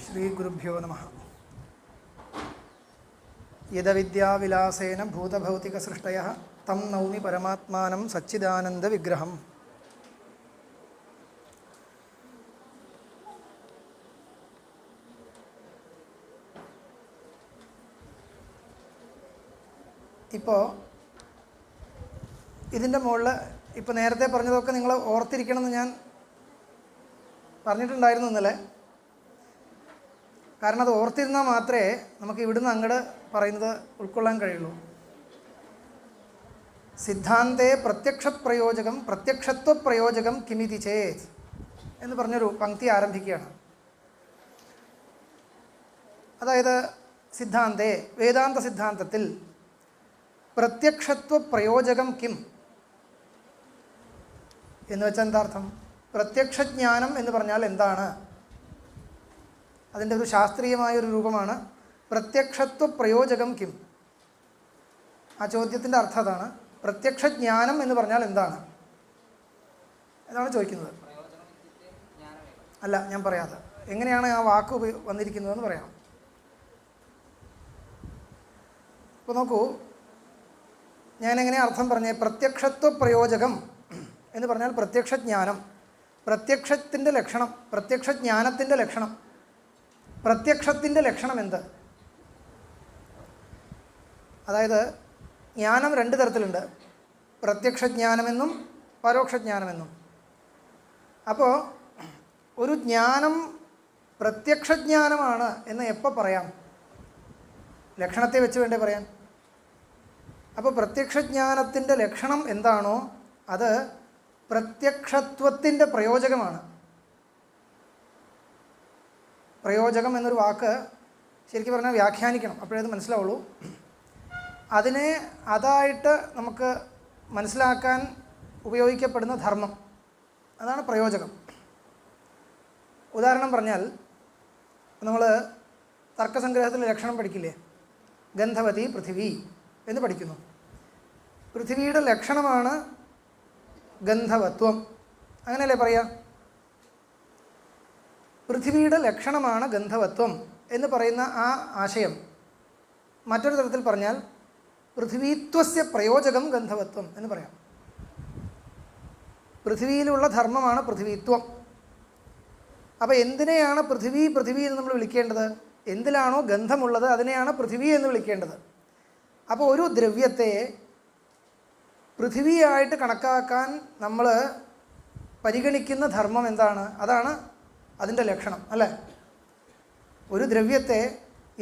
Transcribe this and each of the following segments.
श्रीगुरुभ्यो नमः। यदविद्याविलासेन भूतभौतिकसृष्टयः तं नौमि परमात्मानं सच्चिदानन्दविग्रहम्। ഇപ്പോൾ ഇതിൻ്റെ മുകളിൽ ഇപ്പോൾ നേരത്തെ പറഞ്ഞതൊക്കെ നിങ്ങൾ ഓർത്തിരിക്കണമെന്ന് ഞാൻ പറഞ്ഞിട്ടുണ്ടായിരുന്നു ഇന്നലെ. കാരണം അത് ഓർത്തിരുന്നാൽ മാത്രമേ നമുക്ക് ഇവിടുന്ന് അങ്ങോട്ട് പറയുന്നത് ഉൾക്കൊള്ളാൻ കഴിയുള്ളൂ. സിദ്ധാന്തേ പ്രത്യക്ഷപ്രയോജകം പ്രത്യക്ഷത്വപ്രയോജകം കിമിതി ചേത് എന്ന് പറഞ്ഞൊരു പങ്ക്തി ആരംഭിക്കുകയാണ്. അതായത് സിദ്ധാന്തേ വേദാന്ത സിദ്ധാന്തത്തിൽ പ്രത്യക്ഷത്വപ്രയോജകം കിം എന്ന് വെച്ചാൽ എന്താർത്ഥം? പ്രത്യക്ഷജ്ഞാനം എന്ന് പറഞ്ഞാൽ എന്താണ്? അതിൻ്റെ ഒരു ശാസ്ത്രീയമായൊരു രൂപമാണ് പ്രത്യക്ഷത്വപ്രയോജകം കിം. ആ ചോദ്യത്തിൻ്റെ അർത്ഥം അതാണ്. പ്രത്യക്ഷജ്ഞാനം എന്ന് പറഞ്ഞാൽ എന്താണ് എന്നാണ് ചോദിക്കുന്നത്. അല്ല, ഞാൻ പറയാതെ എങ്ങനെയാണ് ആ വാക്ക് വന്നിരിക്കുന്നതെന്ന് പറയാം. ഇപ്പോൾ നോക്കൂ, ഞാനെങ്ങനെയാണ് അർത്ഥം പറഞ്ഞേ? പ്രത്യക്ഷത്വപ്രയോജകം എന്ന് പറഞ്ഞാൽ പ്രത്യക്ഷജ്ഞാനം, പ്രത്യക്ഷത്തിൻ്റെ ലക്ഷണം, പ്രത്യക്ഷജ്ഞാനത്തിൻ്റെ ലക്ഷണം. പ്രത്യക്ഷത്തിൻ്റെ ലക്ഷണം എന്ത്? അതായത് ജ്ഞാനം രണ്ട് തരത്തിലുണ്ട്, പ്രത്യക്ഷജ്ഞാനമെന്നും പരോക്ഷജ്ഞാനമെന്നും. അപ്പോൾ ഒരു ജ്ഞാനം പ്രത്യക്ഷജ്ഞാനമാണ് എന്ന് എപ്പോൾ പറയാം? ലക്ഷണത്തെ വെച്ച് വേണ്ടേ പറയാൻ. അപ്പോൾ പ്രത്യക്ഷജ്ഞാനത്തിൻ്റെ ലക്ഷണം എന്താണോ അത് പ്രത്യക്ഷത്വത്തിൻ്റെ പ്രയോജകമാണ്. പ്രയോജകം എന്നൊരു വാക്ക് ശരിക്കും പറഞ്ഞാൽ വ്യാഖ്യാനിക്കണം, അപ്പോഴേ അത് മനസ്സിലാവുള്ളൂ. അതിനെ അതായിട്ട് നമുക്ക് മനസ്സിലാക്കാൻ ഉപയോഗിക്കപ്പെടുന്ന ധർമ്മം, അതാണ് പ്രയോജകം. ഉദാഹരണം പറഞ്ഞാൽ നമ്മൾ തർക്കസംഗ്രഹത്തിൽ ലക്ഷണം പഠിക്കില്ലേ? ഗന്ധവതി പൃഥിവി എന്ന് പഠിക്കുന്നു. പൃഥിവിയുടെ ലക്ഷണമാണ് ഗന്ധവത്വം, അങ്ങനെയല്ലേ പറയാം? പൃഥിവിയുടെ ലക്ഷണമാണ് ഗന്ധവത്വം എന്ന് പറയുന്ന ആ ആശയം മറ്റൊരു തരത്തിൽ പറഞ്ഞാൽ പൃഥിവീത്വസ്യ പ്രയോജകം ഗന്ധവത്വം എന്ന് പറയാം. പൃഥിവിയിലുള്ള ധർമ്മമാണ് പൃഥിവീത്വം. അപ്പോൾ എന്തിനെയാണ് പൃഥിവി പൃഥിവി എന്ന് നമ്മൾ വിളിക്കേണ്ടത്? എന്തിലാണോ ഗന്ധമുള്ളത് അതിനെയാണ് പൃഥിവി എന്ന് വിളിക്കേണ്ടത്. അപ്പോൾ ഒരു ദ്രവ്യത്തെ പൃഥിവിയായിട്ട് കണക്കാക്കാൻ നമ്മൾ പരിഗണിക്കുന്ന ധർമ്മം എന്താണ്? അതാണ് അതിൻ്റെ ലക്ഷണം, അല്ലേ? ഒരു ദ്രവ്യത്തെ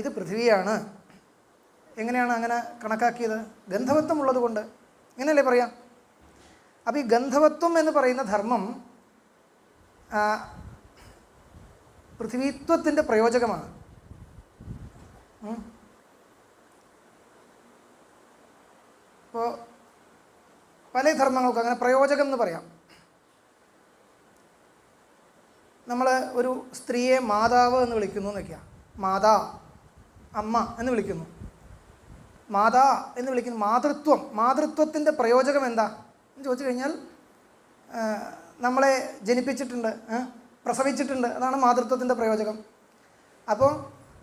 ഇത് പൃഥിവിയാണ്, എങ്ങനെയാണ് അങ്ങനെ കണക്കാക്കിയത്? ഗന്ധവത്വം ഉള്ളത് കൊണ്ട്, ഇങ്ങനെയല്ലേ പറയാം? അപ്പോൾ ഈ ഗന്ധവത്വം എന്ന് പറയുന്ന ധർമ്മം പൃഥിവീത്വത്തിൻ്റെ പ്രയോജകമാണ്. ഇപ്പോൾ പല ധർമ്മങ്ങൾക്കും അങ്ങനെ പ്രയോജകം എന്ന് പറയാം. നമ്മൾ ഒരു സ്ത്രീയെ മാതാവ് എന്ന് വിളിക്കുന്നു എന്നൊക്കെയാണ്. മാതാ, അമ്മ എന്ന് വിളിക്കുന്നു. മാതാ എന്ന് വിളിക്കുന്നു. മാതൃത്വം, മാതൃത്വത്തിൻ്റെ പ്രയോജകം എന്താ എന്ന് ചോദിച്ചു കഴിഞ്ഞാൽ നമ്മളെ ജനിപ്പിച്ചിട്ടുണ്ട്, പ്രസവിച്ചിട്ടുണ്ട്, അതാണ് മാതൃത്വത്തിൻ്റെ പ്രയോജകം. അപ്പോൾ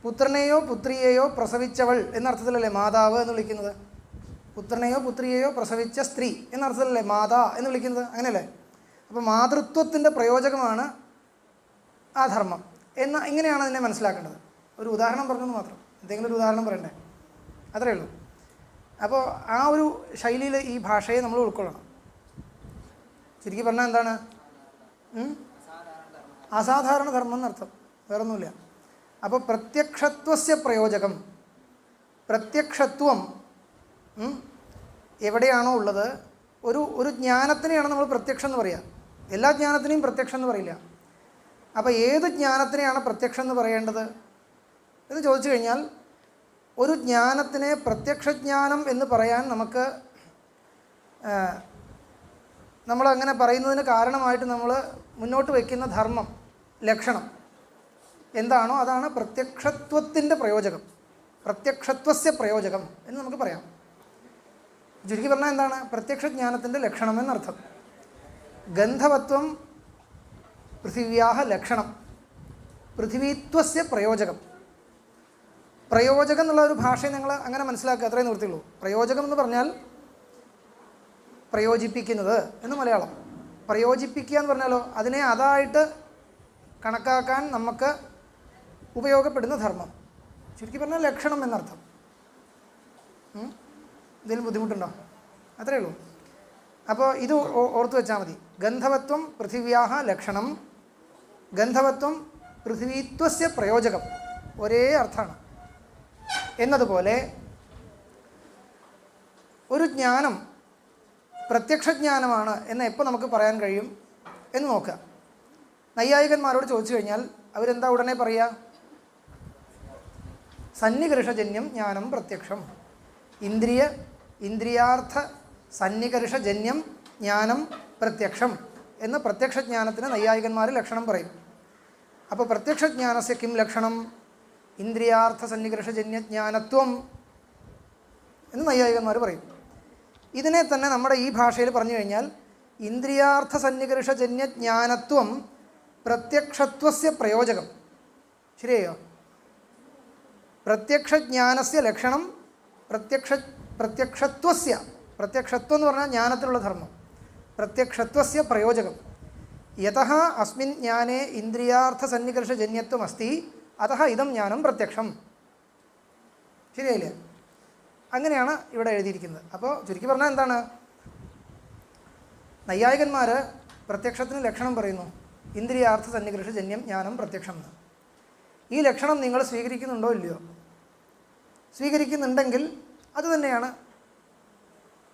പുത്രനെയോ പുത്രിയെയോ പ്രസവിച്ചവൾ എന്നർത്ഥത്തിലല്ലേ മാതാവ് എന്ന് വിളിക്കുന്നത്? പുത്രനെയോ പുത്രിയെയോ പ്രസവിച്ച സ്ത്രീ എന്നർത്ഥത്തിലല്ലേ മാതാ എന്ന് വിളിക്കുന്നത്? അങ്ങനെയല്ലേ? അപ്പോൾ മാതൃത്വത്തിൻ്റെ പ്രയോജകമാണ് ആ ധർമ്മം ഇങ്ങനെയാണ് അതിനെ മനസ്സിലാക്കേണ്ടത്. ഒരു ഉദാഹരണം പറഞ്ഞെന്ന് മാത്രം, എന്തെങ്കിലും ഒരു ഉദാഹരണം പറയണ്ടേ, അത്രയേ ഉള്ളൂ. അപ്പോൾ ആ ഒരു ശൈലിയിൽ ഈ ഭാഷയെ നമ്മൾ ഉൾക്കൊള്ളണം. ശരിക്കും പറഞ്ഞാൽ എന്താണ്? അസാധാരണ ധർമ്മം എന്നർത്ഥം, വേറൊന്നുമില്ല. അപ്പോൾ പ്രത്യക്ഷത്വസ്യ പ്രയോജകം, പ്രത്യക്ഷത്വം എവിടെയാണോ ഉള്ളത്, ഒരു ജ്ഞാനത്തിനെയാണ് നമ്മൾ പ്രത്യക്ഷം എന്ന് പറയുക. എല്ലാ ജ്ഞാനത്തിനെയും പ്രത്യക്ഷം എന്ന് പറയില്ല. അപ്പോൾ ഏത് ജ്ഞാനത്തിനെയാണ് പ്രത്യക്ഷം എന്ന് പറയേണ്ടത് എന്ന് ചോദിച്ചു കഴിഞ്ഞാൽ, ഒരു ജ്ഞാനത്തിനെ പ്രത്യക്ഷജ്ഞാനം എന്ന് പറയാൻ നമ്മളങ്ങനെ പറയുന്നതിന് കാരണമായിട്ട് നമ്മൾ മുന്നോട്ട് വയ്ക്കുന്ന ധർമ്മം, ലക്ഷണം എന്താണോ അതാണ് പ്രത്യക്ഷത്വത്തിൻ്റെ പ്രയോജകം, പ്രത്യക്ഷത്വസ്യ പ്രയോജകം എന്ന് നമുക്ക് പറയാം. ചുരുക്കി പറഞ്ഞാൽ എന്താണ്? പ്രത്യക്ഷജ്ഞാനത്തിൻ്റെ ലക്ഷണം എന്നർത്ഥം. ഗന്ധവത്വം പൃഥിവ്യാഹ ലക്ഷണം, പൃഥിവീത്വസ്യ പ്രയോജകം. പ്രയോജകം എന്നുള്ള ഒരു ഭാഷയെ നിങ്ങൾ അങ്ങനെ മനസ്സിലാക്കുക, അത്രയും നിവൃത്തിയുള്ളൂ. പ്രയോജകം എന്ന് പറഞ്ഞാൽ പ്രയോജിപ്പിക്കുന്നത് എന്ന് മലയാളം. പ്രയോജിപ്പിക്കുക എന്ന് പറഞ്ഞാലോ അതിനെ അതായിട്ട് കണക്കാക്കാൻ നമുക്ക് ഉപയോഗപ്പെടുന്ന ധർമ്മം, ചുരുക്കി പറഞ്ഞാൽ ലക്ഷണം എന്നർത്ഥം. എന്തെങ്കിലും ബുദ്ധിമുട്ടുണ്ടോ? അത്രയേ ഉള്ളൂ. അപ്പോൾ ഇത് ഓർത്തു വെച്ചാൽ മതി. ഗന്ധവത്വം പൃഥിവ്യാഹ ലക്ഷണം, ഗന്ധവത്വം പൃഥിവീത്വസ്യ പ്രയോജകം, ഒരേ അർത്ഥമാണ്. എന്നതുപോലെ ഒരു ജ്ഞാനം പ്രത്യക്ഷജ്ഞാനമാണ് എന്ന് എപ്പോൾ നമുക്ക് പറയാൻ കഴിയും എന്ന് നോക്കുക. നൈയായികന്മാരോട് ചോദിച്ചു കഴിഞ്ഞാൽ അവരെന്താ ഉടനെ പറയുക? സന്നികർഷജന്യം ജ്ഞാനം പ്രത്യക്ഷം. ഇന്ദ്രിയാർത്ഥ സന്നികർഷജന്യം ജ്ഞാനം പ്രത്യക്ഷം എന്ന് പ്രത്യക്ഷജ്ഞാനത്തിന് നൈയായികന്മാർ ലക്ഷണം പറയും. അപ്പോൾ പ്രത്യക്ഷജ്ഞാനസ്യ കിം ലക്ഷണം? ഇന്ദ്രിയാർത്ഥ സന്നികർഷജന്യ ജ്ഞാനത്വം എന്ന് നൈയായികന്മാർ പറയും. ഇതിനെ തന്നെ നമ്മുടെ ഈ ഭാഷയിൽ പറഞ്ഞു കഴിഞ്ഞാൽ ഇന്ദ്രിയാർത്ഥ സന്നികർഷജന്യ ജ്ഞാനത്വം പ്രത്യക്ഷത്വസ്യ പ്രയോജകം. ശരിയോ? പ്രത്യക്ഷജ്ഞാനസ്യ ലക്ഷണം പ്രത്യക്ഷത്വസ്യ, പ്രത്യക്ഷത്വം എന്ന് പറഞ്ഞാൽ ജ്ഞാനത്തിലുള്ള ധർമ്മം, പ്രത്യക്ഷത്വസ്യ പ്രയോജകം. യതഃ അസ്മിൻ ജ്ഞാനേ ഇന്ദ്രിയാർത്ഥ സന്നികർഷജന്യത്വം അസ്തി അതഃ ഇദം ജ്ഞാനം പ്രത്യക്ഷം. ശരിയായില്ലേ? അങ്ങനെയാണ് ഇവിടെ എഴുതിയിരിക്കുന്നത്. അപ്പോൾ ചുരുക്കി പറഞ്ഞാൽ എന്താണ്? നൈയായികന്മാർ പ്രത്യക്ഷത്തിന് ലക്ഷണം പറയുന്നു, ഇന്ദ്രിയാർത്ഥ സന്നികർഷജന്യം ജ്ഞാനം പ്രത്യക്ഷം എന്ന്. ഈ ലക്ഷണം നിങ്ങൾ സ്വീകരിക്കുന്നുണ്ടോ ഇല്ലയോ? സ്വീകരിക്കുന്നുണ്ടെങ്കിൽ അത് തന്നെയാണ്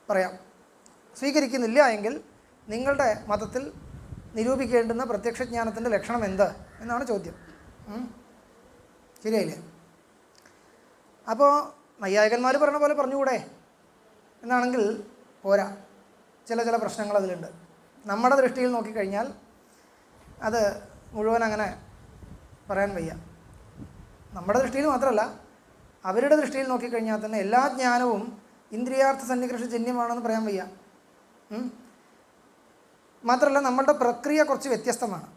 പറയാം. സ്വീകരിക്കുന്നില്ല എങ്കിൽ നിങ്ങളുടെ മതത്തിൽ നിരൂപിക്കേണ്ടുന്ന പ്രത്യക്ഷജ്ഞാനത്തിൻ്റെ ലക്ഷണം എന്ത് എന്നാണ് ചോദ്യം. ശരിയായില്ലേ? അപ്പോൾ നൈയായികന്മാർ പറഞ്ഞ പോലെ പറഞ്ഞുകൂടെ എന്നാണെങ്കിൽ പോരാ. ചില പ്രശ്നങ്ങൾ അതിലുണ്ട്. നമ്മുടെ ദൃഷ്ടിയിൽ നോക്കിക്കഴിഞ്ഞാൽ അത് മുഴുവൻ അങ്ങനെ പറയാൻ വയ്യ. നമ്മുടെ ദൃഷ്ടിയിൽ മാത്രമല്ല, അവരുടെ ദൃഷ്ടിയിൽ നോക്കിക്കഴിഞ്ഞാൽ തന്നെ എല്ലാ ജ്ഞാനവും ഇന്ദ്രിയാർത്ഥ സന്നികർഷജന്യമാണെന്ന് പറയാൻ വയ്യ. മാത്രമല്ല നമ്മളുടെ പ്രക്രിയ കുറച്ച് വ്യത്യസ്തമാണ്.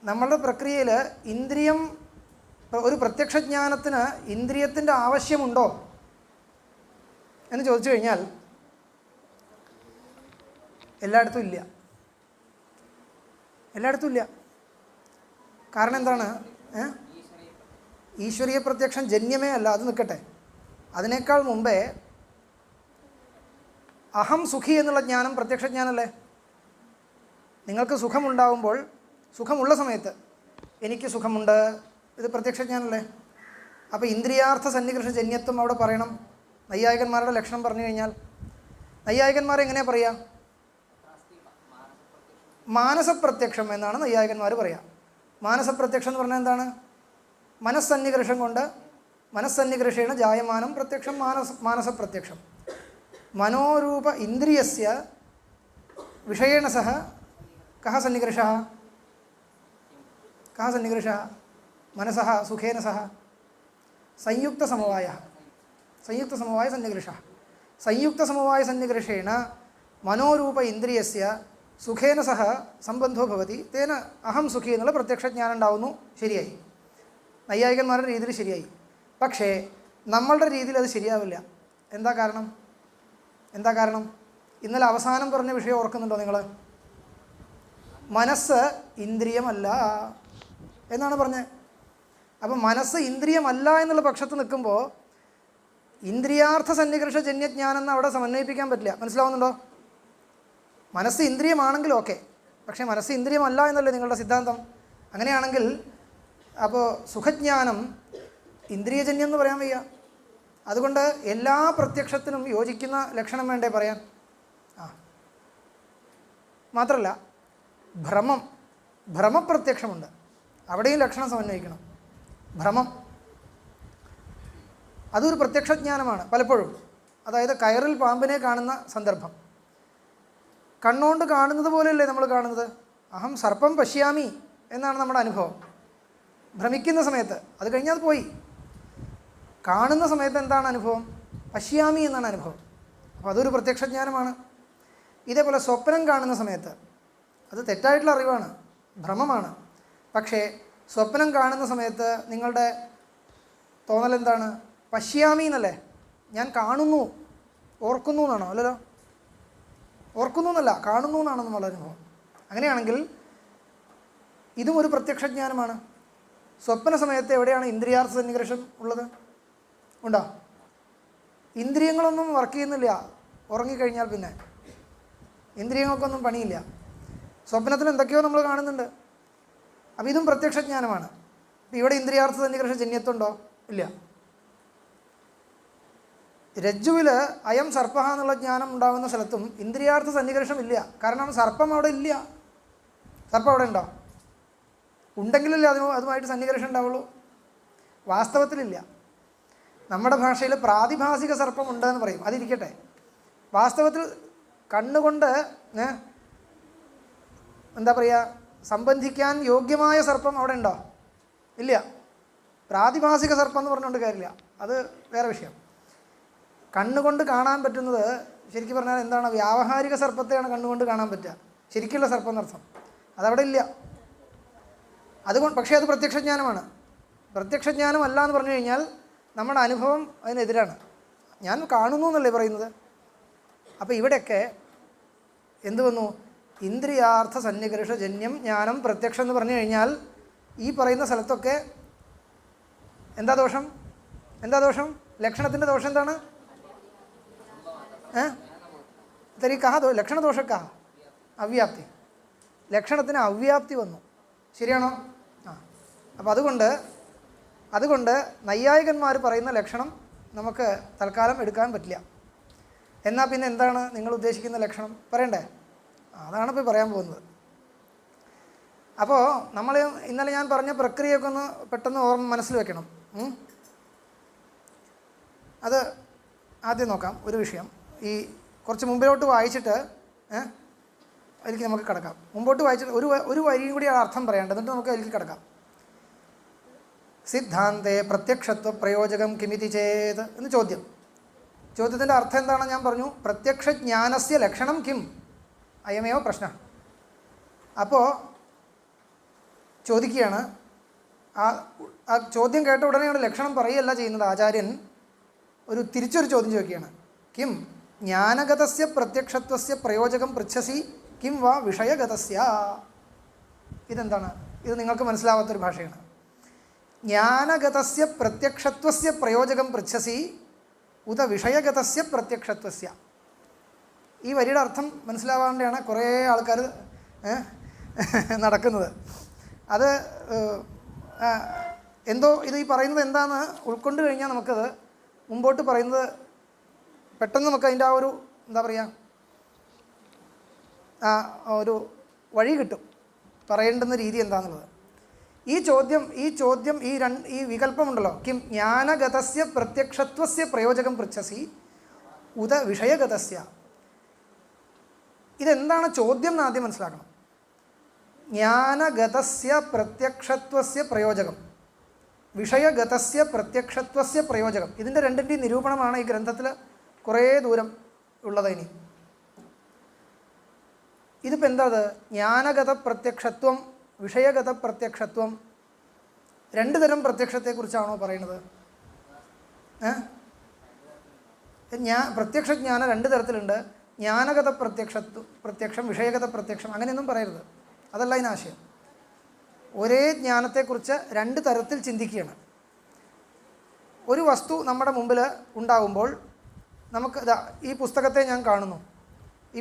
നമ്മളുടെ പ്രക്രിയയിൽ ഇന്ദ്രിയം, ഒരു പ്രത്യക്ഷജ്ഞാനത്തിന് ഇന്ദ്രിയത്തിൻ്റെ ആവശ്യമുണ്ടോ എന്ന് ചോദിച്ചു കഴിഞ്ഞാൽ എല്ലായിടത്തും ഇല്ല. എല്ലായിടത്തും ഇല്ല. കാരണം എന്താണ്? ഈശ്വരീയ പ്രത്യക്ഷം ജന്യമേ അല്ല, അത് നിൽക്കട്ടെ. അതിനേക്കാൾ മുമ്പേ അഹം സുഖി എന്നുള്ള ജ്ഞാനം പ്രത്യക്ഷജ്ഞാനമല്ലേ? നിങ്ങൾക്ക് സുഖമുണ്ടാകുമ്പോൾ, സുഖമുള്ള സമയത്ത് എനിക്ക് സുഖമുണ്ട്, ഇത് പ്രത്യക്ഷജ്ഞാനമല്ലേ? അപ്പോൾ ഇന്ദ്രിയാർത്ഥ സന്നികർഷജന്യത്വം അവിടെ പറയണം. നൈയായികന്മാരുടെ ലക്ഷണം പറഞ്ഞു കഴിഞ്ഞാൽ നൈയായികന്മാർ എങ്ങനെയാണ് പറയുക? മാനസപ്രത്യക്ഷം എന്നാണ് നൈയായികന്മാർ പറയുക. മാനസപ്രത്യക്ഷം എന്ന് പറഞ്ഞാൽ എന്താണ്? മനസ്സന്നികർഷം കൊണ്ട്, മനസ്സന്നികർഷേണ ജായമാനം പ്രത്യക്ഷം മാനസപ്രത്യക്ഷം. മനോരൂപ ഇന്ദ്രിയസ്യ വിഷയേണ സഹ കഹ സന്നികർഷः? കഹ സന്നികർഷः? മനസഃ സുഖേന സഹ സംയുക്തസമവായः. സംയുക്തസമവായസന്നികർഷः. സംയുക്തസമവായസന്നികർഷേണ മനോരൂപ ഇന്ദ്രിയസ്യ സുഖേന സഹ സംബന്ധോ ഭവതി, തേന അഹം സുഖി എന്നുള്ള പ്രത്യക്ഷജ്ഞാനം ഉണ്ടാവുന്നു. ശരിയായി. നൈയായികന്മാരുടെ രീതിയിൽ ശരിയായി. പക്ഷേ നമ്മളുടെ രീതിയിൽ അത് ശരിയാവില്ല. എന്താ കാരണം? ഇന്നലെ അവസാനം പറഞ്ഞ വിഷയം ഓർക്കുന്നുണ്ടോ നിങ്ങൾ? മനസ്സ് ഇന്ദ്രിയമല്ല എന്നാണ് പറഞ്ഞത്. അപ്പം മനസ്സ് ഇന്ദ്രിയമല്ല എന്നുള്ള പക്ഷത്ത് നിൽക്കുമ്പോൾ ഇന്ദ്രിയാർത്ഥ സന്നികർഷജന്യജ്ഞാനം എന്ന് അവിടെ സമന്വയിപ്പിക്കാൻ പറ്റില്ല. മനസ്സിലാവുന്നുണ്ടോ? മനസ്സ് ഇന്ദ്രിയമാണെങ്കിൽ ഓക്കെ, പക്ഷേ മനസ്സ് ഇന്ദ്രിയമല്ല എന്നല്ലേ നിങ്ങളുടെ സിദ്ധാന്തം. അങ്ങനെയാണെങ്കിൽ അപ്പോൾ സുഖജ്ഞാനം ഇന്ദ്രിയജന്യം എന്ന് പറയാൻ വയ്യ. അതുകൊണ്ട് എല്ലാ പ്രത്യക്ഷത്തിനും യോജിക്കുന്ന ലക്ഷണം വേണ്ടേ പറയാൻ? മാത്രമല്ല ഭ്രമപ്രത്യക്ഷമുണ്ട്, അവിടെയും ലക്ഷണം സമന്വയിക്കണം. ഭ്രമം അതൊരു പ്രത്യക്ഷജ്ഞാനമാണ് പലപ്പോഴും. അതായത് കയറിൽ പാമ്പിനെ കാണുന്ന സന്ദർഭം കണ്ണുകൊണ്ട് കാണുന്നത് പോലെയല്ലേ നമ്മൾ കാണുന്നത്? അഹം സർപ്പം പശ്യാമി എന്നാണ് നമ്മുടെ അനുഭവം ഭ്രമിക്കുന്ന സമയത്ത്. അത് കഴിഞ്ഞാൽ അത് പോയി. കാണുന്ന സമയത്ത് എന്താണ് അനുഭവം? പശ്യാമി എന്നാണ് അനുഭവം. അപ്പോൾ അതൊരു പ്രത്യക്ഷജ്ഞാനമാണ്. ഇതേപോലെ സ്വപ്നം കാണുന്ന സമയത്ത് അത് തെറ്റായിട്ടുള്ള അറിവാണ്, ഭ്രമമാണ്. പക്ഷേ സ്വപ്നം കാണുന്ന സമയത്ത് നിങ്ങളുടെ തോന്നൽ എന്താണ്? പശ്യാമി എന്നല്ലേ? ഞാൻ കാണുന്നു, ഓർക്കുന്നു എന്നാണോ? അല്ലല്ലോ, ഓർക്കുന്നു എന്നല്ല, കാണുന്നു എന്നാണ് നമ്മളുടെ അനുഭവം. അങ്ങനെയാണെങ്കിൽ ഇതും ഒരു പ്രത്യക്ഷജ്ഞാനമാണ്. സ്വപ്ന സമയത്ത് എവിടെയാണ് ഇന്ദ്രിയാർത്ഥ സന്നികർഷം ഉള്ളത്? ഉണ്ടോ? ഇന്ദ്രിയങ്ങളൊന്നും വർക്ക് ചെയ്യുന്നില്ല. ഉറങ്ങിക്കഴിഞ്ഞാൽ പിന്നെ ഇന്ദ്രിയങ്ങൾക്കൊന്നും പണിയില്ല. സ്വപ്നത്തിൽ എന്തൊക്കെയോ നമ്മൾ കാണുന്നുണ്ട്. അപ്പോൾ ഇതും പ്രത്യക്ഷജ്ഞാനമാണ്. ഇവിടെ ഇന്ദ്രിയാർത്ഥ സന്നികർഷ ജന്യത്വമുണ്ടോ? ഇല്ല. രജ്ജുവിൽ അയം സർപ്പ എന്നുള്ള ജ്ഞാനം ഉണ്ടാകുന്ന സ്ഥലത്തും ഇന്ദ്രിയാർത്ഥ സന്നികർഷം ഇല്ല. കാരണം സർപ്പം അവിടെ ഇല്ല. സർപ്പം അവിടെ ഉണ്ടോ? ഉണ്ടെങ്കിലല്ലേ അതുമായിട്ട് സന്നികർഷം ഉണ്ടാവുള്ളൂ. വാസ്തവത്തിലില്ല. നമ്മുടെ ഭാഷയിൽ പ്രാതിഭാസിക സർപ്പം ഉണ്ടെന്ന് പറയും, അതിരിക്കട്ടെ. വാസ്തവത്തിൽ കണ്ണുകൊണ്ട് എന്താ പറയുക, സംബന്ധിക്കാൻ യോഗ്യമായ സർപ്പം അവിടെ ഉണ്ടോ? ഇല്ല. പ്രാതിഭാസിക സർപ്പം എന്ന് പറഞ്ഞുകൊണ്ട് കാര്യമില്ല, അത് വേറെ വിഷയം. കണ്ണുകൊണ്ട് കാണാൻ പറ്റുന്നത് ശരിക്കും പറഞ്ഞാൽ എന്താണ്? വ്യാവഹാരിക സർപ്പത്തെയാണ് കണ്ണുകൊണ്ട് കാണാൻ പറ്റുക, ശരിക്കുള്ള സർപ്പം എന്നർത്ഥം. അതവിടെ ഇല്ല. അതുകൊണ്ട് പക്ഷേ അത് പ്രത്യക്ഷജ്ഞാനമാണ്. പ്രത്യക്ഷജ്ഞാനം അല്ല എന്ന് പറഞ്ഞു കഴിഞ്ഞാൽ നമ്മുടെ അനുഭവം അതിനെതിരാണ്. ഞാൻ കാണുന്നു എന്നല്ലേ പറയുന്നത്. അപ്പോൾ ഇവിടെയൊക്കെ എന്ത് വന്നു? ഇന്ദ്രിയാർത്ഥ സന്നികർഷ ജന്യം ജ്ഞാനം പ്രത്യക്ഷം എന്ന് പറഞ്ഞു കഴിഞ്ഞാൽ ഈ പറയുന്ന സ്ഥലത്തൊക്കെ എന്താ ദോഷം? എന്താ ദോഷം? ലക്ഷണത്തിൻ്റെ ദോഷം എന്താണ്? തരി കഹാ ലക്ഷണദോഷ കഹാ? അവ്യാപ്തി. ലക്ഷണത്തിന് അവ്യാപ്തി വന്നു. ശരിയാണോ? അപ്പോൾ അതുകൊണ്ട് നൈയായികന്മാർ പറയുന്ന ലക്ഷണം നമുക്ക് തൽക്കാലം എടുക്കാൻ പറ്റില്ല. എന്നാൽ പിന്നെ എന്താണ് നിങ്ങൾ ഉദ്ദേശിക്കുന്ന ലക്ഷണം പറയണ്ടേ? അതാണ് ഇപ്പോൾ പറയാൻ പോകുന്നത്. അപ്പോൾ നമ്മൾ ഇന്നലെ ഞാൻ പറഞ്ഞ പ്രക്രിയയൊക്കെ ഒന്ന് പെട്ടെന്ന് മനസ്സിൽ വെക്കണം. അത് ആദ്യം നോക്കാം. ഒരു വിഷയം ഈ കുറച്ച് മുമ്പിലോട്ട് വായിച്ചിട്ട് അതിലേക്ക് നമുക്ക് കിടക്കാം. മുമ്പോട്ട് വായിച്ചിട്ട് ഒരു വരിയും കൂടി അർത്ഥം പറയാണ്ട്, എന്നിട്ട് നമുക്ക് അതിലേക്ക് കിടക്കാം. സിദ്ധാന്തേ പ്രത്യക്ഷത്വ പ്രയോജകം കിമിതി ചേത് എന്ന് ചോദ്യം. ചോദ്യത്തിൻ്റെ അർത്ഥം എന്താണെന്ന് ഞാൻ പറഞ്ഞു. പ്രത്യക്ഷജ്ഞാനസ്യ ലക്ഷണം കിം അയമേവ പ്രശ്ന. അപ്പോൾ ചോദിക്കുകയാണ്, ആ ചോദ്യം കേട്ട ഉടനെയാണ് ലക്ഷണം പറയുകയല്ല ചെയ്യുന്നത്. ആചാര്യൻ തിരിച്ചൊരു ചോദ്യം ചോദിക്കുകയാണ്. കിം ജ്ഞാനഗതസ്യ പ്രത്യക്ഷത്വസ്യ പ്രയോജകം പൃച്ഛസി കിം വാ വിഷയഗതസ്യ. ഇതെന്താണ്? ഇത് നിങ്ങൾക്ക് മനസ്സിലാവാത്തൊരു ഭാഷയാണ്. ജ്ഞാനഗതസ്യ പ്രത്യക്ഷത്വസ്യ പ്രയോജകം പൃച്ഛസി ഉത വിഷയഗതസ്യ പ്രത്യക്ഷത്വസ്യ. ഈ വരിയുടെ അർത്ഥം മനസ്സിലാവാണ്ടാണ് കുറേ ആൾക്കാർ നടക്കുന്നത്. അത് എന്തോ ഇത് ഈ പറയുന്നത് എന്താണെന്ന് ഉൾക്കൊണ്ട് കഴിഞ്ഞാൽ നമുക്കത് മുമ്പോട്ട് പറയുന്നത് പെട്ടെന്ന് നമുക്ക് അതിൻ്റെ ആ ഒരു എന്താ പറയുക, ഒരു വഴി കിട്ടും പറയേണ്ടുന്ന രീതി എന്താണെന്നുള്ളത്. ഈ ചോദ്യം ഈ വികല്പമുണ്ടല്ലോ, കിം ജ്ഞാനഗതസ്യ പ്രത്യക്ഷത്വസ്യ പ്രയോജകം പൃച്ഛസി ഉത വിഷയഗതസ്യ. ഇതെന്താണ് ചോദ്യം എന്ന് ആദ്യം മനസ്സിലാക്കണം. ജ്ഞാനഗതസ്യ പ്രത്യക്ഷത്വസ്യ പ്രയോജകം, വിഷയഗതസ്യ പ്രത്യക്ഷത്വസ്യ പ്രയോജകം. ഇതിൻ്റെ രണ്ടിൻ്റെയും നിരൂപണമാണ് ഈ ഗ്രന്ഥത്തിൽ കുറേ ദൂരം ഉള്ളത്. ഇനി ഇതിപ്പോൾ എന്താ? ജ്ഞാനഗത പ്രത്യക്ഷത്വം, വിഷയഗത പ്രത്യക്ഷത്വം, രണ്ട് തരം പ്രത്യക്ഷത്തെക്കുറിച്ചാണോ പറയുന്നത്? പ്രത്യക്ഷജ്ഞാനം രണ്ട് തരത്തിലുണ്ട്. ജ്ഞാനഗത പ്രത്യക്ഷം, വിഷയഗത പ്രത്യക്ഷം, അങ്ങനെയൊന്നും പറയരുത്. അതല്ല ഇതിനാശയം. ഒരേ ജ്ഞാനത്തെക്കുറിച്ച് രണ്ട് തരത്തിൽ ചിന്തിക്കുകയാണ്. ഒരു വസ്തു നമ്മുടെ മുമ്പിൽ ഉണ്ടാകുമ്പോൾ നമുക്ക് ഈ പുസ്തകത്തെ ഞാൻ കാണുന്നു.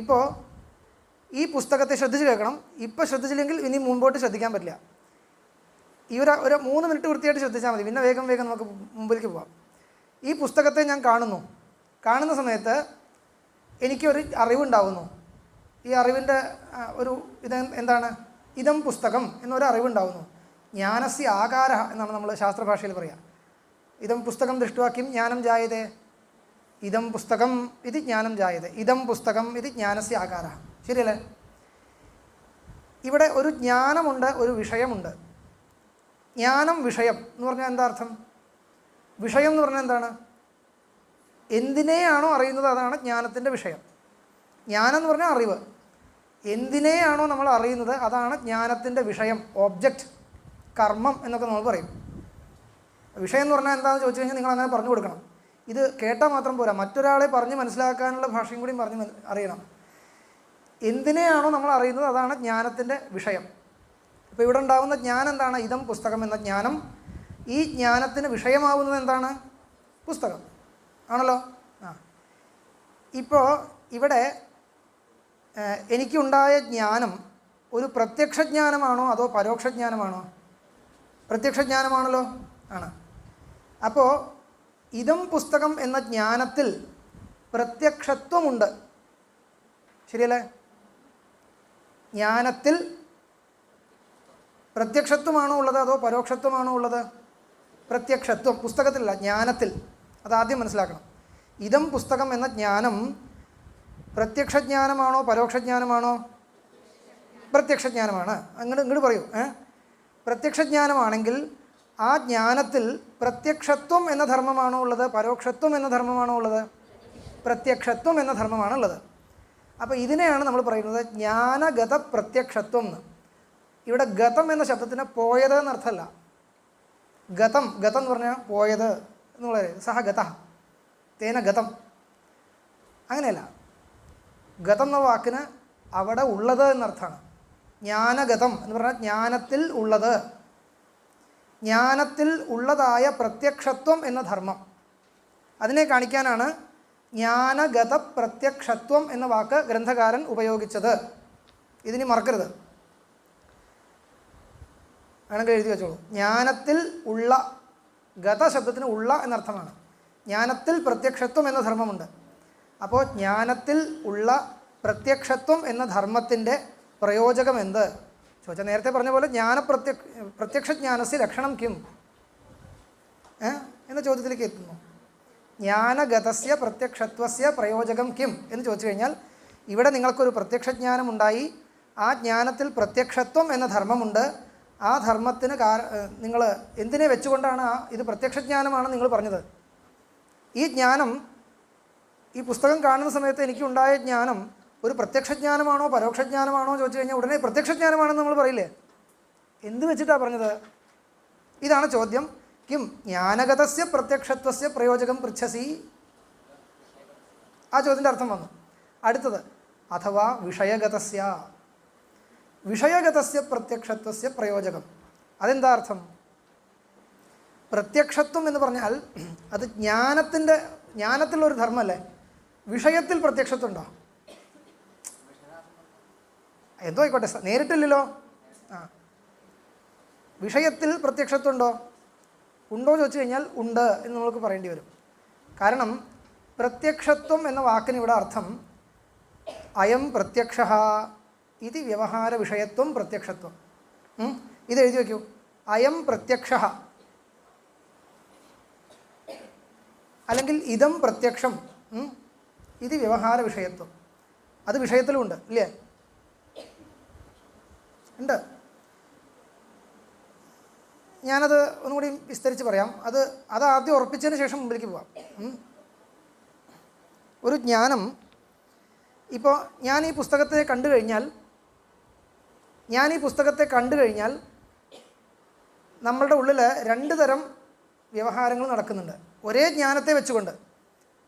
ഇപ്പോൾ ഈ പുസ്തകത്തെ ശ്രദ്ധിച്ച് കേൾക്കണം. ഇപ്പോൾ ശ്രദ്ധിച്ചില്ലെങ്കിൽ ഇനി മുമ്പോട്ട് ശ്രദ്ധിക്കാൻ പറ്റില്ല. ഈ ഒരു 3 മിനിറ്റ് വൃത്തിയായിട്ട് ശ്രദ്ധിച്ചാൽ മതി, പിന്നെ വേഗം നമുക്ക് മുമ്പിലേക്ക് പോകാം. ഈ പുസ്തകത്തെ ഞാൻ കാണുന്ന സമയത്ത് എനിക്കൊരു അറിവുണ്ടാവുന്നു. ഈ അറിവിൻ്റെ എന്താണ്? ഇതം പുസ്തകം എന്നൊരു അറിവുണ്ടാവുന്നു. ജ്ഞാനസ്യ ആകാര എന്നാണ് നമ്മൾ ശാസ്ത്രഭാഷയിൽ പറയുക. ഇതം പുസ്തകം ദൃഷ്ട്വാ കിം ജ്ഞാനം ജായതേ, ഇതം പുസ്തകം ഇത് ജ്ഞാനം ജായതേ, ഇതം പുസ്തകം ഇത് ജ്ഞാനസ്യ ആകാര. ശരിയല്ലേ? ഇവിടെ ഒരു ജ്ഞാനമുണ്ട്, ഒരു വിഷയമുണ്ട്. ജ്ഞാനം വിഷയം എന്ന് പറഞ്ഞാൽ എന്താ അർത്ഥം? വിഷയം എന്ന് പറഞ്ഞാൽ എന്താണ്? എന്തിനെയാണോ അറിയുന്നത് അതാണ് ജ്ഞാനത്തിൻ്റെ വിഷയം. ജ്ഞാനം എന്ന് പറഞ്ഞാൽ അറിവ്. എന്തിനെയാണോ നമ്മൾ അറിയുന്നത് അതാണ് ജ്ഞാനത്തിൻ്റെ വിഷയം, ഓബ്ജക്റ്റ്. കർമ്മം എന്നൊക്കെ നമ്മൾ പറയും. വിഷയം എന്ന് പറഞ്ഞാൽ എന്താണെന്ന് ചോദിച്ചു കഴിഞ്ഞാൽ നിങ്ങൾ അങ്ങനെ പറഞ്ഞു കൊടുക്കണം. ഇത് കേട്ടാൽ മാത്രം പോരാ, മറ്റൊരാളെ പറഞ്ഞ് മനസ്സിലാക്കാനുള്ള ഭാഷയും കൂടി പറഞ്ഞ് അറിയണം. എന്തിനെയാണോ നമ്മൾ അറിയുന്നത് അതാണ് ജ്ഞാനത്തിൻ്റെ വിഷയം. ഇപ്പോൾ ഇവിടെ ഉണ്ടാകുന്ന ജ്ഞാനം എന്താണ്? ഇതം പുസ്തകം എന്ന ജ്ഞാനം. ഈ ജ്ഞാനത്തിന് വിഷയമാവുന്നത് എന്താണ്? പുസ്തകം ആണല്ലോ. ഇപ്പോൾ ഇവിടെ എനിക്കുണ്ടായ ജ്ഞാനം ഒരു പ്രത്യക്ഷജ്ഞാനമാണോ അതോ പരോക്ഷജ്ഞാനമാണോ? പ്രത്യക്ഷജ്ഞാനമാണല്ലോ, ആണ്. അപ്പോൾ ഇതം പുസ്തകം എന്ന ജ്ഞാനത്തിൽ പ്രത്യക്ഷത്വമുണ്ട്, ശരിയല്ലേ? ജ്ഞാനത്തിൽ പ്രത്യക്ഷത്വമാണോ ഉള്ളത് അതോ പരോക്ഷത്വമാണോ ഉള്ളത്? പ്രത്യക്ഷത്വം. പുസ്തകത്തിലല്ല, ജ്ഞാനത്തിൽ. അതാദ്യം മനസ്സിലാക്കണം. ഇതം പുസ്തകം എന്ന ജ്ഞാനം പ്രത്യക്ഷജ്ഞാനമാണോ പരോക്ഷജ്ഞാനമാണോ? പ്രത്യക്ഷജ്ഞാനമാണ്. ഇങ്ങോട്ട് പറയൂ. പ്രത്യക്ഷജ്ഞാനമാണെങ്കിൽ ആ ജ്ഞാനത്തിൽ പ്രത്യക്ഷത്വം എന്ന ധർമ്മമാണോ ഉള്ളത് പരോക്ഷത്വം എന്ന ധർമ്മമാണോ ഉള്ളത്? പ്രത്യക്ഷത്വം എന്ന ധർമ്മമാണ് ഉള്ളത്. അപ്പോൾ ഇതിനെയാണ് നമ്മൾ പറയുന്നത് ജ്ഞാനഗത പ്രത്യക്ഷത്വം എന്ന്. ഇവിടെ ഗതം എന്ന ശബ്ദത്തിന് പോയത് എന്നർത്ഥമല്ല. ഗതം എന്ന് പറഞ്ഞാൽ പോയത് എന്നുള്ളത്. സഹ ഗത തേന ഗതം, അങ്ങനെയല്ല. ഗതം എന്ന വാക്കിന് അവിടെ ഉള്ളത് എന്നർത്ഥമാണ്. ജ്ഞാനഗതം എന്ന് പറഞ്ഞാൽ ജ്ഞാനത്തിൽ ഉള്ളത്, ജ്ഞാനത്തിൽ ഉള്ളതായ പ്രത്യക്ഷത്വം എന്ന ധർമ്മം. അതിനെ കാണിക്കാനാണ് ജ്ഞാനഗത പ്രത്യക്ഷത്വം എന്ന വാക്ക് ഗ്രന്ഥകാരൻ ഉപയോഗിച്ചത്. ഇതിനി മറക്കരുത്, വേണമെങ്കിൽ എഴുതി വെച്ചോളൂ. ജ്ഞാനത്തിൽ ഉള്ള, ഗത ശബ്ദത്തിന് ഉള്ള എന്നർത്ഥമാണ്. ജ്ഞാനത്തിൽ പ്രത്യക്ഷത്വം എന്ന ധർമ്മമുണ്ട്. അപ്പോൾ ജ്ഞാനത്തിൽ ഉള്ള പ്രത്യക്ഷത്വം എന്ന ധർമ്മത്തിൻ്റെ പ്രയോജകം എന്ത് ചോദിച്ചാൽ നേരത്തെ പറഞ്ഞ പോലെ പ്രത്യക്ഷജ്ഞാനസ്യ ലക്ഷണം കിം എന്ന ചോദ്യത്തിലേക്ക് എത്തുന്നു. ജ്ഞാനഗതസ്യ പ്രത്യക്ഷത്വസ്യ പ്രയോജകം കിം എന്ന് ചോദിച്ചു കഴിഞ്ഞാൽ ഇവിടെ നിങ്ങൾക്കൊരു പ്രത്യക്ഷജ്ഞാനം ഉണ്ടായി. ആ ജ്ഞാനത്തിൽ പ്രത്യക്ഷത്വം എന്ന ധർമ്മമുണ്ട്. ആ ധർമ്മത്തിന് നിങ്ങൾ എന്തിനെ വെച്ചുകൊണ്ടാണ് ഇത് പ്രത്യക്ഷജ്ഞാനമാണ് നിങ്ങൾ പറഞ്ഞത്? ഈ ജ്ഞാനം, ഈ പുസ്തകം കാണുന്ന സമയത്ത് എനിക്കുണ്ടായ ജ്ഞാനം ഒരു പ്രത്യക്ഷജ്ഞാനമാണോ പരോക്ഷജ്ഞാനമാണോ ചോദിച്ചു കഴിഞ്ഞാൽ ഉടനെ പ്രത്യക്ഷജ്ഞാനമാണെന്ന് നമ്മൾ പറയില്ലേ? എന്ത് വെച്ചിട്ടാണ് പറഞ്ഞത്? ഇതാണ് ചോദ്യം. കിം ജ്ഞാനഗതസ്യ പ്രത്യക്ഷത്വസ്യ പ്രയോജകം പൃച്ഛസി? ആ ചോദ്യത്തിൻ്റെ അർത്ഥം വന്നു. അടുത്തത് അഥവാ വിഷയഗതസ്യ പ്രത്യക്ഷത്വസ്യ പ്രയോജകം. അതെന്താ അർത്ഥം? പ്രത്യക്ഷത്വം എന്ന് പറഞ്ഞാൽ അത് ജ്ഞാനത്തിലുള്ളൊരു ധർമ്മമല്ലേ? വിഷയത്തിൽ പ്രത്യക്ഷത്വം ഉണ്ടോ? എന്തോ ആയിക്കോട്ടെ, നേരിട്ടില്ലല്ലോ. വിഷയത്തിൽ പ്രത്യക്ഷത്വം ഉണ്ടോ ചോദിച്ചു കഴിഞ്ഞാൽ ഉണ്ട് എന്ന് നമുക്ക് പറയേണ്ടി വരും. കാരണം പ്രത്യക്ഷത്വം എന്ന വാക്കിന് ഇവിടെ അർത്ഥം അയം പ്രത്യക്ഷ ഇത് വ്യവഹാര വിഷയത്വം പ്രത്യക്ഷത്വം. ഇത് എഴുതി വയ്ക്കൂ. അയം പ്രത്യക്ഷ അല്ലെങ്കിൽ ഇതം പ്രത്യക്ഷം, ഇത് വ്യവഹാര വിഷയത്വം. അത് വിഷയത്തിലുമുണ്ട്, ഇല്ലേ? ഉണ്ട്. ഞാനത് ഒന്നുകൂടി വിസ്തരിച്ച് പറയാം. അത് ആദ്യം ഉറപ്പിച്ചതിന് ശേഷം മുമ്പിലേക്ക് പോവാം. ഒരു ജ്ഞാനം, ഇപ്പോൾ ഞാൻ ഈ പുസ്തകത്തെ കണ്ടു കഴിഞ്ഞാൽ നമ്മളുടെ ഉള്ളിൽ രണ്ട് തരം വ്യവഹാരങ്ങൾ നടക്കുന്നുണ്ട് ഒരേ ജ്ഞാനത്തെ വെച്ചുകൊണ്ട്.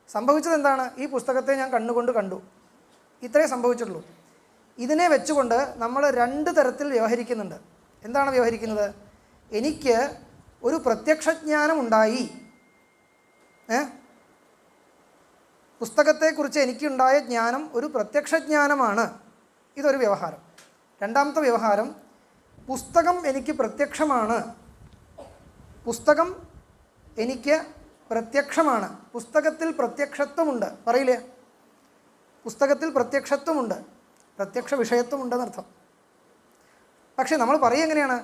സംഭവിച്ചത് എന്താണ്? ഈ പുസ്തകത്തെ ഞാൻ കണ്ണുകൊണ്ട് കണ്ടു, ഇത്രേ സംഭവിച്ചിട്ടുള്ളൂ. ഇതിനെ വെച്ചുകൊണ്ട് നമ്മൾ രണ്ട് തരത്തിൽ വ്യവഹരിക്കുന്നുണ്ട്. എന്താണ് വ്യവഹരിക്കുന്നത്? എനിക്ക് ഒരു പ്രത്യക്ഷജ്ഞാനം ഉണ്ടായി, പുസ്തകത്തെക്കുറിച്ച് എനിക്കുണ്ടായ ജ്ഞാനം ഒരു പ്രത്യക്ഷജ്ഞാനമാണ്. ഇതൊരു വ്യവഹാരം. രണ്ടാമത്തെ വ്യവഹാരം, പുസ്തകം എനിക്ക് പ്രത്യക്ഷമാണ്, പുസ്തകം എനിക്ക് പ്രത്യക്ഷമാണ്, പുസ്തകത്തിൽ പ്രത്യക്ഷത്വമുണ്ട്. പറയില്ലേ? പുസ്തകത്തിൽ പ്രത്യക്ഷത്വമുണ്ട്, പ്രത്യക്ഷ വിഷയത്വമുണ്ടെന്നർത്ഥം. പക്ഷേ നമ്മൾ പറയുക എങ്ങനെയാണ്?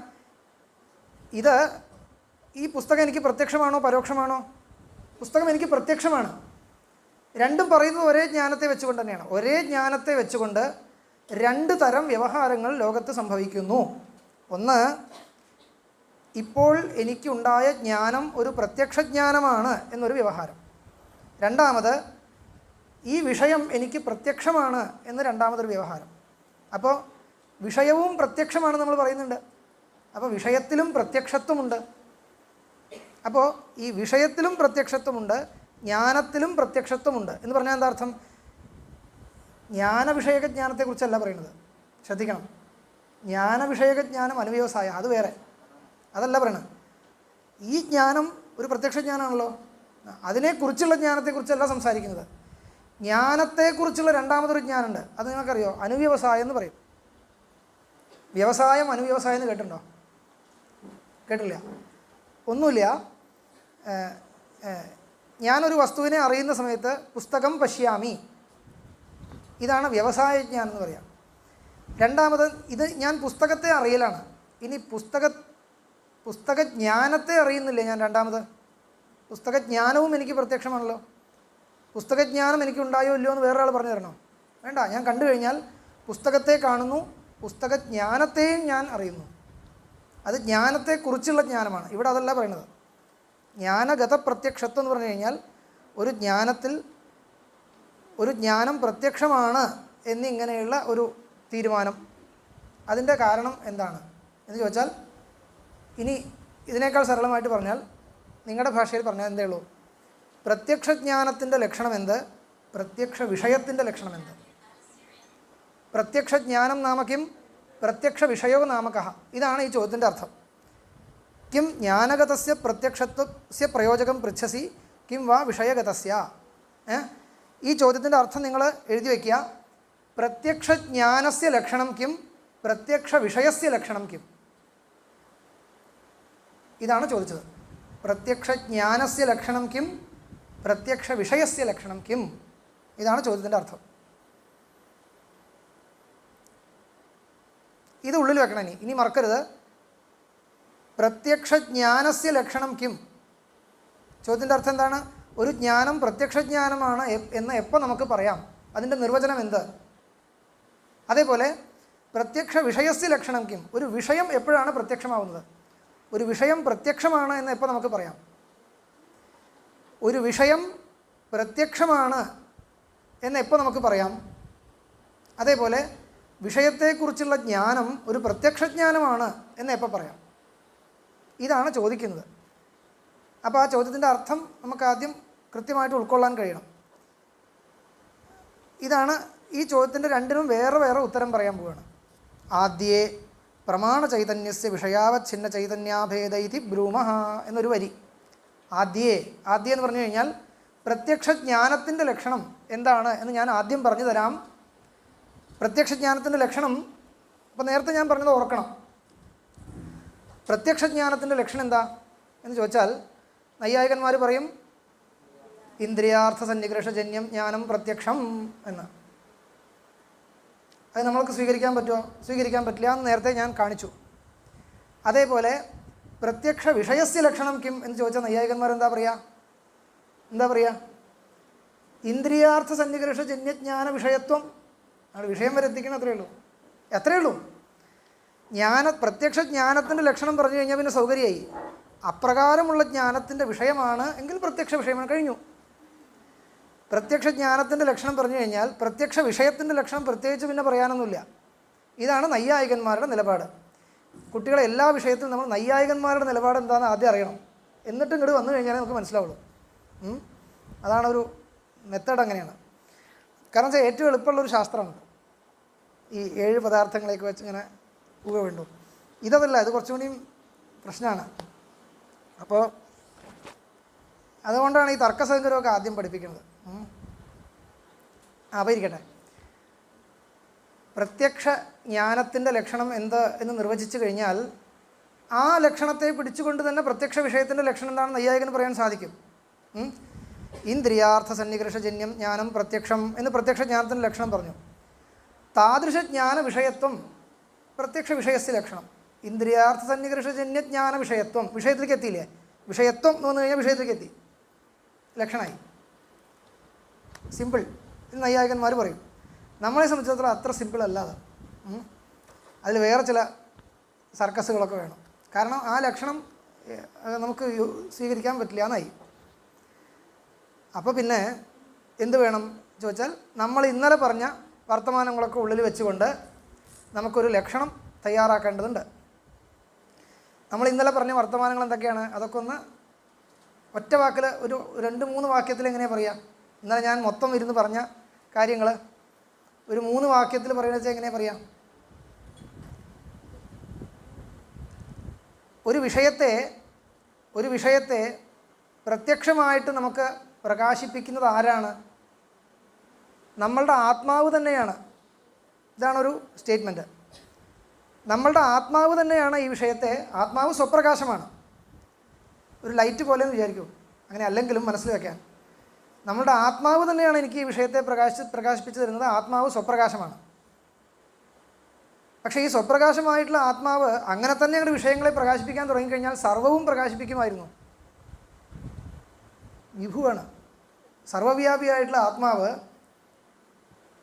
ഈ പുസ്തകം എനിക്ക് പ്രത്യക്ഷമാണോ പരോക്ഷമാണോ? പുസ്തകം എനിക്ക് പ്രത്യക്ഷമാണ്. രണ്ടും പറയുന്നത് ഒരേ ജ്ഞാനത്തെ വെച്ചുകൊണ്ട് തന്നെയാണ്. ഒരേ ജ്ഞാനത്തെ വെച്ചുകൊണ്ട് രണ്ട് തരം വ്യവഹാരങ്ങൾ ലോകത്ത് സംഭവിക്കുന്നു. ഒന്ന്, ഇപ്പോൾ എനിക്കുണ്ടായ ജ്ഞാനം ഒരു പ്രത്യക്ഷജ്ഞാനമാണ് എന്നൊരു വ്യവഹാരം. രണ്ടാമത്, ഈ വിഷയം എനിക്ക് പ്രത്യക്ഷമാണ് എന്ന് രണ്ടാമതൊരു വ്യവഹാരം. അപ്പോൾ വിഷയവും പ്രത്യക്ഷമാണ് നമ്മൾ പറയുന്നുണ്ട്. അപ്പോൾ വിഷയത്തിലും പ്രത്യക്ഷത്വമുണ്ട്. അപ്പോൾ ഈ വിഷയത്തിലും പ്രത്യക്ഷത്വമുണ്ട്, ജ്ഞാനത്തിലും പ്രത്യക്ഷത്വമുണ്ട് എന്ന് പറഞ്ഞാൽ എന്താ അർത്ഥം? ജ്ഞാനവിഷയക ജ്ഞാനത്തെക്കുറിച്ചല്ല പറയുന്നത്, ശ്രദ്ധിക്കണം. ജ്ഞാനവിഷയക ജ്ഞാനം അനുവ്യവസായ, അത് വേറെ, അതല്ല പറയണത്. ഈ ജ്ഞാനം ഒരു പ്രത്യക്ഷ ജ്ഞാനമാണല്ലോ, അതിനെക്കുറിച്ചുള്ള ജ്ഞാനത്തെക്കുറിച്ചല്ല സംസാരിക്കുന്നത്. ജ്ഞാനത്തെക്കുറിച്ചുള്ള രണ്ടാമതൊരു ജ്ഞാനമുണ്ട്, അത് നിങ്ങൾക്കറിയോ? അനുവ്യവസായം എന്ന് പറയും. വ്യവസായം അനുവ്യവസായം എന്ന് കേട്ടിട്ടുണ്ടോ? കേട്ടില്ല? ഒന്നുമില്ല. ഞാനൊരു വസ്തുവിനെ അറിയുന്ന സമയത്ത് പുസ്തകം പശ്യാമി, ഇതാണ് വ്യവസായജ്ഞാനം എന്ന് പറയാം. രണ്ടാമത് ഇത് ഞാൻ പുസ്തകത്തെ അറിയലാണ്. ഇനി പുസ്തകജ്ഞാനത്തെ അറിയുന്നില്ലേ ഞാൻ? രണ്ടാമത് പുസ്തകജ്ഞാനവും എനിക്ക് പ്രത്യക്ഷമാണല്ലോ. പുസ്തകജ്ഞാനം എനിക്കുണ്ടായോ ഇല്ലയോ എന്ന് വേറൊരാൾ പറഞ്ഞു തരണോ? വേണ്ട. ഞാൻ കണ്ടു കഴിഞ്ഞാൽ പുസ്തകത്തെ കാണുന്നു, പുസ്തകജ്ഞാനത്തെയും ഞാൻ അറിയുന്നു. അത് ജ്ഞാനത്തെക്കുറിച്ചുള്ള ജ്ഞാനമാണ്. ഇവിടെ അതല്ല പറയുന്നത്. ജ്ഞാനഗത പ്രത്യക്ഷത്വം എന്ന് പറഞ്ഞു കഴിഞ്ഞാൽ ഒരു ജ്ഞാനത്തിൽ ഒരു ജ്ഞാനം പ്രത്യക്ഷമാണ് എന്നിങ്ങനെയുള്ള ഒരു തീരുമാനം. അതിൻ്റെ കാരണം എന്താണ് എന്ന് ചോദിച്ചാൽ, ഇനി ഇതിനേക്കാൾ സരളമായിട്ട് പറഞ്ഞാൽ, നിങ്ങളുടെ ഭാഷയിൽ പറഞ്ഞാൽ എന്തേ ഉള്ളൂ? പ്രത്യക്ഷജ്ഞാനത്തിൻ്റെ ലക്ഷണം എന്ത്? പ്രത്യക്ഷ വിഷയത്തിൻ്റെ ലക്ഷണം എന്ത്? പ്രത്യക്ഷജ്ഞാനം നാമ കിം പ്രത്യക്ഷ വിഷയോ നാമകഃ, ഇതാണ് ഈ ചോദ്യത്തിൻ്റെ അർത്ഥം. കിം ജ്ഞാനഗതസ്യ പ്രത്യക്ഷത്വസ്യ പ്രയോജകം പൃച്ഛസി കിം വാ വിഷയഗതസ്യ. ഈ ചോദ്യത്തിൻ്റെ അർത്ഥം നിങ്ങൾ എഴുതി വയ്ക്കുക. പ്രത്യക്ഷജ്ഞാനസ്യ ലക്ഷണം കിം പ്രത്യക്ഷ വിഷയസ്യ ലക്ഷണം കിം, ഇതാണ് ചോദിച്ചത്. പ്രത്യക്ഷജ്ഞാനസ്യ ലക്ഷണം കിം പ്രത്യക്ഷ വിഷയസ്യ ലക്ഷണം കിം, ഇതാണ് ചോദ്യത്തിൻ്റെ അർത്ഥം. ഇത് ഉള്ളിൽ വെക്കണം. ഇനി മറക്കരുത്. പ്രത്യക്ഷജ്ഞാനസ്യ ലക്ഷണം കിം, ചോദ്യത്തിൻ്റെ അർത്ഥം എന്താണ്? ഒരു ജ്ഞാനം പ്രത്യക്ഷജ്ഞാനമാണ് എന്ന് എപ്പോൾ നമുക്ക് പറയാം? അതിൻ്റെ നിർവചനം എന്ത്? അതേപോലെ പ്രത്യക്ഷ വിഷയസ്യ ലക്ഷണം കിം, ഒരു വിഷയം എപ്പോഴാണ് പ്രത്യക്ഷമാവുന്നത്? ഒരു വിഷയം പ്രത്യക്ഷമാണ് എന്ന് എപ്പോൾ നമുക്ക് പറയാം? ഒരു വിഷയം പ്രത്യക്ഷമാണ് എന്ന് എപ്പോൾ നമുക്ക് പറയാം? അതേപോലെ വിഷയത്തെക്കുറിച്ചുള്ള ജ്ഞാനം ഒരു പ്രത്യക്ഷജ്ഞാനമാണ് എന്ന് എപ്പോൾ പറയാം? ഇതാണ് ചോദിക്കുന്നത്. അപ്പോൾ ആ ചോദ്യത്തിൻ്റെ അർത്ഥം നമുക്ക് ആദ്യം കൃത്യമായിട്ട് ഉൾക്കൊള്ളാൻ കഴിയണം. ഇതാണ് ഈ ചോദ്യത്തിൻ്റെ രണ്ടിനും വേറെ വേറെ ഉത്തരം പറയാൻ പോവുകയാണ്. ആദ്യേ പ്രമാണ ചൈതന്യസ്യ വിഷയാവച്ഛിന്ന ചൈതന്യാഭേദ ഇതി ബ്രൂമഃ എന്നൊരു വരി. ആദ്യേ എന്ന് പറഞ്ഞു കഴിഞ്ഞാൽ പ്രത്യക്ഷജ്ഞാനത്തിൻ്റെ ലക്ഷണം എന്താണ് എന്ന് ഞാൻ ആദ്യം പറഞ്ഞു തരാം. പ്രത്യക്ഷജ്ഞാനത്തിൻ്റെ ലക്ഷണം അപ്പോൾ നേരത്തെ ഞാൻ പറഞ്ഞത് ഓർക്കണം. പ്രത്യക്ഷജ്ഞാനത്തിൻ്റെ ലക്ഷണം എന്താ എന്ന് ചോദിച്ചാൽ, നൈയായികന്മാർ പറയും ഇന്ദ്രിയാർത്ഥ സന്നികർഷജന്യം ജ്ഞാനം പ്രത്യക്ഷം എന്ന്. അത് നമ്മൾക്ക് സ്വീകരിക്കാൻ പറ്റുമോ? സ്വീകരിക്കാൻ പറ്റില്ല എന്ന് നേരത്തെ ഞാൻ കാണിച്ചു. അതേപോലെ പ്രത്യക്ഷ വിഷയസ്യ ലക്ഷണം കിം എന്ന് ചോദിച്ചാൽ നൈയായികന്മാർ എന്താ പറയുക? ഇന്ദ്രിയാർത്ഥ സന്നികർഷജന്യജ്ഞാന വിഷയത്വം. നമ്മൾ വിഷയം വരെ എത്തിക്കണം, എത്രയേ ഉള്ളൂ. പ്രത്യക്ഷ ജ്ഞാനത്തിൻ്റെ ലക്ഷണം പറഞ്ഞു കഴിഞ്ഞാൽ പിന്നെ സൗകര്യമായി. അപ്രകാരമുള്ള ജ്ഞാനത്തിൻ്റെ വിഷയമാണ് എങ്കിൽ പ്രത്യക്ഷ വിഷയമാണ്, കഴിഞ്ഞു. പ്രത്യക്ഷ ജ്ഞാനത്തിൻ്റെ ലക്ഷണം പറഞ്ഞു കഴിഞ്ഞാൽ പ്രത്യക്ഷ വിഷയത്തിൻ്റെ ലക്ഷണം പ്രത്യേകിച്ച് പിന്നെ പറയാനൊന്നുമില്ല. ഇതാണ് നൈയായികന്മാരുടെ നിലപാട്. കുട്ടികളെ എല്ലാ വിഷയത്തിലും നമ്മൾ നൈയായികന്മാരുടെ നിലപാട് എന്താണെന്ന് ആദ്യം അറിയണം, എന്നിട്ടും ഇങ്ങോട്ട് വന്നു കഴിഞ്ഞാൽ നമുക്ക് മനസ്സിലാവുള്ളൂ. അതാണൊരു മെത്തേഡ്, അങ്ങനെയാണ്. കാരണം വെച്ചാൽ ഏറ്റവും എളുപ്പമുള്ളൊരു ശാസ്ത്രമാണ് ഈ 7 പദാർത്ഥങ്ങളേക്ക് വെച്ച് ഇങ്ങനെ പുക വേണ്ടു. ഇതല്ല, ഇത് കുറച്ചും കൂടിയും പ്രശ്നമാണ്. അപ്പോൾ അതുകൊണ്ടാണ് ഈ തർക്കസങ്കരമൊക്കെ ആദ്യം പഠിപ്പിക്കുന്നത്. അപ്പോൾ ഇരിക്കട്ടെ. പ്രത്യക്ഷ ജ്ഞാനത്തിൻ്റെ ലക്ഷണം എന്ത് എന്ന് നിർവചിച്ചു കഴിഞ്ഞാൽ ആ ലക്ഷണത്തെ പിടിച്ചുകൊണ്ട് തന്നെ പ്രത്യക്ഷ വിഷയത്തിൻ്റെ ലക്ഷണം എന്താണെന്ന് നൈയായികന് പറയാൻ സാധിക്കും. ഇന്ദ്രിയാർത്ഥ സന്നികർഷജന്യം ജ്ഞാനം പ്രത്യക്ഷം എന്ന് പ്രത്യക്ഷ ജ്ഞാനത്തിൻ്റെ ലക്ഷണം പറഞ്ഞു. താദൃശ ജ്ഞാന വിഷയത്വം പ്രത്യക്ഷ വിഷയസ്യ ലക്ഷണം. ഇന്ദ്രിയാർത്ഥ സന്നികർഷജന്യ ജ്ഞാന വിഷയത്വം, വിഷയത്തിലേക്ക് എത്തിയില്ലേ? വിഷയത്വം എന്ന് വന്നു കഴിഞ്ഞാൽ വിഷയത്തിലേക്ക് എത്തി, ലക്ഷണമായി. സിമ്പിൾ. ഇത് നൈയായികന്മാർ പറയും. നമ്മളെ സംബന്ധിച്ചിടത്തോളം അത്ര സിമ്പിൾ അല്ല അത്. അതിൽ വേറെ ചില സർക്കസുകളൊക്കെ വേണം. കാരണം ആ ലക്ഷണം നമുക്ക് സ്വീകരിക്കാൻ പറ്റില്ല എന്നായി. അപ്പോൾ പിന്നെ എന്ത് വേണം ചോദിച്ചാൽ, നമ്മൾ ഇന്നലെ പറഞ്ഞ വർത്തമാനങ്ങളൊക്കെ ഉള്ളിൽ വെച്ചുകൊണ്ട് നമുക്കൊരു ലക്ഷണം തയ്യാറാക്കേണ്ടതുണ്ട്. നമ്മൾ ഇന്നലെ പറഞ്ഞ വർത്തമാനങ്ങൾ എന്തൊക്കെയാണ്? അതൊക്കെ ഒന്ന് ഒറ്റ വാക്കിൽ ഒരു 2-3 വാക്യത്തിൽ എങ്ങനെയാണ് പറയുക? ഇന്നലെ ഞാൻ മൊത്തം ഇരുന്ന് പറഞ്ഞ കാര്യങ്ങൾ ഒരു 3 വാക്യത്തിൽ പറയുന്നത് വെച്ചാൽ എങ്ങനെയാണ് പറയാം? ഒരു വിഷയത്തെ പ്രത്യക്ഷമായിട്ട് നമുക്ക് പ്രകാശിപ്പിക്കുന്നത് ആരാണ്? നമ്മളുടെ ആത്മാവ് തന്നെയാണ്. ഇതാണൊരു സ്റ്റേറ്റ്മെൻറ്റ്. നമ്മളുടെ ആത്മാവ് തന്നെയാണ് ഈ വിഷയത്തെ. ആത്മാവ് സ്വപ്രകാശമാണ്, ഒരു ലൈറ്റ് പോലെ എന്ന് വിചാരിക്കൂ. അങ്ങനെ അല്ലെങ്കിലും മനസ്സിൽ വയ്ക്കാൻ, നമ്മളുടെ ആത്മാവ് തന്നെയാണ് എനിക്ക് ഈ വിഷയത്തെ പ്രകാശിപ്പിച്ചു തരുന്നത്. ആത്മാവ് സ്വപ്രകാശമാണ്. പക്ഷേ ഈ സ്വപ്രകാശമായിട്ടുള്ള ആത്മാവ് അങ്ങനെ തന്നെ അങ്ങോട്ട് വിഷയങ്ങളെ പ്രകാശിപ്പിക്കാൻ തുടങ്ങിക്കഴിഞ്ഞാൽ സർവ്വവും പ്രകാശിപ്പിക്കുമായിരുന്നു. വിഭുവാണ്, സർവ്വവ്യാപിയായിട്ടുള്ള ആത്മാവ്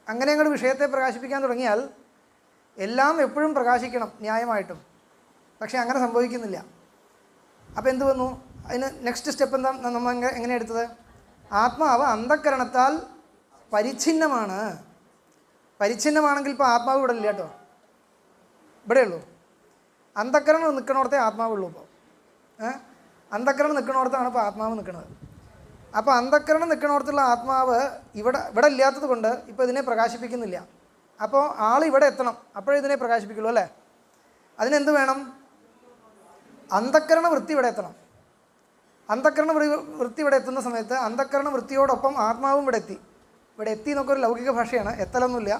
അങ്ങനെ അങ്ങോട്ട് വിഷയത്തെ പ്രകാശിപ്പിക്കാൻ തുടങ്ങിയാൽ എല്ലാം എപ്പോഴും പ്രകാശിക്കണം ന്യായമായിട്ടും. പക്ഷേ അങ്ങനെ സംഭവിക്കുന്നില്ല. അപ്പോൾ എന്ത് വന്നു? അതിന് നെക്സ്റ്റ് സ്റ്റെപ്പ് എന്താ നമ്മൾ എങ്ങനെ എടുത്തത്? ആത്മാവ് അന്ധക്കരണത്താൽ പരിച്ഛിന്നമാണ്. പരിച്ഛിന്നമാണെങ്കിൽ ഇപ്പോൾ ആത്മാവ് ഇവിടെ ഇല്ല കേട്ടോ, ഇവിടെ ഉള്ളൂ. അന്ധക്കരണം നിൽക്കണോടത്തേ ആത്മാവുള്ളൂ. ഇപ്പോൾ അന്ധക്കരണം നിൽക്കണോടത്താണ് ഇപ്പോൾ ആത്മാവ് നിൽക്കുന്നത്. അപ്പോൾ അന്ധക്കരണം നിൽക്കണോടത്തുള്ള ആത്മാവ് ഇവിടെ ഇല്ലാത്തത് കൊണ്ട് ഇപ്പോൾ ഇതിനെ പ്രകാശിപ്പിക്കുന്നില്ല. അപ്പോൾ ആൾ ഇവിടെ എത്തണം, അപ്പോഴേ ഇതിനെ പ്രകാശിപ്പിക്കുള്ളൂ അല്ലേ? അതിനെന്ത് വേണം? അന്ധക്കരണ വൃത്തി ഇവിടെ എത്തണം. അന്ധക്കരണ വൃത്തി ഇവിടെ എത്തുന്ന സമയത്ത് അന്ധക്കരണ വൃത്തിയോടൊപ്പം ആത്മാവും ഇവിടെ എത്തി എന്നൊക്കെ ഒരു ലൗകിക ഭാഷയാണ്, എത്തലൊന്നുമില്ല.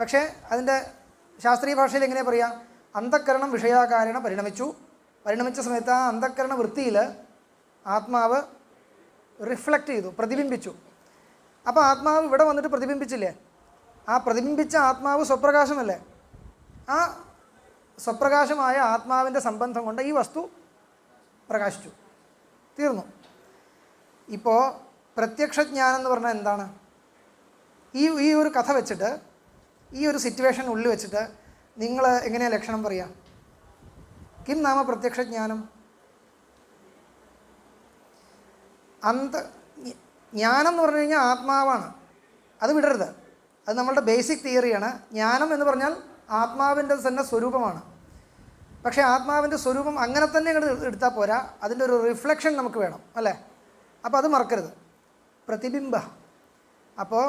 പക്ഷേ അതിൻ്റെ ശാസ്ത്രീയ ഭാഷയിൽ എങ്ങനെയാണ് പറയുക? അന്ധക്കരണം വിഷയാകാരേണ പരിണമിച്ച സമയത്ത് ആ അന്ധക്കരണ വൃത്തിയിൽ ആത്മാവ് റിഫ്ലക്റ്റ് ചെയ്തു, പ്രതിബിംബിച്ചു. അപ്പോൾ ആത്മാവ് ഇവിടെ വന്നിട്ട് പ്രതിബിംബിച്ചില്ലേ? ആ പ്രതിബിംബിച്ച ആത്മാവ് സ്വപ്രകാശമല്ലേ? ആ സ്വപ്രകാശമായ ആത്മാവിൻ്റെ സംബന്ധം കൊണ്ട് ഈ വസ്തു പ്രകാശിച്ചു, തീർന്നു. ഇപ്പോൾ പ്രത്യക്ഷജ്ഞാനം എന്ന് പറഞ്ഞാൽ എന്താണ്? ഈ ഒരു കഥ വെച്ചിട്ട്, ഈ ഒരു സിറ്റുവേഷൻ ഉള്ളിൽ വെച്ചിട്ട് നിങ്ങൾ എങ്ങനെയാണ് ലക്ഷണം പറയുക? കിം നാമ പ്രത്യക്ഷജ്ഞാനം? ജ്ഞാനം എന്ന് പറഞ്ഞു കഴിഞ്ഞാൽ ആത്മാവാണ്, അത് വിടരുത്. അത് നമ്മളുടെ ബേസിക് തിയറിയാണ്. ജ്ഞാനം എന്ന് പറഞ്ഞാൽ ആത്മാവിൻ്റെ തന്നെ സ്വരൂപമാണ്. പക്ഷേ ആത്മാവിൻ്റെ സ്വരൂപം അങ്ങനെ തന്നെ അങ്ങോട്ട് എടുത്താൽ പോരാ, അതിൻ്റെ ഒരു റിഫ്ലക്ഷൻ നമുക്ക് വേണം അല്ലേ? അപ്പോൾ അത് മറക്കരുത്, പ്രതിബിംബ. അപ്പോൾ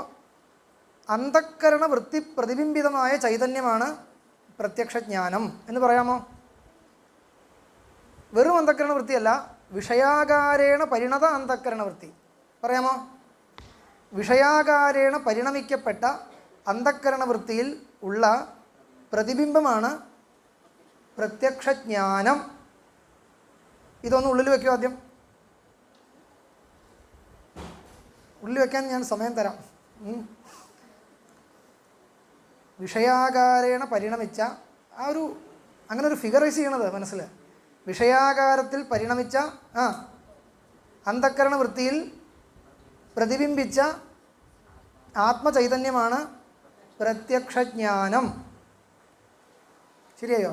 അന്ധക്കരണ വൃത്തി പ്രതിബിംബിതമായ ചൈതന്യമാണ് പ്രത്യക്ഷജ്ഞാനം എന്ന് പറയാമോ? വെറും അന്ധക്കരണ വൃത്തിയല്ല, വിഷയാകാരേണ പരിണത അന്ധക്കരണ വൃത്തി പറയാമോ? വിഷയാകാരേണ പരിണമിക്കപ്പെട്ട അന്ധക്കരണ വൃത്തിയിൽ ഉള്ള പ്രതിബിംബമാണ് പ്രത്യക്ഷജ്ഞാനം. ഇതൊന്ന് ഉള്ളിൽ വയ്ക്കുക. ആദ്യം ഉള്ളിൽ വയ്ക്കാൻ ഞാൻ സമയം തരാം. വിഷയാകാരേണ പരിണമിച്ച അങ്ങനെ ഒരു ഫിഗറൈസ് ചെയ്യണത് മനസ്സിൽ. വിഷയാകാരത്തിൽ പരിണമിച്ച അന്ധക്കരണ വൃത്തിയിൽ പ്രതിബിംബിച്ച ആത്മചൈതന്യമാണ് പ്രത്യക്ഷജ്ഞാനം. ശരിയായോ?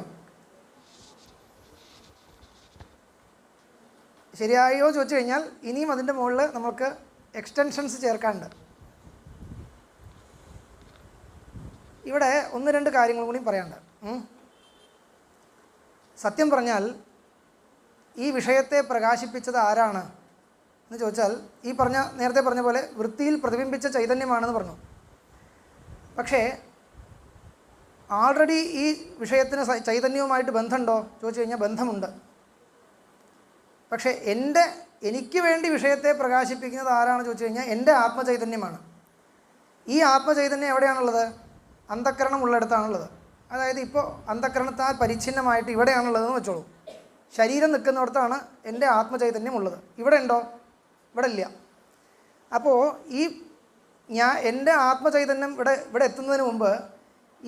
ശരിയായോ ചോദിച്ചു കഴിഞ്ഞാൽ ഇനിയും അതിൻ്റെ മുകളിൽ നമുക്ക് എക്സ്റ്റൻഷൻസ് ചേർക്കാനുണ്ട്. ഇവിടെ 1-2 കാര്യങ്ങൾ കൂടി പറയാനുണ്ട്. സത്യം പറഞ്ഞാൽ ഈ വിഷയത്തെ പ്രകാശിപ്പിച്ചത് ആരാണ് എന്ന് ചോദിച്ചാൽ, നേരത്തെ പറഞ്ഞ പോലെ വൃത്തിയിൽ പ്രതിബിംബിച്ച ചൈതന്യമാണെന്ന് പറഞ്ഞു. പക്ഷേ ആൾറെഡി ഈ വിഷയത്തിന് ചൈതന്യവുമായിട്ട് ബന്ധമുണ്ടോ ചോദിച്ചു കഴിഞ്ഞാൽ ബന്ധമുണ്ട്. പക്ഷേ എനിക്ക് വേണ്ടി വിഷയത്തെ പ്രകാശിപ്പിക്കുന്നത് ആരാണെന്ന് ചോദിച്ചു കഴിഞ്ഞാൽ എൻ്റെ ആത്മചൈതന്യമാണ്. ഈ ആത്മചൈതന്യം എവിടെയാണുള്ളത്? അന്ധക്കരണം ഉള്ളിടത്താണുള്ളത്. അതായത് ഇപ്പോൾ അന്ധക്കരണത്താൽ പരിച്ഛിന്നമായിട്ട് ഇവിടെയാണുള്ളതെന്ന് വെച്ചോളൂ. ശരീരം നിൽക്കുന്നിടത്താണ് എൻ്റെ ആത്മചൈതന്യം ഉള്ളത്. ഇവിടെ ഉണ്ടോ? ഇവിടെ ഇല്ല. അപ്പോൾ എൻ്റെ ആത്മചൈതന്യം ഇവിടെ എത്തുന്നതിന് മുമ്പ്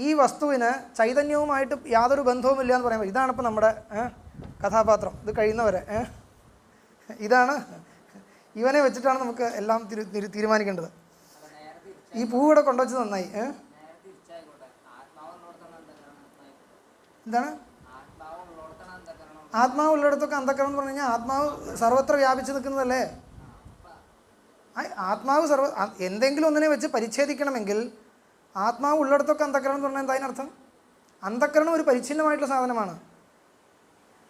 ഈ വസ്തുവിന് ചൈതന്യവുമായിട്ട് യാതൊരു ബന്ധവുമില്ല എന്ന് പറയാൻ പറ്റും. ഇതാണിപ്പോൾ നമ്മുടെ കഥാപാത്രം. ഇത് കഴിയുന്നവരെ ഇതാണ്, ഇവനെ വെച്ചിട്ടാണ് നമുക്ക് എല്ലാം തീരുമാനിക്കേണ്ടത്. ഈ പൂവിടെ കൊണ്ടുവച്ചത് നന്നായി. എന്താണ് ആത്മാവ് ഉള്ളിടത്തൊക്കെ അന്ധക്കരണം എന്ന് പറഞ്ഞു കഴിഞ്ഞാൽ ആത്മാവ് സർവത്ര വ്യാപിച്ച് നിൽക്കുന്നതല്ലേ? ആത്മാവ് എന്തെങ്കിലും ഒന്നിനെ വെച്ച് പരിച്ഛേദിക്കണമെങ്കിൽ ആത്മാവ് ഉള്ളിടത്തൊക്കെ അന്ധക്കരണം എന്ന് പറഞ്ഞാൽ എന്താ അതിനർത്ഥം? അന്ധക്കരണം ഒരു പരിച്ഛിന്നമായിട്ടുള്ള സാധനമാണ്.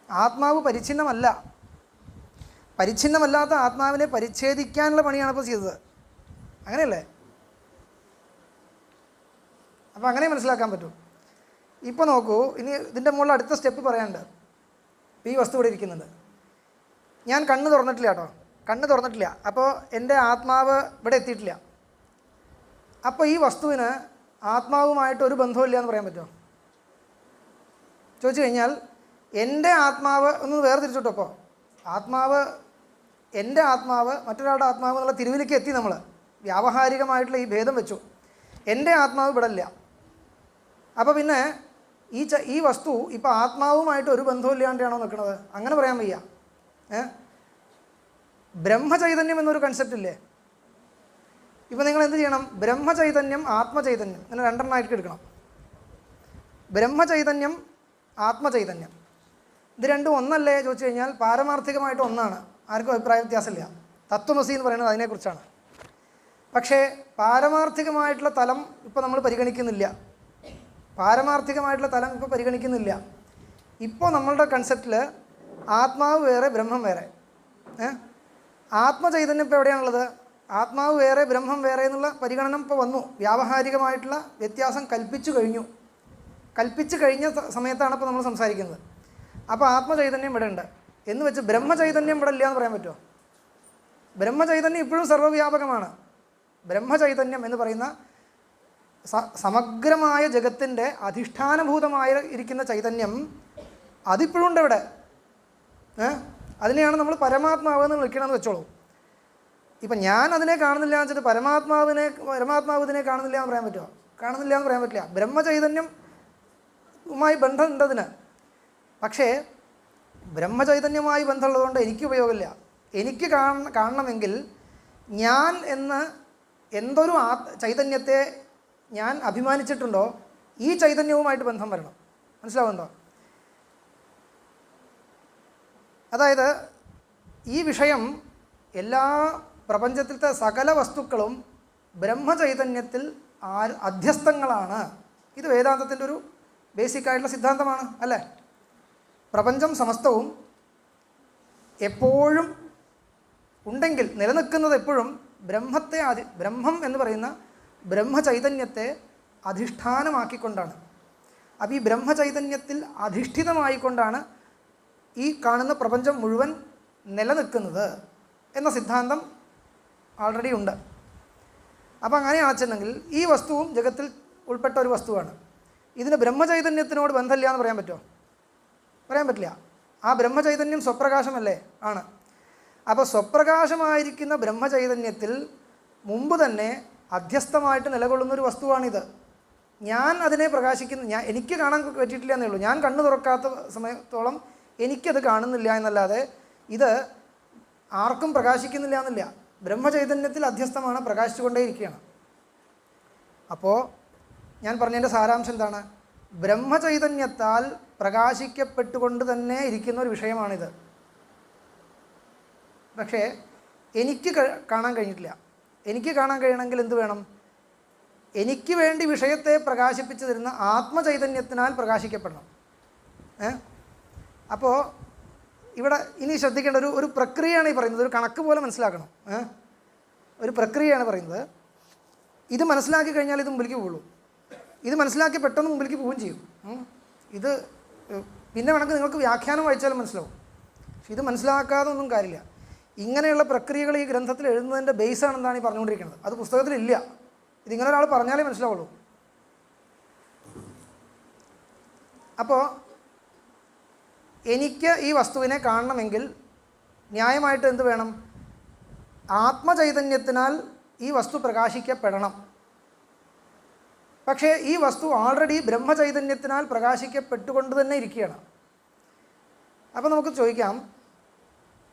ആത്മാവ് പരിച്ഛിന്നമല്ല. പരിച്ഛിന്നമല്ലാത്ത ആത്മാവിനെ പരിച്ഛേദിക്കാനുള്ള പണിയാണ് ഇപ്പോൾ ചെയ്തത്. അങ്ങനെയല്ലേ? അപ്പോൾ അങ്ങനെ മനസ്സിലാക്കാൻ പറ്റും. ഇപ്പോൾ നോക്കൂ, ഇനി ഇതിൻ്റെ മുകളിൽ അടുത്ത സ്റ്റെപ്പ് പറയാനുണ്ട്. ഈ വസ്തു ഇവിടെ ഇരിക്കുന്നുണ്ട്, ഞാൻ കണ്ണ് തുറന്നിട്ടില്ല കേട്ടോ, കണ്ണ് തുറന്നിട്ടില്ല. അപ്പോൾ എൻ്റെ ആത്മാവ് ഇവിടെ എത്തിയിട്ടില്ല. അപ്പോൾ ഈ വസ്തുവിന് ആത്മാവുമായിട്ട് ഒരു ബന്ധമില്ല എന്ന് പറയാൻ പറ്റുമോ? ചോദിച്ചു കഴിഞ്ഞാൽ എൻ്റെ ആത്മാവ് ഒന്ന് വേർതിരിച്ചിട്ടോ. അപ്പോൾ ആത്മാവ്, എൻ്റെ ആത്മാവ് മറ്റൊരാളുടെ ആത്മാവ് എന്നുള്ള തിരുവിലേക്ക് എത്തി. നമ്മൾ വ്യാവഹാരികമായിട്ടുള്ള ഈ ഭേദം വെച്ചു. എൻ്റെ ആത്മാവ് ഇവിടെ ഇല്ല. അപ്പോൾ പിന്നെ ഈ വസ്തു ഇപ്പോൾ ആത്മാവുമായിട്ട് ഒരു ബന്ധമില്ലാണ്ടാണോ നിൽക്കുന്നത്? അങ്ങനെ പറയാൻ വയ്യ. ബ്രഹ്മചൈതന്യം എന്നൊരു കൺസെപ്റ്റ് ഇല്ലേ? ഇപ്പോൾ നിങ്ങൾ എന്ത് ചെയ്യണം? ബ്രഹ്മചൈതന്യം, ആത്മചൈതന്യം, ഇങ്ങനെ രണ്ടെണ്ണമായിട്ട് എടുക്കണം. ബ്രഹ്മചൈതന്യം, ആത്മചൈതന്യം, ഇത് രണ്ടും ഒന്നല്ലേ ചോദിച്ചു കഴിഞ്ഞാൽ പാരമാർത്ഥികമായിട്ട് ഒന്നാണ്. ആർക്കും അഭിപ്രായ വ്യത്യാസമില്ല. തത്വമസി എന്ന് പറയുന്നത് അതിനെക്കുറിച്ചാണ്. പക്ഷേ പാരമാർത്ഥികമായിട്ടുള്ള തലം ഇപ്പോൾ നമ്മൾ പരിഗണിക്കുന്നില്ല. പാരമാർത്ഥികമായിട്ടുള്ള തലം ഇപ്പോൾ പരിഗണിക്കുന്നില്ല. ഇപ്പോൾ നമ്മളുടെ കൺസെപ്റ്റിൽ ആത്മാവ് വേറെ, ബ്രഹ്മം വേറെ. ആത്മചൈതന്യം ഇപ്പോൾ എവിടെയാണുള്ളത്? ആത്മാവ് വേറെ, ബ്രഹ്മം വേറെ എന്നുള്ള പരിഗണന ഇപ്പോൾ വന്നു. വ്യാവഹാരികമായിട്ടുള്ള വ്യത്യാസം കൽപ്പിച്ചു കഴിഞ്ഞു. കൽപ്പിച്ചു കഴിഞ്ഞ സമയത്താണ് ഇപ്പോൾ നമ്മൾ സംസാരിക്കുന്നത്. അപ്പോൾ ആത്മചൈതന്യം ഇവിടെ ഉണ്ട് എന്ന് വെച്ച് ബ്രഹ്മചൈതന്യം ഇവിടെ ഇല്ല എന്ന് പറയാൻ പറ്റുമോ? ബ്രഹ്മചൈതന്യം ഇപ്പോഴും സർവ്വവ്യാപകമാണ്. ബ്രഹ്മചൈതന്യം എന്ന് പറയുന്ന സമഗ്രമായ ജഗത്തിൻ്റെ അധിഷ്ഠാനഭൂതമായി ഇരിക്കുന്ന ചൈതന്യം അതിപ്പോഴും ഉണ്ട് ഇവിടെ. അതിനെയാണ് നമ്മൾ പരമാത്മാവ് എന്ന് വിളിക്കണമെന്ന് വെച്ചോളൂ. ഇപ്പം ഞാൻ അതിനെ കാണുന്നില്ല എന്ന് വെച്ചിട്ട് പരമാത്മാവ് ഇതിനെ കാണുന്നില്ല എന്ന് പറയാൻ പറ്റുമോ? കാണുന്നില്ല എന്ന് പറയാൻ പറ്റില്ല. ബ്രഹ്മചൈതന്യവുമായി ബന്ധമുണ്ട് അതിന്. പക്ഷേ ബ്രഹ്മചൈതന്യവുമായി ബന്ധമുള്ളതുകൊണ്ട് എനിക്ക് ഉപയോഗമില്ല. എനിക്ക് കാണണമെങ്കിൽ ഞാൻ എന്ന് എന്തൊരു ചൈതന്യത്തെ ഞാൻ അഭിമാനിച്ചിട്ടുണ്ടോ ഈ ചൈതന്യവുമായിട്ട് ബന്ധം വരണം. മനസ്സിലാവുന്നുണ്ടോ? അതായത് ഈ വിഷയം എല്ലാ പ്രപഞ്ചത്തിലത്തെ സകല വസ്തുക്കളും ബ്രഹ്മചൈതന്യത്തിൽ അധ്യസ്ഥങ്ങളാണ്. ഇത് വേദാന്തത്തിൻ്റെ ഒരു ബേസിക്കായിട്ടുള്ള സിദ്ധാന്തമാണ്, അല്ലേ? പ്രപഞ്ചം സമസ്തവും എപ്പോഴും ഉണ്ടെങ്കിൽ നിലനിൽക്കുന്നത് എപ്പോഴും ബ്രഹ്മം എന്ന് പറയുന്ന ബ്രഹ്മചൈതന്യത്തെ അധിഷ്ഠാനമാക്കിക്കൊണ്ടാണ്. അപ്പോൾ ഈ ബ്രഹ്മചൈതന്യത്തിൽ അധിഷ്ഠിതമായിക്കൊണ്ടാണ് ഈ കാണുന്ന പ്രപഞ്ചം മുഴുവൻ നിലനിൽക്കുന്നത് എന്ന സിദ്ധാന്തം ആൾറെഡി ഉണ്ട്. അപ്പോൾ അങ്ങനെയാണെന്നുണ്ടെങ്കിൽ ഈ വസ്തുവും ജഗത്തിൽ ഉൾപ്പെട്ട ഒരു വസ്തുവാണ്. ഇതിന് ബ്രഹ്മചൈതന്യത്തിനോട് ബന്ധമില്ല എന്ന് പറയാൻ പറ്റുമോ? പറയാൻ പറ്റില്ല. ആ ബ്രഹ്മചൈതന്യം സ്വപ്രകാശമല്ലേ? ആണ്. അപ്പോൾ സ്വപ്രകാശമായിരിക്കുന്ന ബ്രഹ്മചൈതന്യത്തിൽ മുമ്പ് തന്നെ അധ്യസ്ഥമായിട്ട് നിലകൊള്ളുന്നൊരു വസ്തുവാണിത്. ഞാൻ അതിനെ എനിക്ക് കാണാൻ പറ്റിയിട്ടില്ല എന്നേ ഉള്ളൂ. ഞാൻ കണ്ണു തുറക്കാത്ത സമയത്തോളം എനിക്കത് കാണുന്നില്ല എന്നല്ലാതെ ഇത് ആർക്കും പ്രകാശിക്കുന്നില്ല എന്നില്ല. ബ്രഹ്മചൈതന്യത്തിൽ അധ്യസ്ഥമാണ്, പ്രകാശിച്ചുകൊണ്ടേയിരിക്കുകയാണ്. അപ്പോൾ ഞാൻ പറഞ്ഞതിൻ്റെ സാരാംശം എന്താണ്? ബ്രഹ്മചൈതന്യത്താൽ പ്രകാശിക്കപ്പെട്ടുകൊണ്ട് തന്നെ ഇരിക്കുന്ന ഒരു വിഷയമാണിത്. പക്ഷേ എനിക്ക് കാണാൻ കഴിഞ്ഞിട്ടില്ല. എനിക്ക് കാണാൻ കഴിയണമെങ്കിൽ എന്ത് വേണം? എനിക്ക് വേണ്ടി വിഷയത്തെ പ്രകാശിപ്പിച്ചു തരുന്ന ആത്മചൈതന്യത്തിനാൽ പ്രകാശിക്കപ്പെടണം. അപ്പോൾ ഇവിടെ ഇനി ശ്രദ്ധിക്കേണ്ട ഒരു പ്രക്രിയയാണ് ഈ പറയുന്നത്. ഒരു കണക്ക് പോലെ മനസ്സിലാക്കണം. ഒരു പ്രക്രിയയാണ് പറയുന്നത്. ഇത് മനസ്സിലാക്കി കഴിഞ്ഞാൽ ഇത് മുമ്പിലേക്ക് പോകുള്ളൂ. ഇത് മനസ്സിലാക്കി പെട്ടെന്ന് മുമ്പിലേക്ക് പോവുകയും ചെയ്യും. ഇത് പിന്നെ വേണമെങ്കിൽ നിങ്ങൾക്ക് വ്യാഖ്യാനം വായിച്ചാലും മനസ്സിലാവും. പക്ഷെ ഇത് മനസ്സിലാക്കാതെ ഒന്നും കാര്യമില്ല. ഇങ്ങനെയുള്ള പ്രക്രിയകൾ ഈ ഗ്രന്ഥത്തിൽ എഴുതുന്നതിൻ്റെ ബേസാണ് എന്താണ് ഈ പറഞ്ഞുകൊണ്ടിരിക്കുന്നത്. അത് പുസ്തകത്തിലില്ല. ഇതിങ്ങനെ ഒരാൾ പറഞ്ഞാലേ മനസ്സിലാവുള്ളൂ. അപ്പോൾ എനിക്ക് ഈ വസ്തുവിനെ കാണണമെങ്കിൽ ന്യായമായിട്ട് എന്ത് വേണം? ആത്മചൈതന്യത്തിനാൽ ഈ വസ്തു പ്രകാശിക്കപ്പെടണം. പക്ഷേ ഈ വസ്തു ഓൾറെഡി ബ്രഹ്മചൈതന്യത്തിനാൽ പ്രകാശിക്കപ്പെട്ടുകൊണ്ട് തന്നെ ഇരിക്കുകയാണ്. അപ്പോൾ നമുക്ക് ചോദിക്കാം,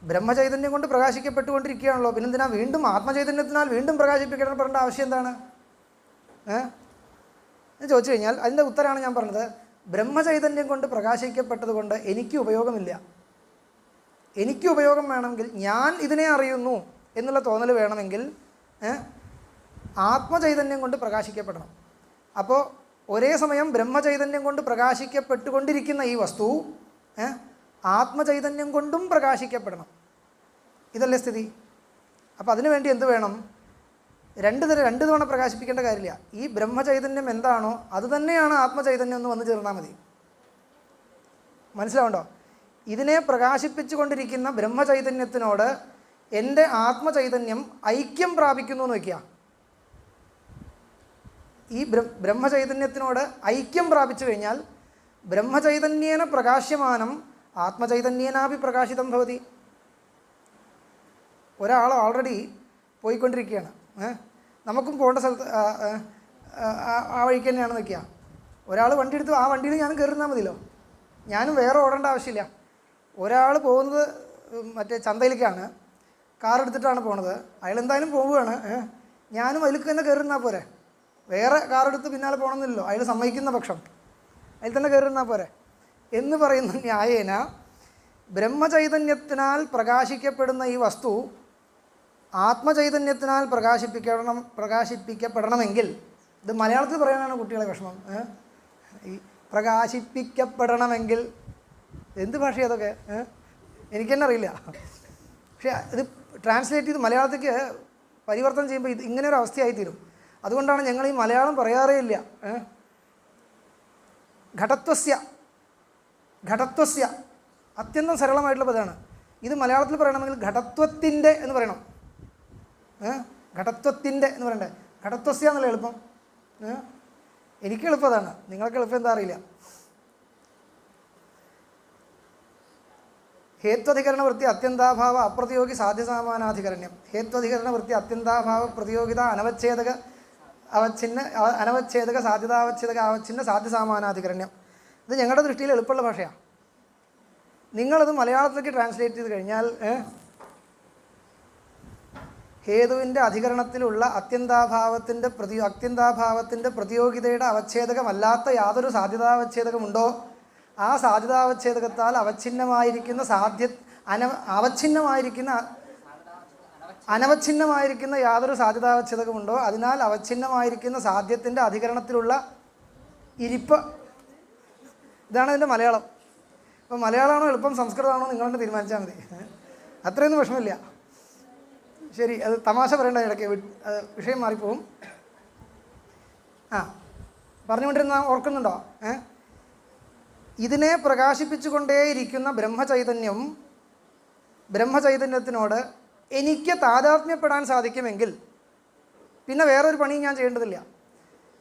ബ്രഹ്മചൈതന്യം കൊണ്ട് പ്രകാശിക്കപ്പെട്ടുകൊണ്ടിരിക്കുകയാണല്ലോ, പിന്നെന്തിനാ വീണ്ടും ആത്മചൈതന്യത്തിനാൽ വീണ്ടും പ്രകാശിപ്പിക്കണം പറയേണ്ട ആവശ്യം എന്താണ്? എന്ന് ചോദിച്ചു കഴിഞ്ഞാൽ അതിൻ്റെ ഉത്തരമാണ് ഞാൻ പറഞ്ഞത്. ബ്രഹ്മചൈതന്യം കൊണ്ട് പ്രകാശിക്കപ്പെട്ടത് കൊണ്ട് എനിക്ക് ഉപയോഗമില്ല. എനിക്ക് ഉപയോഗം വേണമെങ്കിൽ, ഞാൻ ഇതിനെ അറിയുന്നു എന്നുള്ള തോന്നൽ വേണമെങ്കിൽ ആത്മചൈതന്യം കൊണ്ട് പ്രകാശിക്കപ്പെടണം. അപ്പോൾ ഒരേ സമയം ബ്രഹ്മചൈതന്യം കൊണ്ട് പ്രകാശിക്കപ്പെട്ടുകൊണ്ടിരിക്കുന്ന ഈ വസ്തു ആത്മചൈതന്യം കൊണ്ടും പ്രകാശിക്കപ്പെടണം. ഇതല്ലേ സ്ഥിതി? അപ്പോൾ അതിനുവേണ്ടി എന്ത് വേണം? രണ്ട് തവണ പ്രകാശിപ്പിക്കേണ്ട കാര്യമില്ല. ഈ ബ്രഹ്മചൈതന്യം എന്താണോ അത് തന്നെയാണ് ആത്മചൈതന്യം എന്ന് വന്ന് ചേർന്നാൽ മതി. മനസ്സിലാവുണ്ടോ? ഇതിനെ പ്രകാശിപ്പിച്ചു കൊണ്ടിരിക്കുന്ന ബ്രഹ്മചൈതന്യത്തിനോട് എൻ്റെ ആത്മചൈതന്യം ഐക്യം പ്രാപിക്കുന്നു എന്ന് വയ്ക്കുക. ഈ ബ്രഹ്മചൈതന്യത്തിനോട് ഐക്യം പ്രാപിച്ചു കഴിഞ്ഞാൽ ബ്രഹ്മചൈതന്യേന പ്രകാശ്യമാനം ആത്മചൈതന്യേനാപി പ്രകാശിതം ഭവതി. ഒരാൾ ഓൾറെഡി പോയിക്കൊണ്ടിരിക്കുകയാണ്, നമുക്കും പോകേണ്ട സ്ഥലത്ത് ആ വഴിക്ക് തന്നെയാണ് നിൽക്കുക. ഒരാൾ വണ്ടി എടുത്ത് ആ വണ്ടിയിൽ ഞാനും കയറുന്നാൽ മതിയല്ലോ, ഞാനും വേറെ ഓടേണ്ട ആവശ്യമില്ല. ഒരാൾ പോകുന്നത് മറ്റേ ചന്തയിലേക്കാണ്, കാർ എടുത്തിട്ടാണ് പോണത്, അയാൾ എന്തായാലും പോവുകയാണ്, ഞാനും അതിലേക്ക് തന്നെ കയറുന്നാൽ പോരെ, വേറെ കാർ എടുത്ത് പിന്നാലെ പോകണമെന്നില്ലല്ലോ, അയാൾ സമ്മതിക്കുന്ന പക്ഷം അതിൽ തന്നെ കയറുന്നാൽ പോരെ എന്ന് പറയുന്ന ന്യായേന ബ്രഹ്മചൈതന്യത്തിനാൽ പ്രകാശിക്കപ്പെടുന്ന ഈ വസ്തു ആത്മചൈതന്യത്തിനാൽ പ്രകാശിപ്പിക്കപ്പെടണമെങ്കിൽ, ഇത് മലയാളത്തിൽ പറയാനാണ് കുട്ടികളെ വിഷമം, ഈ പ്രകാശിപ്പിക്കപ്പെടണമെങ്കിൽ എന്ത് ഭാഷയാണ് അതൊക്കെ എനിക്ക് തന്നെ അറിയില്ല. പക്ഷേ ഇത് ട്രാൻസ്ലേറ്റ് ചെയ്ത് മലയാളത്തേക്ക് പരിവർത്തനം ചെയ്യുമ്പോൾ ഇത് ഇങ്ങനെ ഒരു അവസ്ഥയായിത്തീരും. അതുകൊണ്ടാണ് ഞങ്ങൾ ഈ മലയാളം പറയാറേ ഇല്ല. ഘടത്വസ്യ അത്യന്തം സരളമായിട്ടുള്ള പദമാണ്. ഇത് മലയാളത്തിൽ പറയണമെങ്കിൽ ഘടത്വത്തിൻ്റെ എന്ന് പറയണം. ഘടത്വത്തിൻ്റെ എന്ന് പറയണ്ടേ, ഘടത്വസ്യ എന്നുള്ള എളുപ്പം. എനിക്ക് എളുപ്പം അതാണ്, നിങ്ങൾക്ക് എളുപ്പം എന്താ അറിയില്ല. ഹേത്വധികരണ വൃത്തി അത്യന്താഭാവ അപ്രതിയോഗി സാധ്യസാമാനാധികരണ്യം. ഹേത്വധികരണ വൃത്തി അത്യന്താഭാവ പ്രതിയോഗിത അനവച്ഛേദക സാധ്യതാവച്ഛേദക അവച്ഛിന്ന സാധ്യസാമാനാധികരണ്യം. ഇത് ഞങ്ങളുടെ ദൃഷ്ടിയിൽ എളുപ്പമുള്ള ഭാഷയാണ്. നിങ്ങളത് മലയാളത്തിലേക്ക് ട്രാൻസ്ലേറ്റ് ചെയ്ത് കഴിഞ്ഞാൽ ഹേതുവിൻ്റെ അധികരണത്തിലുള്ള അത്യന്താഭാവത്തിൻ്റെ പ്രതിയോഗിതയുടെ അവച്ഛേദകമല്ലാത്ത യാതൊരു സാധ്യതാവച്ഛേദകമുണ്ടോ ആ സാധ്യതാവച്ഛേദകത്താൽ അനവച്ഛിന്നമായിരിക്കുന്ന യാതൊരു സാധ്യതാവച്ഛേദകമുണ്ടോ അതിനാൽ അവച്ഛിന്നമായിരിക്കുന്ന സാധ്യത്തിൻ്റെ അധികരണത്തിലുള്ള ഇരിപ്പ്. ഇതാണ് അതിൻ്റെ മലയാളം. അപ്പോൾ മലയാളമാണോ എളുപ്പം സംസ്കൃതമാണോ നിങ്ങൾ തന്നെ തീരുമാനിച്ചാൽ മതി, അത്രയൊന്നും വിഷമമില്ല. ശരി, അത് തമാശ പറയേണ്ട ഇടയ്ക്ക് വിഷയം മാറിപ്പോവും. പറഞ്ഞുകൊണ്ടിരുന്ന ഓർക്കുന്നുണ്ടോ? ഇതിനെ പ്രകാശിപ്പിച്ചുകൊണ്ടേയിരിക്കുന്ന ബ്രഹ്മചൈതന്യത്തിനോട് എനിക്ക് താതാത്മ്യപ്പെടാൻ സാധിക്കുമെങ്കിൽ പിന്നെ വേറൊരു പണിയും ഞാൻ ചെയ്യേണ്ടതില്ല.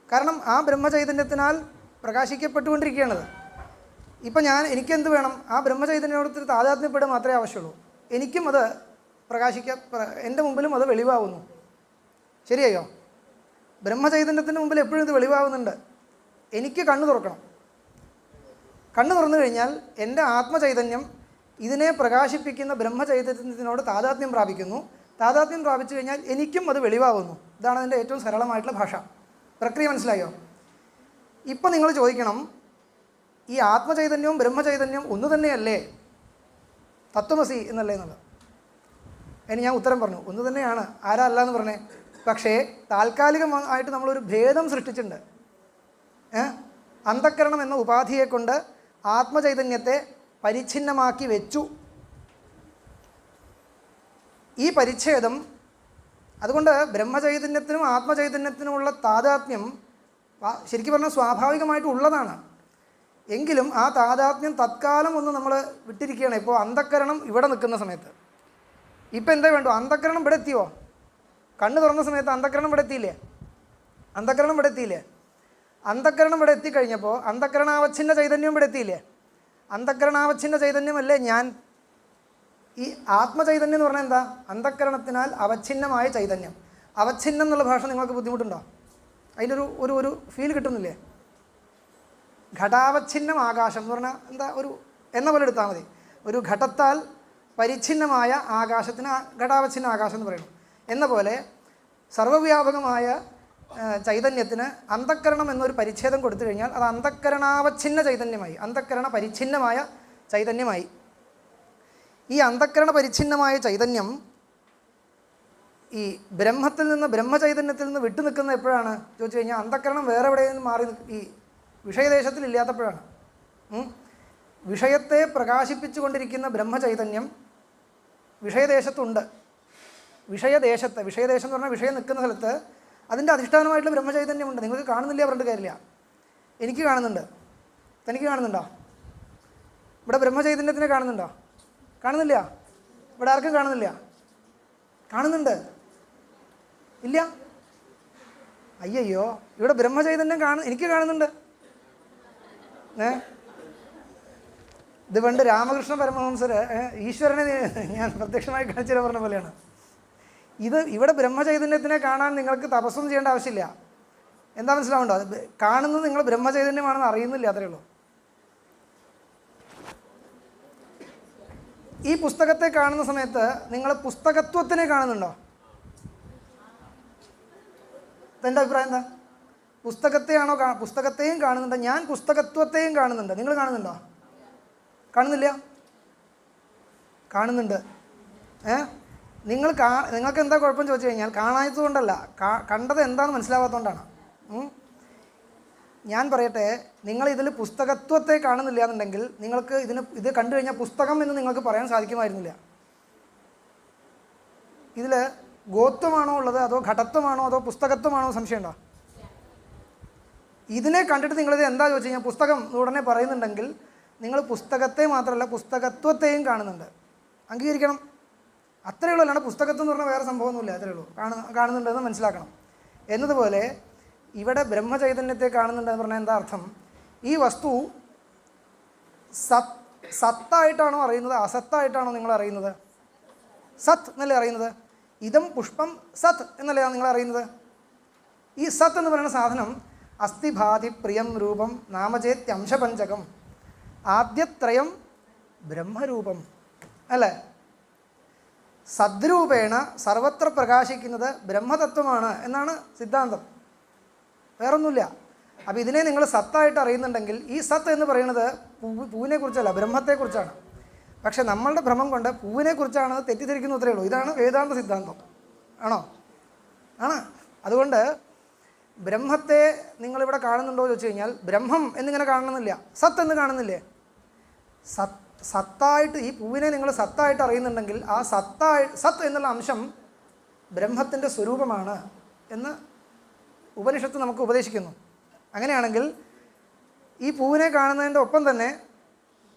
കാരണം ആ ബ്രഹ്മചൈതന്യത്തിനാൽ പ്രകാശിക്കപ്പെട്ടുകൊണ്ടിരിക്കുകയാണത്. ഇപ്പം എനിക്കെന്ത് വേണം? ആ ബ്രഹ്മചൈതന്യത്തോട് താതാത്മ്യപ്പെടുക മാത്രമേ ആവശ്യമുള്ളൂ. എനിക്കും അത് എൻ്റെ മുമ്പിലും അത് വെളിവാകുന്നു. ശരിയായോ? ബ്രഹ്മചൈതന്യത്തിൻ്റെ മുമ്പിൽ എപ്പോഴും ഇത് വെളിവാകുന്നുണ്ട്. എനിക്ക് കണ്ണു തുറക്കണം. കണ്ണു തുറന്നു കഴിഞ്ഞാൽ എൻ്റെ ആത്മചൈതന്യം ഇതിനെ പ്രകാശിപ്പിക്കുന്ന ബ്രഹ്മചൈതന്യത്തിനോട് താതാത്മ്യം പ്രാപിക്കുന്നു. താതാത്മ്യം പ്രാപിച്ചു കഴിഞ്ഞാൽ എനിക്കും അത് വെളിവാകുന്നു. ഇതാണ് അതിൻ്റെ ഏറ്റവും സരളമായിട്ടുള്ള ഭാഷ. പ്രക്രിയ മനസ്സിലായോ? ഇപ്പം നിങ്ങൾ ചോദിക്കണം, ഈ ആത്മചൈതന്യവും ബ്രഹ്മചൈതന്യവും ഒന്ന് തന്നെയല്ലേ? തത്വമസി എന്നല്ലേ എന്നുള്ളത്. അതിന് ഞാൻ ഉത്തരം പറഞ്ഞു, ഒന്ന് തന്നെയാണ്. ആരാ അല്ല എന്ന് പറഞ്ഞേ? പക്ഷേ താൽക്കാലികമായിട്ട് നമ്മളൊരു ഭേദം സൃഷ്ടിച്ചിട്ടുണ്ട്. അന്ധക്കരണം എന്ന ഉപാധിയെ കൊണ്ട് ആത്മചൈതന്യത്തെ പരിച്ഛിന്നമാക്കി വെച്ചു. ഈ പരിച്ഛേദം അതുകൊണ്ട് ബ്രഹ്മചൈതന്യത്തിനും ആത്മചൈതന്യത്തിനുമുള്ള താതാത്മ്യം ശരിക്കും പറഞ്ഞാൽ സ്വാഭാവികമായിട്ട് ഉള്ളതാണ്. എങ്കിലും ആ താതാത്മ്യം തത്കാലം ഒന്ന് നമ്മൾ വിട്ടിരിക്കുകയാണ്. ഇപ്പോൾ അന്ധക്കരണം ഇവിടെ നിൽക്കുന്ന സമയത്ത് ഇപ്പം എന്താ വേണ്ടു? അന്ധക്കരണം ഇവിടെ എത്തിയോ? കണ്ണ് തുറന്ന സമയത്ത് അന്ധക്കരണം ഇവിടെ എത്തിയില്ലേ? അന്ധക്കരണം ഇവിടെ എത്തിക്കഴിഞ്ഞപ്പോൾ അന്ധക്കരണാവച്ഛിന്ന ചൈതന്യം ഇവിടെ എത്തിയില്ലേ? അന്ധക്കരണാവച്ഛിന്ന ചൈതന്യമല്ലേ ഞാൻ? ഈ ആത്മചൈതന്യം എന്ന് പറഞ്ഞാൽ എന്താ? അന്ധക്കരണത്തിനാൽ അവച്ഛിന്നമായ ചൈതന്യം. അവച്ഛിന്നം എന്നുള്ള ഭാഷ നിങ്ങൾക്ക് ബുദ്ധിമുട്ടുണ്ടോ? അതിൻ്റെ ഒരു ഫീൽ കിട്ടുന്നില്ലേ? ഘടാവച്ഛിന്നം ആകാശം എന്ന് പറഞ്ഞാൽ എന്താ? എന്ന പോലെ എടുത്താൽ മതി. ഒരു ഘടത്താൽ പരിച്ഛിന്നമായ ആകാശത്തിന് ഘടാവച്ഛിന്ന ആകാശം എന്ന് പറയുന്നു. എന്ന പോലെ സർവ്വവ്യാപകമായ ചൈതന്യത്തിന് അന്ധക്കരണം എന്നൊരു പരിച്ഛേദം കൊടുത്തു കഴിഞ്ഞാൽ അത് അന്ധക്കരണാവച്ഛിന്ന ചൈതന്യമായി, അന്ധക്കരണ പരിച്ഛിന്നമായ ചൈതന്യമായി. ഈ അന്ധക്കരണ പരിച്ഛിന്നമായ ചൈതന്യം ഈ ബ്രഹ്മചൈതന്യത്തിൽ നിന്ന് വിട്ടു നിൽക്കുന്ന എപ്പോഴാണ് ചോദിച്ചു കഴിഞ്ഞാൽ അന്ധക്കരണം വേറെ എവിടെയും മാറി ഈ വിഷയദേശത്തിൽ ഇല്ലാത്തപ്പോഴാണ്. വിഷയത്തെ പ്രകാശിപ്പിച്ചുകൊണ്ടിരിക്കുന്ന ബ്രഹ്മചൈതന്യം വിഷയദേശത്തുണ്ട്. വിഷയദേശം എന്ന് പറഞ്ഞാൽ വിഷയം നിൽക്കുന്ന സ്ഥലത്ത് അതിൻ്റെ അധിഷ്ഠാനമായിട്ടുള്ള ബ്രഹ്മചൈതന്യമുണ്ട്. നിങ്ങൾക്ക് കാണുന്നില്ല പറഞ്ഞിട്ട് കാര്യമില്ല. എനിക്ക് കാണുന്നുണ്ട്. തനിക്ക് കാണുന്നുണ്ടോ? ഇവിടെ ബ്രഹ്മചൈതന്യത്തിനെ കാണുന്നുണ്ടോ? കാണുന്നില്ല. ഇവിടെ ആർക്കും കാണുന്നില്ല. കാണുന്നുണ്ട് ഇല്ല? അയ്യോ, ഇവിടെ ബ്രഹ്മചൈതന്യം എനിക്ക് കാണുന്നുണ്ട്. ഇത് പണ്ട് രാമകൃഷ്ണ പരമഹംസർ ഈശ്വരനെ ഞാൻ പ്രത്യക്ഷമായി കാണിച്ചു പറഞ്ഞ പോലെയാണ്. ഇവിടെ ബ്രഹ്മചൈതന്യത്തിനെ കാണാൻ നിങ്ങൾക്ക് തപസ്സൊന്നും ചെയ്യേണ്ട ആവശ്യമില്ല. എന്താ മനസ്സിലാവുണ്ടോ? അത് കാണുന്നത് നിങ്ങൾ ബ്രഹ്മചൈതന്യമാണെന്ന് അറിയുന്നില്ല, അത്രയേ ഉള്ളൂ. ഈ പുസ്തകത്തെ കാണുന്ന സമയത്ത് നിങ്ങൾ പുസ്തകത്വത്തിനെ കാണുന്നുണ്ടോ? എൻ്റെ അഭിപ്രായം എന്താ? പുസ്തകത്തെയും കാണുന്നുണ്ട്, ഞാൻ പുസ്തകത്വത്തെയും കാണുന്നുണ്ട്. നിങ്ങൾ കാണുന്നുണ്ടോ? കാണുന്നില്ല? കാണുന്നുണ്ട്. നിങ്ങൾക്ക് എന്താ കുഴപ്പം ചോദിച്ചു കഴിഞ്ഞാൽ കാണാത്തത് കൊണ്ടല്ല, കണ്ടത് എന്താണെന്ന് മനസ്സിലാവാത്തതുകൊണ്ടാണ്. ഞാൻ പറയട്ടെ, നിങ്ങളിതിൽ പുസ്തകത്വത്തെ കാണുന്നില്ല എന്നുണ്ടെങ്കിൽ നിങ്ങൾക്ക് ഇത് കണ്ടു കഴിഞ്ഞാൽ പുസ്തകം എന്ന് നിങ്ങൾക്ക് പറയാൻ സാധിക്കുമായിരുന്നില്ല. ഇതിൽ ഗോത്വമാണോ ഉള്ളത്, അതോ ഘടത്വമാണോ, അതോ പുസ്തകത്വമാണോ സംശയമുണ്ടോ? ഇതിനെ കണ്ടിട്ട് നിങ്ങളിത് എന്താ ചോദിച്ചു കഴിഞ്ഞാൽ പുസ്തകം ഉടനെ പറയുന്നുണ്ടെങ്കിൽ നിങ്ങൾ പുസ്തകത്തെ മാത്രമല്ല പുസ്തകത്വത്തെയും കാണുന്നുണ്ട്. അംഗീകരിക്കണം. അത്രയേ ഉള്ളൂ. അല്ലാണ്ട് പുസ്തകത്വം എന്ന് പറഞ്ഞാൽ വേറെ സംഭവമൊന്നുമില്ല. അത്രയേ ഉള്ളൂ. കാണുന്നുണ്ടെന്ന് മനസ്സിലാക്കണം. എന്നതുപോലെ ഇവിടെ ബ്രഹ്മചൈതന്യത്തെ കാണുന്നുണ്ടെന്ന് പറഞ്ഞാൽ എന്താ അർത്ഥം? ഈ വസ്തു സത്തായിട്ടാണോ അറിയുന്നത്, അസത്തായിട്ടാണോ നിങ്ങൾ അറിയുന്നത്? സത്ത് എന്നല്ലേ അറിയുന്നത്? ഇതം പുഷ്പം സത്ത് എന്നല്ലേ നിങ്ങൾ അറിയുന്നത്? ഈ സത്ത് എന്ന് പറയുന്ന സാധനം അസ്ഥിഭാതി പ്രിയം രൂപം നാമചേത്യംശപഞ്ചകം ആദ്യത്രയം ബ്രഹ്മരൂപം അല്ലേ? സദ്രൂപേണ സർവത്ര പ്രകാശിക്കുന്നത് ബ്രഹ്മതത്വമാണ് എന്നാണ് സിദ്ധാന്തം. വേറൊന്നുമില്ല. അപ്പോൾ ഇതിനെ നിങ്ങൾ സത്തായിട്ട് അറിയുന്നുണ്ടെങ്കിൽ ഈ സത്ത് എന്ന് പറയുന്നത് പൂവിനെ കുറിച്ചല്ല, ബ്രഹ്മത്തെക്കുറിച്ചാണ്. പക്ഷെ നമ്മളുടെ ഭ്രമം കൊണ്ട് പൂവിനെ കുറിച്ചാണ് തെറ്റിദ്ധരിക്കുന്നത്. അത്രയേ ഉള്ളൂ. ഇതാണ് വേദാന്ത സിദ്ധാന്തം. ആണോ? ആണ്. അതുകൊണ്ട് ബ്രഹ്മത്തെ നിങ്ങളിവിടെ കാണുന്നുണ്ടോ എന്ന് ചോദിച്ചു കഴിഞ്ഞാൽ ബ്രഹ്മം എന്നിങ്ങനെ കാണണമെന്നില്ല, സത്ത് എന്ന് കാണുന്നില്ലേ? സത്തായിട്ട് ഈ പൂവിനെ നിങ്ങൾ സത്തായിട്ട് അറിയുന്നുണ്ടെങ്കിൽ ആ സത്ത് എന്നുള്ള അംശം ബ്രഹ്മത്തിൻ്റെ സ്വരൂപമാണ് എന്ന് ഉപനിഷത്ത് നമുക്ക് ഉപദേശിക്കുന്നു. അങ്ങനെയാണെങ്കിൽ ഈ പൂവിനെ കാണുന്നതിൻ്റെ ഒപ്പം തന്നെ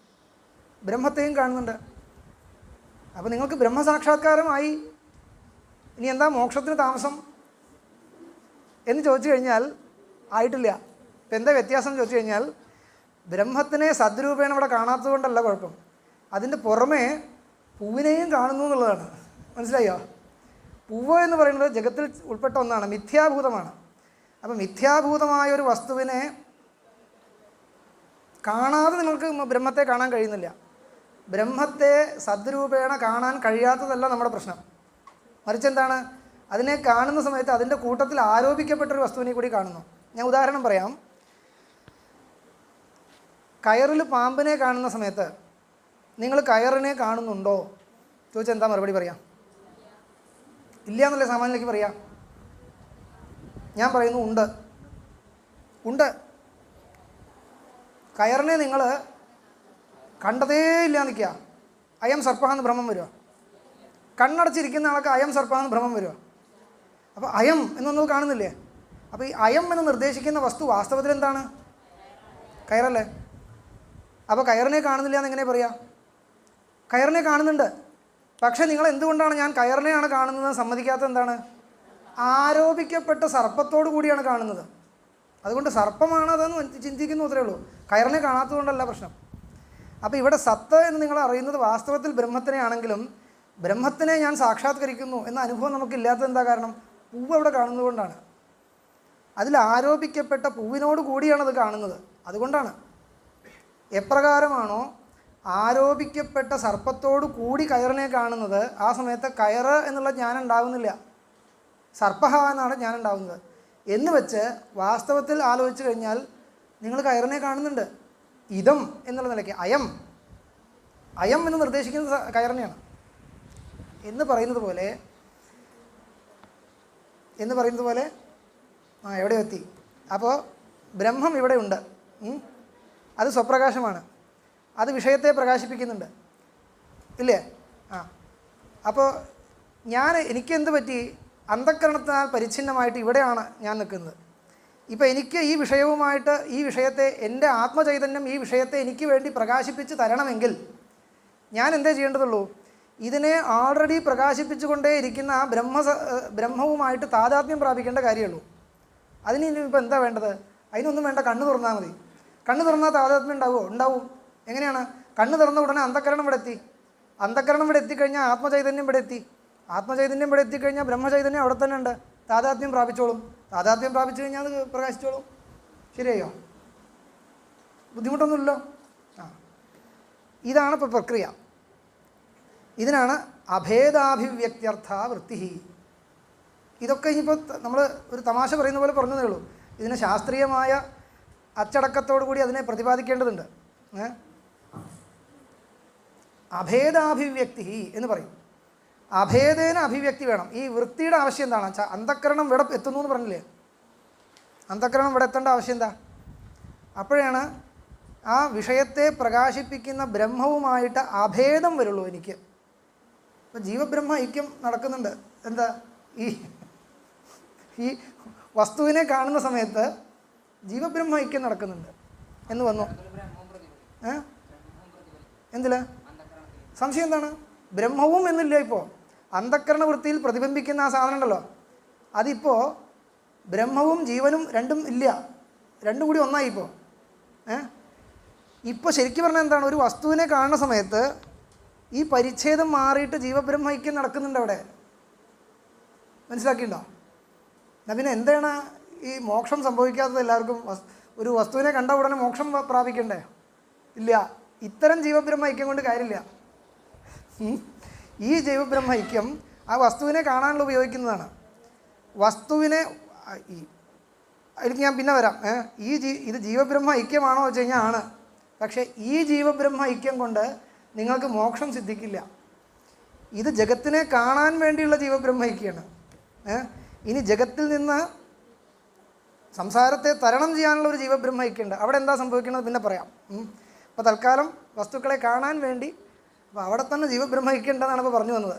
ബ്രഹ്മത്തെയും കാണുന്നുണ്ട്. അപ്പോൾ നിങ്ങൾക്ക് ബ്രഹ്മസാക്ഷാത്കാരമായി. ഇനി എന്താ മോക്ഷത്തിന് താമസം എന്ന് ചോദിച്ചു കഴിഞ്ഞാൽ ആയിട്ടില്ല. ഇപ്പം എന്താ വ്യത്യാസം എന്ന് ചോദിച്ചു കഴിഞ്ഞാൽ ബ്രഹ്മത്തിനെ സദ്രൂപേണ ഇവിടെ കാണാത്തത് കൊണ്ടല്ല കുഴപ്പം, അതിൻ്റെ പുറമേ പൂവിനെയും കാണുന്നു എന്നുള്ളതാണ്. മനസ്സിലായോ? പൂവ് എന്ന് പറയുന്നത് ജഗത്തിൽ ഉൾപ്പെട്ട ഒന്നാണ്, മിഥ്യാഭൂതമാണ്. അപ്പം മിഥ്യാഭൂതമായ ഒരു വസ്തുവിനെ കാണാതെ നിങ്ങൾക്ക് ബ്രഹ്മത്തെ കാണാൻ കഴിയുന്നില്ല. ബ്രഹ്മത്തെ സദ്രൂപേണ കാണാൻ കഴിയാത്തതല്ല നമ്മുടെ പ്രശ്നം. മറിച്ചെന്താണ്? അതിനെ കാണുന്ന സമയത്ത് അതിൻ്റെ കൂട്ടത്തിൽ ആരോപിക്കപ്പെട്ടൊരു വസ്തുവിനെ കൂടി കാണുന്നു. ഞാൻ ഉദാഹരണം പറയാം. കയറിൽ പാമ്പിനെ കാണുന്ന സമയത്ത് നിങ്ങൾ കയറിനെ കാണുന്നുണ്ടോ ചോദിച്ചാൽ എന്താ മറുപടി പറയാം? ഇല്ല എന്നല്ലേ സാമാന്യത്തിലേക്ക് പറയാം. ഞാൻ പറയുന്നു ഉണ്ട്. ഉണ്ട്. കയറിനെ നിങ്ങൾ കണ്ടതേ ഇല്ല നിൽക്കുക, അയം സർപ്പമെന്ന് ഭ്രമം വരിക. കണ്ണടച്ചിരിക്കുന്ന ആൾക്ക് അയം സർപ്പമെന്ന് ഭ്രമം വരിക. അപ്പോൾ അയം എന്നൊന്നും കാണുന്നില്ലേ? അപ്പോൾ ഈ അയം എന്ന് നിർദ്ദേശിക്കുന്ന വസ്തു വാസ്തവത്തിൽ എന്താണ്? കയറല്ലേ? അപ്പോൾ കയറിനെ കാണുന്നില്ല എന്ന് എങ്ങനെ പറയാം? കയറിനെ കാണുന്നുണ്ട്. പക്ഷേ നിങ്ങൾ എന്തുകൊണ്ടാണ് ഞാൻ കയറിനെയാണ് കാണുന്നത് സമ്മതിക്കാത്തത്? എന്താണ്? ആരോപിക്കപ്പെട്ട സർപ്പത്തോടു കൂടിയാണ് കാണുന്നത്. അതുകൊണ്ട് സർപ്പമാണ് അതെന്ന് ചിന്തിക്കുന്നു, അത്രേ ഉള്ളൂ. കയറിനെ കാണാത്തതുകൊണ്ടല്ല പ്രശ്നം. അപ്പോൾ ഇവിടെ സത്ത് എന്ന് നിങ്ങൾ അറിയുന്നത് വാസ്തവത്തിൽ ബ്രഹ്മത്തിനെ ആണെങ്കിലും ബ്രഹ്മത്തിനെ ഞാൻ സാക്ഷാത്കരിക്കുന്നു എന്ന അനുഭവം നമുക്കില്ലാത്തത് എന്താ കാരണം? പൂവ് അവിടെ കാണുന്നത് കൊണ്ടാണ്. അതിൽ ആരോപിക്കപ്പെട്ട പൂവിനോട് കൂടിയാണത് കാണുന്നത്. അതുകൊണ്ടാണ്. എപ്രകാരമാണോ ആരോപിക്കപ്പെട്ട സർപ്പത്തോടു കൂടി കയറിനെ കാണുന്നത്, ആ സമയത്ത് കയറ് എന്നുള്ള ജ്ഞാനം ഉണ്ടാകുന്നില്ല, സർപ്പഹ എന്നാണ് ജ്ഞാനം ഉണ്ടാകുന്നത്. എന്ന് വെച്ച് വാസ്തവത്തിൽ ആലോചിച്ച് കഴിഞ്ഞാൽ നിങ്ങൾ കയറിനെ കാണുന്നുണ്ട്. ഇതം എന്നുള്ള നിലയ്ക്ക് അയം എന്ന് നിർദ്ദേശിക്കുന്നത് കയറിനെയാണ് എന്ന് പറയുന്നത് പോലെ എവിടെ എത്തി? അപ്പോൾ ബ്രഹ്മം ഇവിടെ ഉണ്ട്. അത് സ്വപ്രകാശമാണ്. അത് വിഷയത്തെ പ്രകാശിപ്പിക്കുന്നുണ്ട്, ഇല്ലേ? ആ, അപ്പോൾ എനിക്കെന്ത് പറ്റി? അന്ധക്കരണത്താൽ പരിച്ഛിന്നമായിട്ട് ഇവിടെയാണ് ഞാൻ നിൽക്കുന്നത്. ഇപ്പോൾ എനിക്ക് ഈ വിഷയവുമായിട്ട്, ഈ വിഷയത്തെ, എൻ്റെ ആത്മചൈതന്യം ഈ വിഷയത്തെ എനിക്ക് വേണ്ടി പ്രകാശിപ്പിച്ച് തരണമെങ്കിൽ ഞാൻ എന്തേ ചെയ്യേണ്ടതുള്ളൂ? ഇതിനെ ഓൾറെഡി പ്രകാശിപ്പിച്ചുകൊണ്ടേ ഇരിക്കുന്ന ആ ബ്രഹ്മവുമായിട്ട് താതാത്മ്യം പ്രാപിക്കേണ്ട കാര്യമുള്ളൂ. അതിന് ഇനിയിപ്പോൾ എന്താ വേണ്ടത്? അതിനൊന്നും വേണ്ട, കണ്ണ് തുറന്നാൽ മതി. കണ്ണ് തുറന്നാൽ താതാത്മ്യം ഉണ്ടാവുമോ? ഉണ്ടാവും. എങ്ങനെയാണ്? കണ്ണ് തുറന്ന ഉടനെ അന്ധക്കരണം ഇവിടെ എത്തി. അന്ധക്കരണം ഇവിടെ എത്തിക്കഴിഞ്ഞാൽ ആത്മചൈതന്യം ഇവിടെ എത്തി. ആത്മചൈതന്യം ഇവിടെ എത്തിക്കഴിഞ്ഞാൽ ബ്രഹ്മചൈതന്യം അവിടെ തന്നെ ഉണ്ട്. താതാത്മ്യം പ്രാപിച്ചോളും. താതാത്മ്യം പ്രാപിച്ചു കഴിഞ്ഞാൽ അത് പ്രകാശിച്ചോളും. ശരിയായോ? ബുദ്ധിമുട്ടൊന്നുമില്ലല്ലോ. ആ, ഇതാണ് ഇപ്പോൾ പ്രക്രിയ. ഇതിനാണ് അഭേദാഭിവ്യക്ത്യർത്ഥ വൃത്തി. ഇതൊക്കെ ഇനിയിപ്പോൾ നമ്മൾ ഒരു തമാശ പറയുന്ന പോലെ പറഞ്ഞതേ ഉള്ളൂ. ഇതിന് ശാസ്ത്രീയമായ അച്ചടക്കത്തോടു കൂടി അതിനെ പ്രതിപാദിക്കേണ്ടതുണ്ട്. അഭേദാഭിവ്യക്തി എന്ന് പറയും. അഭേദേന അഭിവ്യക്തി വേണം. ഈ വൃത്തിയുടെ ആവശ്യം എന്താണ്? അന്ധക്കരണം ഇവിടെ എത്തുന്നു എന്ന് പറഞ്ഞില്ലേ? അന്ധക്കരണം ഇവിടെ എത്തേണ്ട ആവശ്യം എന്താ? അപ്പോഴാണ് ആ വിഷയത്തെ പ്രകാശിപ്പിക്കുന്ന ബ്രഹ്മവുമായിട്ട് അഭേദം വരുള്ളൂ എനിക്ക്. ഇപ്പോൾ ജീവബ്രഹ്മ ഐക്യം നടക്കുന്നുണ്ട്. എന്താ? ഈ വസ്തുവിനെ കാണുന്ന സമയത്ത് ജീവബ്രഹ്മ ഐക്യം നടക്കുന്നുണ്ട് എന്ന് വന്നു. എന്തില്ല സംശയം? എന്താണ്? ബ്രഹ്മവും എന്നില്ല. ഇപ്പോൾ അന്ധക്കരണ വൃത്തിയിൽ പ്രതിബിംബിക്കുന്ന ആ സാധനം ഉണ്ടല്ലോ, അതിപ്പോൾ ബ്രഹ്മവും ജീവനും രണ്ടും ഇല്ല, രണ്ടും കൂടി ഒന്നായി. ഇപ്പോൾ ശരിക്കും പറഞ്ഞാൽ എന്താണ്? ഒരു വസ്തുവിനെ കാണുന്ന സമയത്ത് ഈ പരിച്ഛേദം മാറിയിട്ട് ജീവബ്രഹ്മ ഐക്യം നടക്കുന്നുണ്ട് അവിടെ. മനസ്സിലാക്കിയിട്ടുണ്ടോ? എന്നാൽ പിന്നെ എന്താണ് ഈ മോക്ഷം സംഭവിക്കാത്തത്? എല്ലാവർക്കും ഒരു വസ്തുവിനെ കണ്ട ഉടനെ മോക്ഷം പ്രാപിക്കണ്ടേ? ഇല്ല. ഇത്തരം ജീവബ്രഹ്മ ഐക്യം കൊണ്ട് കാര്യമില്ല. ഈ ജീവബ്രഹ്മ ഐക്യം ആ വസ്തുവിനെ കാണാനുള്ള ഉപയോഗിക്കുന്നതാണ്. വസ്തുവിനെ അതിലേക്ക് ഞാൻ പിന്നെ വരാം. ഇത് ജീവബ്രഹ്മ ഐക്യമാണോ വെച്ച് കഴിഞ്ഞാൽ ആണ്. പക്ഷേ ഈ ജീവബ്രഹ്മ ഐക്യം കൊണ്ട് നിങ്ങൾക്ക് മോക്ഷം സിദ്ധിക്കില്ല. ഇത് ജഗത്തിനെ കാണാൻ വേണ്ടിയുള്ള ജീവബ്രഹ്മ ഐക്യമാണ്. ഇനി ജഗത്തിൽ നിന്ന് സംസാരത്തെ തരണം ചെയ്യാനുള്ള ഒരു ജീവബ്രഹ്മ ഐക്യമുണ്ട്. അവിടെ എന്താ സംഭവിക്കുന്നത് പിന്നെ പറയാം. അപ്പോൾ തൽക്കാലം വസ്തുക്കളെ കാണാൻ വേണ്ടി അപ്പോൾ അവിടെ തന്നെ ജീവബ്രഹ്മ ഐക്യം ഉണ്ടെന്നാണ് ഇപ്പോൾ പറഞ്ഞു വന്നത്.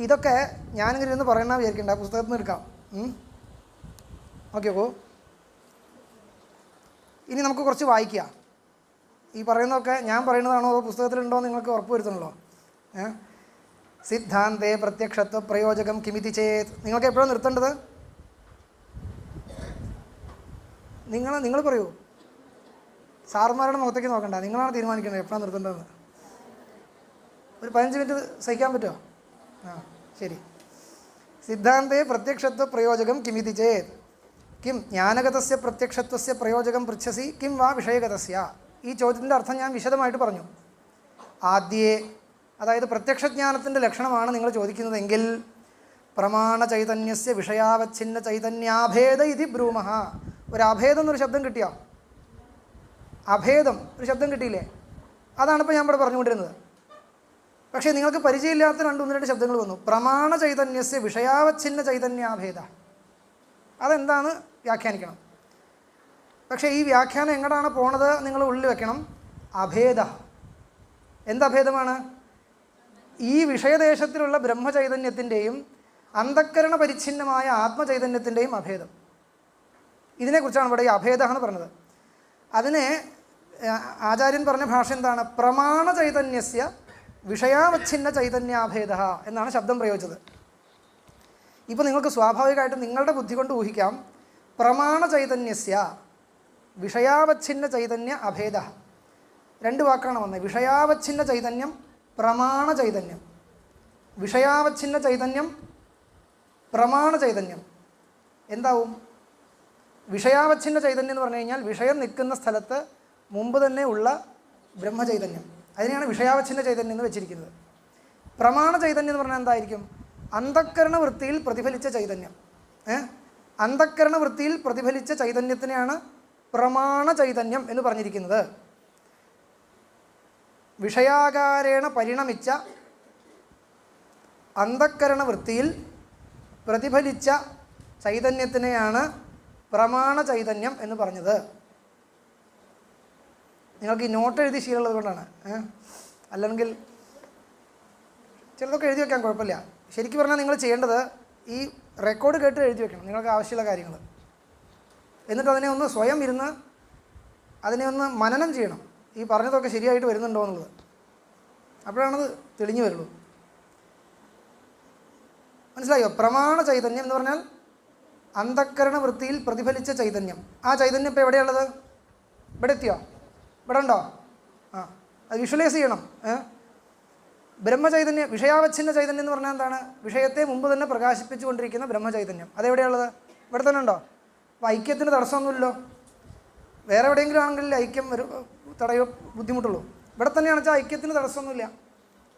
ഇതൊക്കെ ഞാനിങ്ങനെ ഇരുന്ന് പറയണ വിചാരിക്കണ്ട, പുസ്തകത്തിൽ നിന്ന് എടുക്കാം. ഓക്കെ. അപ്പോൾ ഇനി നമുക്ക് കുറച്ച് വായിക്കാം. ഈ പറയുന്നതൊക്കെ ഞാൻ പറയുന്നതാണോ അതോ പുസ്തകത്തിലുണ്ടോ എന്ന് നിങ്ങൾക്ക് ഉറപ്പ് വരുത്തണല്ലോ. സിദ്ധാന്തേ പ്രത്യക്ഷത്വ പ്രയോജകം കിമിതി ചേത്. നിങ്ങൾക്ക് എപ്പോഴാണ് നിർത്തേണ്ടത്? നിങ്ങൾ പറയൂ. സാറുമാരുടെ മുഖത്തേക്ക് നോക്കണ്ട, നിങ്ങളാണ് തീരുമാനിക്കേണ്ടത് എപ്പോഴാണ് നിർത്തേണ്ടതെന്ന്. ഒരു 15 മിനിറ്റ് സഹിക്കാൻ പറ്റുമോ? ആ, ശരി. സിദ്ധാന്തേ പ്രത്യക്ഷത്വ പ്രയോജകം കിമിതി ചേത് കിം ജ്ഞാനഗതസ്യ പ്രത്യക്ഷത്വസ്യ പ്രയോജകം പൃച്ഛസി കിം വാ വിഷയഗതസ്യ. ഈ ചോദ്യത്തിൻ്റെ അർത്ഥം ഞാൻ വിശദമായിട്ട് പറഞ്ഞു. ആദ്യേ, അതായത് പ്രത്യക്ഷജ്ഞാനത്തിൻ്റെ ലക്ഷണമാണ് നിങ്ങൾ ചോദിക്കുന്നതെങ്കിൽ പ്രമാണ ചൈതന്യസ്യ വിഷയാവച്ഛിന്ന ചൈതന്യാഭേദ ഇതി ബ്രൂമഃ. ഒരു അഭേദം എന്നൊരു ശബ്ദം കിട്ടിയോ? അഭേദം ഒരു ശബ്ദം കിട്ടിയില്ലേ? അതാണിപ്പോൾ ഞാൻ ഇവിടെ പറഞ്ഞുകൊണ്ടിരുന്നത്. പക്ഷേ നിങ്ങൾക്ക് പരിചയമില്ലാത്ത ഒന്ന് രണ്ട് ശബ്ദങ്ങൾ വന്നു. പ്രമാണ ചൈതന്യസ്യ വിഷയാവച്ഛിന്ന ചൈതന്യാഭേദ. അതെന്താണ് വ്യാഖ്യാനിക്കണം. പക്ഷേ ഈ വ്യാഖ്യാനം എങ്ങോട്ടാണ് പോണത് നിങ്ങൾ ഉള്ളിൽ വെക്കണം. അഭേദ. എന്തഭേദമാണ്? ഈ വിഷയദേശത്തിലുള്ള ബ്രഹ്മചൈതന്യത്തിൻ്റെയും അന്ധക്കരണ പരിച്ഛിന്നമായ ആത്മചൈതന്യത്തിൻ്റെയും അഭേദം. ഇതിനെക്കുറിച്ചാണ് ഇവിടെ ഈ അഭേദ എന്ന് പറഞ്ഞത്. അതിനെ ആചാര്യൻ പറഞ്ഞ ഭാഷ എന്താണ്? പ്രമാണ ചൈതന്യസ്യ വിഷയാവച്ഛിന്ന ചൈതന്യാഭേദ എന്നാണ് ശബ്ദം പ്രയോഗിച്ചത്. ഇപ്പോൾ നിങ്ങൾക്ക് സ്വാഭാവികമായിട്ടും നിങ്ങളുടെ ബുദ്ധി കൊണ്ട് ഊഹിക്കാം പ്രമാണ ചൈതന്യസ്യ വിഷയാവച്ഛിന്ന ചൈതന്യ അഭേദ. രണ്ട് വാക്കാണ് വന്നത്. വിഷയാവച്ഛിന്ന ചൈതന്യം, പ്രമാണ ചൈതന്യം. വിഷയാവച്ഛിന്ന ചൈതന്യം, പ്രമാണ ചൈതന്യം. എന്താവും? വിഷയാവച്ഛിന്ന ചൈതന്യം എന്ന് പറഞ്ഞു കഴിഞ്ഞാൽ വിഷയം നിൽക്കുന്ന സ്ഥലത്ത് മുമ്പ് തന്നെ ഉള്ള ബ്രഹ്മചൈതന്യം. അതിനെയാണ് വിഷയാവച്ഛിന്ന ചൈതന്യം എന്ന് വെച്ചിരിക്കുന്നത്. പ്രമാണ ചൈതന്യം എന്ന് പറഞ്ഞാൽ എന്തായിരിക്കും? അന്ധക്കരണ വൃത്തിയിൽ പ്രതിഫലിച്ച ചൈതന്യം. അന്ധക്കരണ വൃത്തിയിൽ പ്രതിഫലിച്ച ചൈതന്യത്തിനെയാണ് പ്രമാണ ചൈതന്യം എന്ന് പറഞ്ഞിരിക്കുന്നത്. വിഷയാകാരേണ പരിണമിച്ച അന്ധക്കരണ വൃത്തിയിൽ പ്രതിഫലിച്ച ചൈതന്യത്തിനെയാണ് പ്രമാണ ചൈതന്യം എന്ന് പറഞ്ഞത്. നിങ്ങൾക്ക് ഈ നോട്ട് എഴുതി ശീലമുള്ളത് കൊണ്ടാണ്. അല്ലെങ്കിൽ ചിലതൊക്കെ എഴുതി വെക്കാൻ കുഴപ്പമില്ല. ശരിക്കും പറഞ്ഞാൽ നിങ്ങൾ ചെയ്യേണ്ടത് ഈ റെക്കോർഡ് കേട്ട് എഴുതി വെക്കണം നിങ്ങൾക്ക് ആവശ്യമുള്ള കാര്യങ്ങൾ. എന്നിട്ട് അതിനെ ഒന്ന് സ്വയം ഇരുന്ന് അതിനെ ഒന്ന് മനനം ചെയ്യണം, ഈ പറഞ്ഞതൊക്കെ ശരിയായിട്ട് വരുന്നുണ്ടോ എന്നുള്ളത്. അപ്പോഴാണത് തെളിഞ്ഞു വരുള്ളൂ. മനസ്സിലായോ? പ്രമാണ ചൈതന്യം എന്ന് പറഞ്ഞാൽ അന്ധക്കരണ വൃത്തിയിൽ പ്രതിഫലിച്ച ചൈതന്യം. ആ ചൈതന്യം ഇപ്പോൾ എവിടെയുള്ളത്? ഇവിടെ എത്തിയോ? ഇവിടെ ഉണ്ടോ? അത് വിഷ്വലൈസ് ചെയ്യണം. ബ്രഹ്മചൈതന്യം, വിഷയാവച്ഛിന്ന ചൈതന്യം എന്ന് പറഞ്ഞാൽ എന്താണ്? വിഷയത്തെ മുമ്പ് തന്നെ പ്രകാശിപ്പിച്ചു കൊണ്ടിരിക്കുന്ന ബ്രഹ്മചൈതന്യം. അതെവിടെയുള്ളത്? ഇവിടെ തന്നെ ഉണ്ടോ? അപ്പോൾ ഐക്യത്തിന് തടസ്സമൊന്നുമില്ലല്ലോ. വേറെ എവിടെയെങ്കിലും ആണെങ്കിൽ ഐക്യം ഒരു തടയോ ബുദ്ധിമുട്ടുള്ളൂ. ഇവിടെ തന്നെയാണെന്ന് വെച്ചാൽ ഐക്യത്തിന് തടസ്സമൊന്നുമില്ല.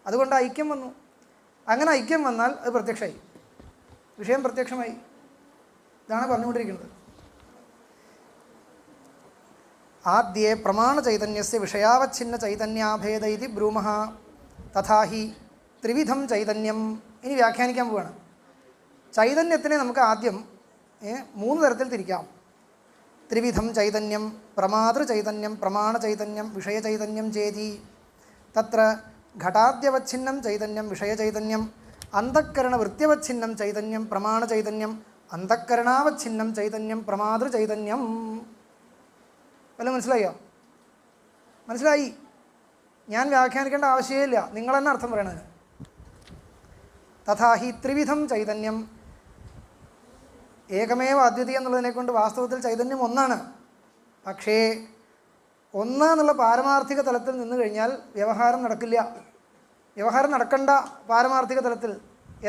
അതുകൊണ്ട് ഐക്യം വന്നു. അങ്ങനെ ഐക്യം വന്നാൽ അത് പ്രത്യക്ഷമായി, വിഷയം പ്രത്യക്ഷമായി. ഇതാണ് പറഞ്ഞുകൊണ്ടിരിക്കുന്നത്. ആദ്യേ പ്രമാണ ചൈതന്യസ്യ വിഷയാവച്ഛിന്ന ചൈതന്യാഭേദ ഇതി ബ്രൂമഃ തഥാഹി ത്രിവിധം ചൈതന്യം. ഇനി വ്യാഖ്യാനിക്കാൻ പോവുകയാണ്. ചൈതന്യത്തിനെ നമുക്ക് ആദ്യം 3 തരത്തിൽ തിരിക്കാം. ത്രിവിധം ചൈതന്യം, പ്രമാതൃ ചൈതന്യം, പ്രമാണ ചൈതന്യം, വിഷയ ചൈതന്യം ചേതി. തത്ര ഘടാദ്യവച്ഛിന്നം ചൈതന്യം വിഷയചൈതന്യം, അന്ധക്കരണ വൃത്യവച്ഛിന്നം ചൈതന്യം പ്രമാണ ചൈതന്യം, അന്ധക്കരണാവച്ഛിന്നം ചൈതന്യം പ്രമാതൃ ചൈതന്യം. വല്ലതും മനസ്സിലായോ? മനസ്സിലായി? ഞാൻ വ്യാഖ്യാനിക്കേണ്ട ആവശ്യമില്ല, നിങ്ങൾ തന്നെ അർത്ഥം പറയണതിന്. തഥാഹി ത്രിവിധം ചൈതന്യം. ഏകമേവ അദ്വിതീയം എന്നുള്ളതിനെ കൊണ്ട് വാസ്തവത്തിൽ ചൈതന്യം ഒന്നാണ്. പക്ഷേ ഒന്ന് എന്നുള്ള പാരമാർത്ഥിക തലത്തിൽ നിന്ന് കഴിഞ്ഞാൽ വ്യവഹാരം നടക്കില്ല. വ്യവഹാരം നടക്കണ്ട പാരമാർത്ഥിക തലത്തിൽ.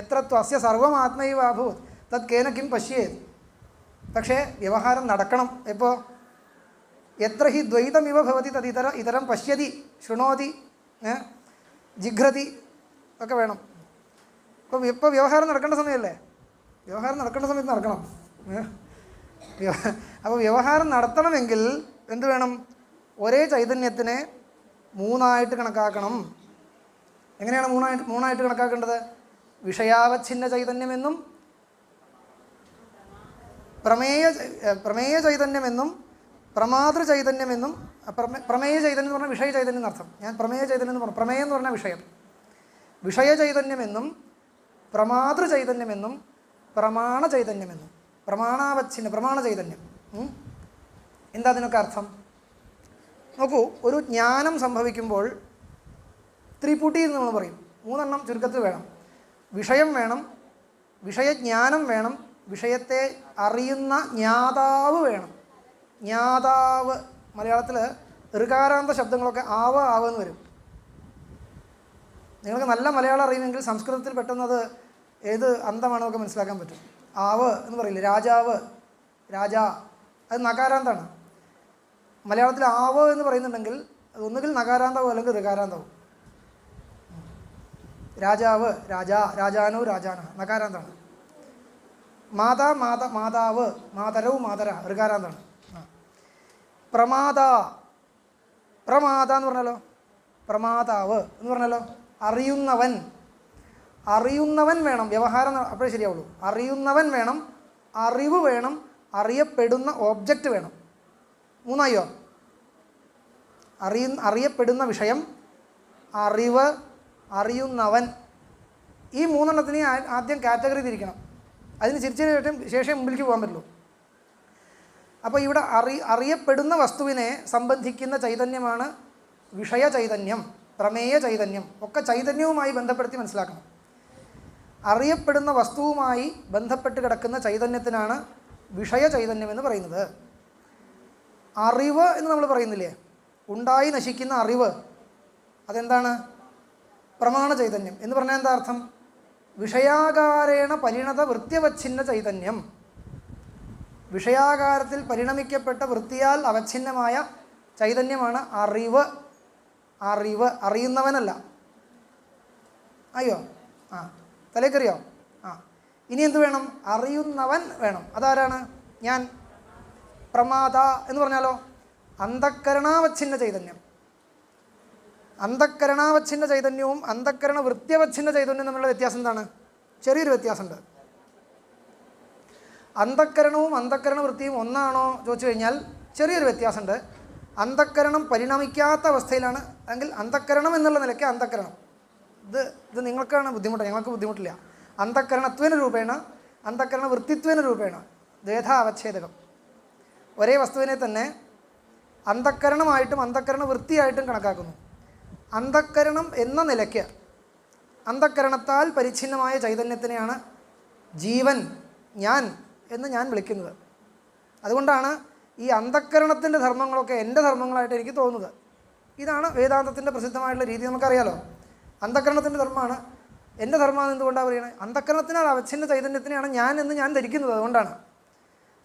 എത്ര ത്വസ്യ സർവം ആത്മൈവ അഭൂത് തത് കേന കിം പശ്യേത്. പക്ഷേ വ്യവഹാരം നടക്കണം. എപ്പോൾ? എത്ര ഹി ദ്വൈതമിവ ഭവതി തത് ഇതരം പശ്യതി ശൃണോതി ജിഘ്രതി ഒക്കെ വേണം. ഇപ്പോൾ വ്യവഹാരം നടക്കേണ്ട സമയമല്ലേ? വ്യവഹാരം നടക്കേണ്ട സമയത്ത് നടക്കണം. അപ്പോൾ വ്യവഹാരം നടത്തണമെങ്കിൽ എന്ത് വേണം? ഒരേ ചൈതന്യത്തിനെ 3ആയിട്ട് കണക്കാക്കണം. എങ്ങനെയാണ് മൂന്നായിട്ട് കണക്കാക്കേണ്ടത്? വിഷയാവച്ഛിന്ന ചൈതന്യമെന്നും പ്രമേയ ചൈതന്യമെന്നും പ്രമാതൃ ചൈതന്യമെന്നും. പ്രമേയ ചൈതന്യം എന്ന് പറഞ്ഞാൽ വിഷയ ചൈതന്യം എന്നർത്ഥം. ഞാൻ പ്രമേയ ചൈതന്യം എന്ന് പറഞ്ഞു. പ്രമേയം എന്ന് പറഞ്ഞാൽ വിഷയം. വിഷയ ചൈതന്യമെന്നും പ്രമാതൃ ചൈതന്യമെന്നും പ്രമാണ ചൈതന്യമെന്നും. പ്രമാണാവച്ഛിന്ന പ്രമാണ ചൈതന്യം. എന്താ അതിനൊക്കെ അർത്ഥം? നോക്കൂ, ഒരു ജ്ഞാനം സംഭവിക്കുമ്പോൾ ത്രിപുടി എന്ന് നമ്മൾ പറയും. 3 എണ്ണം ചുരുക്കത്തിൽ വേണം. വിഷയം വേണം, വിഷയജ്ഞാനം വേണം, വിഷയത്തെ അറിയുന്ന ജ്ഞാതാവ് വേണം. ജ്ഞാതാവ്, മലയാളത്തിൽ ഋകാരാന്ത ശബ്ദങ്ങളൊക്കെ ആവ് എന്ന് വരും. നിങ്ങൾക്ക് നല്ല മലയാളം അറിയുമെങ്കിൽ സംസ്കൃതത്തിൽ പെട്ടെന്നത് ഏത് അന്തമാണെന്നൊക്കെ മനസ്സിലാക്കാൻ പറ്റും. ആവ് എന്ന് പറയില്ലേ? രാജാവ്, രാജ, അത് നകാരാന്താണ്. മലയാളത്തിൽ ആവ് എന്ന് പറയുന്നുണ്ടെങ്കിൽ അത് ഒന്നുകിൽ നകാരാന്താവും അല്ലെങ്കിൽ ഋകാരാന്താവും. രാജാവ്, രാജാ, രാജാനോ, രാജാന, നകാരാന്താണ്. മാതാ, മാതാവ്, മാതരവ്, മാതര, ഋകാരാന്താണ്. പ്രമാദ എന്ന് പറഞ്ഞാലോ? പ്രമാതാവ് എന്ന് പറഞ്ഞാലോ? അറിയുന്നവൻ. അറിയുന്നവൻ വേണം, വ്യവഹാരം അപ്പോഴേ ശരിയാവുള്ളൂ. അറിയുന്നവൻ വേണം, അറിവ് വേണം, അറിയപ്പെടുന്ന ഓബ്ജക്റ്റ് വേണം. 3ആയോ? അറിയപ്പെടുന്ന വിഷയം, അറിവ്, അറിയുന്നവൻ. ഈ 3 എണ്ണത്തിനെ ആദ്യം കാറ്റഗറി തിരിക്കണം. അതിന് തിരിച്ചതിന് ശേഷം മുമ്പിലേക്ക് പോകാൻ പറ്റുള്ളൂ. അപ്പോൾ ഇവിടെ അറിയപ്പെടുന്ന വസ്തുവിനെ സംബന്ധിക്കുന്ന ചൈതന്യമാണ് വിഷയ ചൈതന്യം, പ്രമേയ ചൈതന്യം. ഒക്കെ ചൈതന്യവുമായി ബന്ധപ്പെടുത്തി മനസ്സിലാക്കണം. അറിയപ്പെടുന്ന വസ്തുവുമായി ബന്ധപ്പെട്ട് കിടക്കുന്ന ചൈതന്യത്തിനാണ് വിഷയ ചൈതന്യം എന്ന് പറയുന്നത്. അറിവ് എന്ന് നമ്മൾ പറയുന്നില്ലേ? ഉണ്ടായി നശിക്കുന്ന അറിവ്, അതെന്താണ്? പ്രമാണ ചൈതന്യം എന്ന് പറഞ്ഞാൽ എന്താ അർത്ഥം? വിഷയാകാരേണ പരിണത വൃത്യവച്ഛിന്ന ചൈതന്യം. വിഷയാകാരത്തിൽ പരിണമിക്കപ്പെട്ട വൃത്തിയാൽ അവച്ഛിന്നമായ ചൈതന്യമാണ് അറിവ്. അറിവ്, അറിയുന്നവനല്ല. അയ്യോ, തലേക്കറിയോ? ഇനി എന്ത് വേണം? അറിയുന്നവൻ വേണം. അതാരാണ്? ഞാൻ. പ്രമാദ എന്ന് പറഞ്ഞാലോ? അന്ധക്കരണാവച്ഛിന്ന ചൈതന്യം. അന്ധക്കരണാവച്ഛിന്ന ചൈതന്യവും അന്ധക്കരണ വൃത്യവച്ഛിന്ന ചൈതന്യവും തമ്മിലുള്ള വ്യത്യാസം എന്താണ്? ചെറിയൊരു വ്യത്യാസമുണ്ട്. അന്ധക്കരണവും അന്ധക്കരണ വൃത്തിയും ഒന്നാണോ ചോദിച്ചു കഴിഞ്ഞാൽ ചെറിയൊരു വ്യത്യാസമുണ്ട്. അന്ധക്കരണം പരിണമിക്കാത്ത അവസ്ഥയിലാണ് എങ്കിൽ അന്ധക്കരണം എന്നുള്ള നിലയ്ക്ക് അന്ധക്കരണം ഇത് നിങ്ങൾക്കാണ് ബുദ്ധിമുട്ട്, ഞങ്ങൾക്ക് ബുദ്ധിമുട്ടില്ല. അന്ധക്കരണത്വേന രൂപേണ അന്ധക്കരണ വൃത്തിത്വേന രൂപേണ ദ്വേധാവച്ഛേദകം. ഒരേ വസ്തുവിനെ തന്നെ അന്ധക്കരണമായിട്ടും അന്ധക്കരണ വൃത്തിയായിട്ടും കണക്കാക്കുന്നു. അന്ധക്കരണം എന്ന നിലയ്ക്ക് അന്ധക്കരണത്താൽ പരിച്ഛിന്നമായ ചൈതന്യത്തിനെയാണ് ജീവൻ, എന്ന് ഞാൻ വിളിക്കുന്നത്. അതുകൊണ്ടാണ് ഈ അന്ധക്കരണത്തിൻ്റെ ധർമ്മങ്ങളൊക്കെ എൻ്റെ ധർമ്മങ്ങളായിട്ട് എനിക്ക് തോന്നുന്നത്. ഇതാണ് വേദാന്തത്തിൻ്റെ പ്രസിദ്ധമായിട്ടുള്ള രീതി. നമുക്കറിയാലോ, അന്ധക്കരണത്തിൻ്റെ ധർമ്മമാണ് എൻ്റെ ധർമ്മമാണ്. എന്തുകൊണ്ടാണ് പറയുന്നത്? അന്ധക്കരണത്തിനാൽ അവച്ഛിന്ന ചൈതന്യത്തിനെയാണ് എന്ന് ഞാൻ ധരിക്കുന്നത്. അതുകൊണ്ടാണ്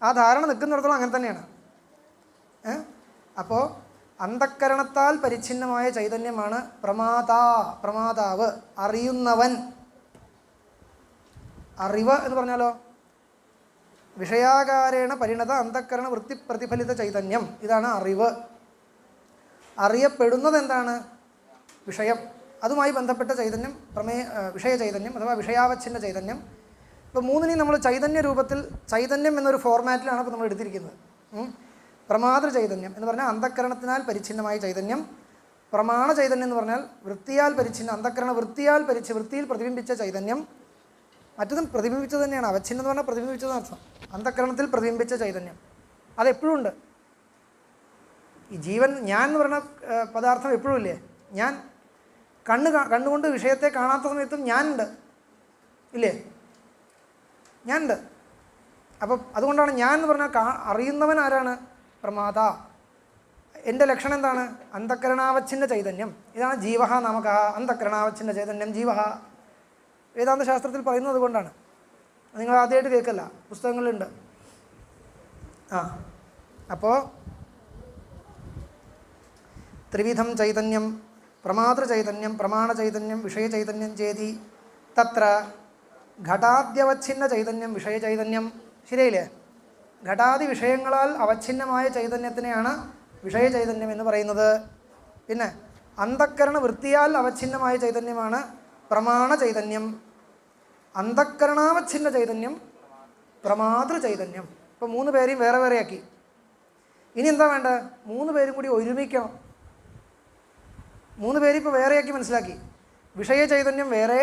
ആ ധാരണ നിൽക്കുന്നിടത്തോളം അങ്ങനെ തന്നെയാണ്. അപ്പോൾ അന്ധക്കരണത്താൽ പരിച്ഛിന്നമായ ചൈതന്യമാണ് പ്രമാതാവ്, അറിയുന്നവൻ. അറിവ് എന്ന് പറഞ്ഞാലോ, വിഷയാകാരേണ പരിണത അന്ധക്കരണ വൃത്തി പ്രതിഫലിത ചൈതന്യം. ഇതാണ് അറിവ്. അറിയപ്പെടുന്നത് എന്താണ്? വിഷയം. അതുമായി ബന്ധപ്പെട്ട ചൈതന്യം വിഷയ ചൈതന്യം അഥവാ വിഷയാവച്ഛിന്ന ചൈതന്യം. ഇപ്പോൾ മൂന്നിനെയും നമ്മൾ ചൈതന്യ രൂപത്തിൽ, ചൈതന്യം എന്നൊരു ഫോർമാറ്റിലാണ് ഇപ്പോൾ നമ്മൾ എടുത്തിരിക്കുന്നത്. പ്രമാതൃ ചൈതന്യം എന്ന് പറഞ്ഞാൽ അന്ധക്കരണത്തിനാൽ പരിച്ഛിന്നമായ ചൈതന്യം. പ്രമാണ ചൈതന്യം എന്ന് പറഞ്ഞാൽ വൃത്തിയാൽ പരിച്ഛിന്ന, അന്ധക്കരണ വൃത്തിയാൽ വൃത്തിയിൽ പ്രതിബിംബിച്ച ചൈതന്യം. മറ്റതും പ്രതിബിംബിച്ചത് തന്നെയാണ്. അവച്ഛിന്നം എന്ന് പറഞ്ഞാൽ പ്രതിബിംബിച്ചതെന്ന് അർത്ഥം. അന്ധക്കരണത്തിൽ പ്രതിബിംബിച്ച ചൈതന്യം അതെപ്പോഴും ഉണ്ട്. ഈ ജീവൻ, ഞാൻ എന്ന് പറഞ്ഞ പദാർത്ഥം എപ്പോഴും ഇല്ലേ? ഞാൻ കണ്ണുകൊണ്ട് വിഷയത്തെ കാണാത്ത സമയത്തും ഞാനുണ്ട്, ഇല്ലേ? ഞാനുണ്ട്. അപ്പം അതുകൊണ്ടാണ് ഞാൻ എന്ന് പറഞ്ഞാൽ അറിയുന്നവൻ ആരാണ്? പ്രമാത. എൻ്റെ ലക്ഷണം എന്താണ്? അന്ധക്കരണാവച്ഛിന്ന ചൈതന്യം. ഇതാണ് ജീവഹ നാമക. അന്ധക്കരണാവച്ഛിന്ന ചൈതന്യം ജീവഹ. വേദാന്ത ശാസ്ത്രത്തിൽ പറയുന്നത് അതുകൊണ്ടാണ്. നിങ്ങൾ ആദ്യമായിട്ട് കേൾക്കല്ല, പുസ്തകങ്ങളുണ്ട്. അപ്പോൾ ത്രിവിധം ചൈതന്യം, പ്രമാതൃ ചൈതന്യം, പ്രമാണ ചൈതന്യം, വിഷയ ചൈതന്യം ചേതി തത്ര ഘടാദ്യവച്ഛിന്ന ചൈതന്യം വിഷയ ചൈതന്യം. ശരിയല്ലേ? ഘടാദി വിഷയങ്ങളാൽ അവച്ഛിന്നമായ ചൈതന്യത്തിനെയാണ് വിഷയ ചൈതന്യം എന്ന് പറയുന്നത്. പിന്നെ അന്ധക്കരണ വൃത്തിയാൽ അവച്ഛിന്നമായ ചൈതന്യമാണ് പ്രമാണ ചൈതന്യം. അന്ധക്കരണാവച്ഛിന്ന ചൈതന്യം പ്രമാതൃ ചൈതന്യം. ഇപ്പോൾ 3 പേരെയും വേറെ വേറെയാക്കി. ഇനി എന്താ വേണ്ടത്? 3 പേരും കൂടി ഒരുമിക്കണം. 3 പേരും ഇപ്പോൾ വേറെയാക്കി മനസ്സിലാക്കി. വിഷയ ചൈതന്യം വേറെ,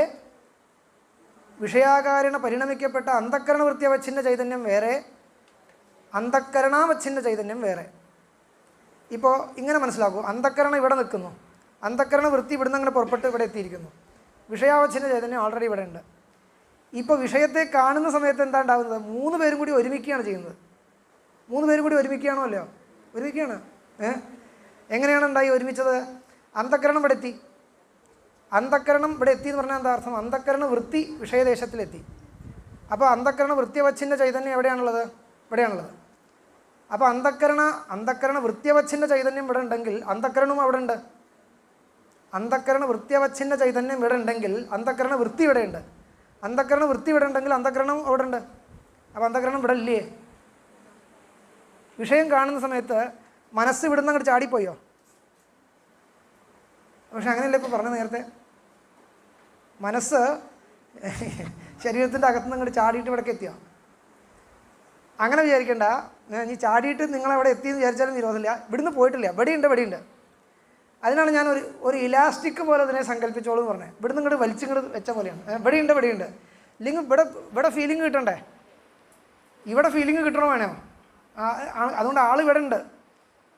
വിഷയാകാരണ പരിണമിക്കപ്പെട്ട അന്ധക്കരണ വൃത്തിയവച്ഛിന്ന ചൈതന്യം വേറെ, അന്ധക്കരണാവച്ഛിന്ന ചൈതന്യം വേറെ. ഇപ്പോൾ ഇങ്ങനെ മനസ്സിലാക്കൂ. അന്ധക്കരണം ഇവിടെ നിൽക്കുന്നു, അന്ധക്കരണ വൃത്തി ഇവിടുന്ന് അങ്ങനെ പുറപ്പെട്ട് ഇവിടെ എത്തിയിരിക്കുന്നു. വിഷയാവച്ഛിന്ന ചൈതന്യം ഓൾറെഡി ഇവിടെ ഉണ്ട്. ഇപ്പോൾ വിഷയത്തെ കാണുന്ന സമയത്ത് എന്താ ഉണ്ടാകുന്നത്? 3 പേരും കൂടി ഒരുമിക്കുകയാണ് ചെയ്യുന്നത്. 3 പേരും കൂടി ഒരുമിക്കുകയാണോ? അല്ലയോ? ഒരുമിക്കുകയാണ്. എങ്ങനെയാണ് ഉണ്ടായി ഒരുമിച്ചത്? അന്ധക്കരണം ഇവിടെ എത്തി. അന്ധക്കരണം ഇവിടെ എത്തി എന്ന് പറഞ്ഞാൽ എന്താ അർത്ഥം? അന്ധക്കരണ വൃത്തി വിഷയദേശത്തിലെത്തി. അപ്പോൾ അന്ധക്കരണ വൃത്തിയവച്ഛിന്ന ചൈതന്യം എവിടെയാണുള്ളത്? ഇവിടെയാണുള്ളത്. അപ്പോൾ അന്ധക്കരണ വൃത്തിയവച്ഛിന്ന ചൈതന്യം ഇവിടെ ഉണ്ടെങ്കിൽ അന്ധക്കരണവും അവിടെ ഉണ്ട്. അന്ധക്കരണ വൃത്തിയവച്ഛിന്ന ചൈതന്യം ഇവിടെ ഉണ്ടെങ്കിൽ അന്ധക്കരണ വൃത്തി ഇവിടെ ഉണ്ട്. അന്ധക്കരണ വൃത്തി ഇവിടെ ഉണ്ടെങ്കിൽ അന്ധക്കരണം അവിടെ ഉണ്ട്. അപ്പോൾ അന്ധക്കരണം ഇവിടെ ഇല്ലേ? വിഷയം കാണുന്ന സമയത്ത് മനസ്സ് ഇവിടുന്ന് അങ്ങോട്ട് ചാടിപ്പോയോ? പക്ഷെ അങ്ങനെയല്ല ഇപ്പോൾ പറഞ്ഞ നേരത്തെ. മനസ്സ് ശരീരത്തിൻ്റെ അകത്തുനിന്ന് അങ്ങോട്ട് ചാടിയിട്ട് ഇവിടേക്ക് എത്തിയോ? അങ്ങനെ വിചാരിക്കേണ്ട. നീ ചാടിയിട്ട് നിങ്ങളവിടെ എത്തിയെന്ന് വിചാരിച്ചാലും വിരോധമില്ല. ഇവിടുന്ന് പോയിട്ടില്ല, ഇവിടെയുണ്ട്. അതിനാണ് ഞാൻ ഒരു ഇലാസ്റ്റിക് പോലെ അതിനെ സങ്കല്പിച്ചോളൂ എന്ന് പറഞ്ഞത്. ഇവിടുന്ന് ഇങ്ങോട്ട് വലിച്ചിങ്ങോട്ട് വെച്ച പോലെയാണ്. ഇവിടെയുണ്ട്. ഇല്ലെങ്കിൽ ഇവിടെ ഫീലിംഗ് കിട്ടണ്ടേ? ഇവിടെ ഫീലിംഗ് കിട്ടണോ വേണോ? അതുകൊണ്ട് ആൾ ഇവിടെ ഉണ്ട്.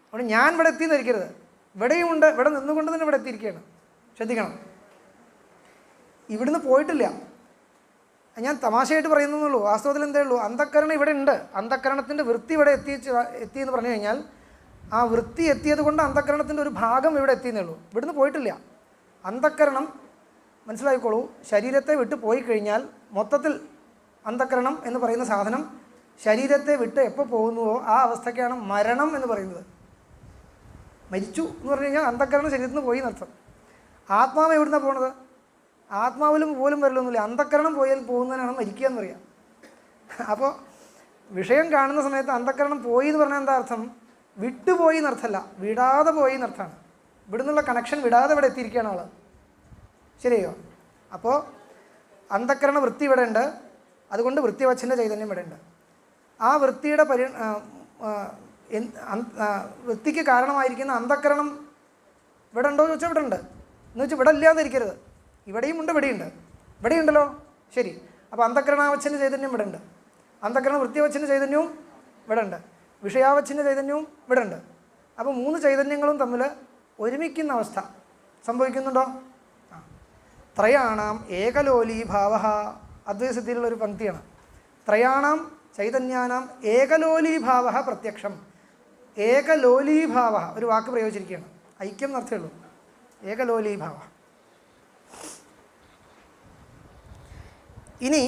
അതുകൊണ്ട് ഞാൻ ഇവിടെ എത്തിയെന്ന് ധരിക്കരുത്. ഇവിടെയും ഉണ്ട്. ഇവിടെ നിന്നുകൊണ്ട് തന്നെ ഇവിടെ എത്തിയിരിക്കുകയാണ്. ശ്രദ്ധിക്കണം. ഇവിടുന്ന് പോയിട്ടില്ല. ഞാൻ തമാശയായിട്ട് പറയുന്നുള്ളൂ. വാസ്തവത്തിൽ എന്തേ ഉള്ളൂ? അന്ധക്കരണം ഇവിടെ ഉണ്ട്. അന്ധക്കരണത്തിൻ്റെ വൃത്തി ഇവിടെ എത്തിയെന്ന് പറഞ്ഞു കഴിഞ്ഞാൽ ആ വൃത്തി എത്തിയത് കൊണ്ട് അന്ധക്കരണത്തിൻ്റെ ഒരു ഭാഗം ഇവിടെ എത്തിയെന്നേ ഉള്ളൂ. ഇവിടുന്ന് പോയിട്ടില്ല. അന്ധക്കരണം മനസ്സിലായിക്കോളൂ, ശരീരത്തെ വിട്ട് പോയി കഴിഞ്ഞാൽ മൊത്തത്തിൽ അന്ധക്കരണം എന്ന് പറയുന്ന സാധനം ശരീരത്തെ വിട്ട് എപ്പോൾ പോകുന്നുവോ ആ അവസ്ഥയ്ക്കാണ് മരണം എന്ന് പറയുന്നത്. മരിച്ചു എന്ന് പറഞ്ഞു കഴിഞ്ഞാൽ അന്ധക്കരണം ശരീരത്തിൽ നിന്ന് പോയി എന്നർത്ഥം. ആത്മാവ് എവിടുന്നാണ് പോണത്? ആത്മാവിലും പോലും വരലൊന്നുമില്ല. അന്ധക്കരണം പോയാൽ പോകുന്നതിനാണ് മരിക്കുക എന്ന് പറയാം. അപ്പോൾ വിഷയം കാണുന്ന സമയത്ത് അന്ധക്കരണം പോയി എന്ന് പറഞ്ഞാൽ എന്താ അർത്ഥം? വിട്ടുപോയി എന്നർത്ഥമല്ല, വിടാതെ പോയി എന്നർത്ഥമാണ്. ഇവിടെ നിന്നുള്ള കണക്ഷൻ വിടാതെ ഇവിടെ എത്തിയിരിക്കുകയാണ് ആൾ. ശരിയോ? അപ്പോൾ അന്ധക്കരണ വൃത്തി ഇവിടെ ഉണ്ട്. അതുകൊണ്ട് വൃത്തിവച്ഛിന്ന ചൈതന്യം ഇവിടെ ഉണ്ട്. ആ വൃത്തിയുടെ വൃത്തിക്ക് കാരണമായിരിക്കുന്ന അന്ധക്കരണം ഇവിടെ ഉണ്ടോ എന്ന് ചോദിച്ചാൽ ഇവിടെ ഉണ്ട്, എന്ന് വെച്ചാൽ ഇവിടെ ഇല്ലാതിരിക്കരുത്. ഇവിടെയും ഉണ്ട്, ഇവിടെയുണ്ട്, ഇവിടെയുണ്ടല്ലോ. ശരി, അപ്പോൾ അന്ധക്കരണാവച്ഛിന്ന ചൈതന്യം ഇവിടെ ഉണ്ട്, അന്ധക്കരണ വൃത്തിവച്ഛിന്ന ചൈതന്യവും ഇവിടെ ഉണ്ട്, വിഷയാവച്ഛിന്ന ചൈതന്യവും ഇവിടെ ഉണ്ട്. അപ്പോൾ 3 ചൈതന്യങ്ങളും തമ്മിൽ ഒരുമിക്കുന്ന അവസ്ഥ സംഭവിക്കുന്നുണ്ടോ? ത്രയാണാം ഏകലോലീഭാവ, അദ്വൈതസിദ്ധിയിലുള്ളൊരു പങ്ക്തിയാണ്. ത്രയാണാം ചൈതന്യാനാം ഏകലോലീഭാവ പ്രത്യക്ഷം. ഏകലോലീഭാവ ഒരു വാക്ക് പ്രയോഗിച്ചിരിക്കുകയാണ്, ഐക്യം എന്നർത്ഥമേ ഉള്ളൂ. ഏകലോലീഭാവ. ഇനി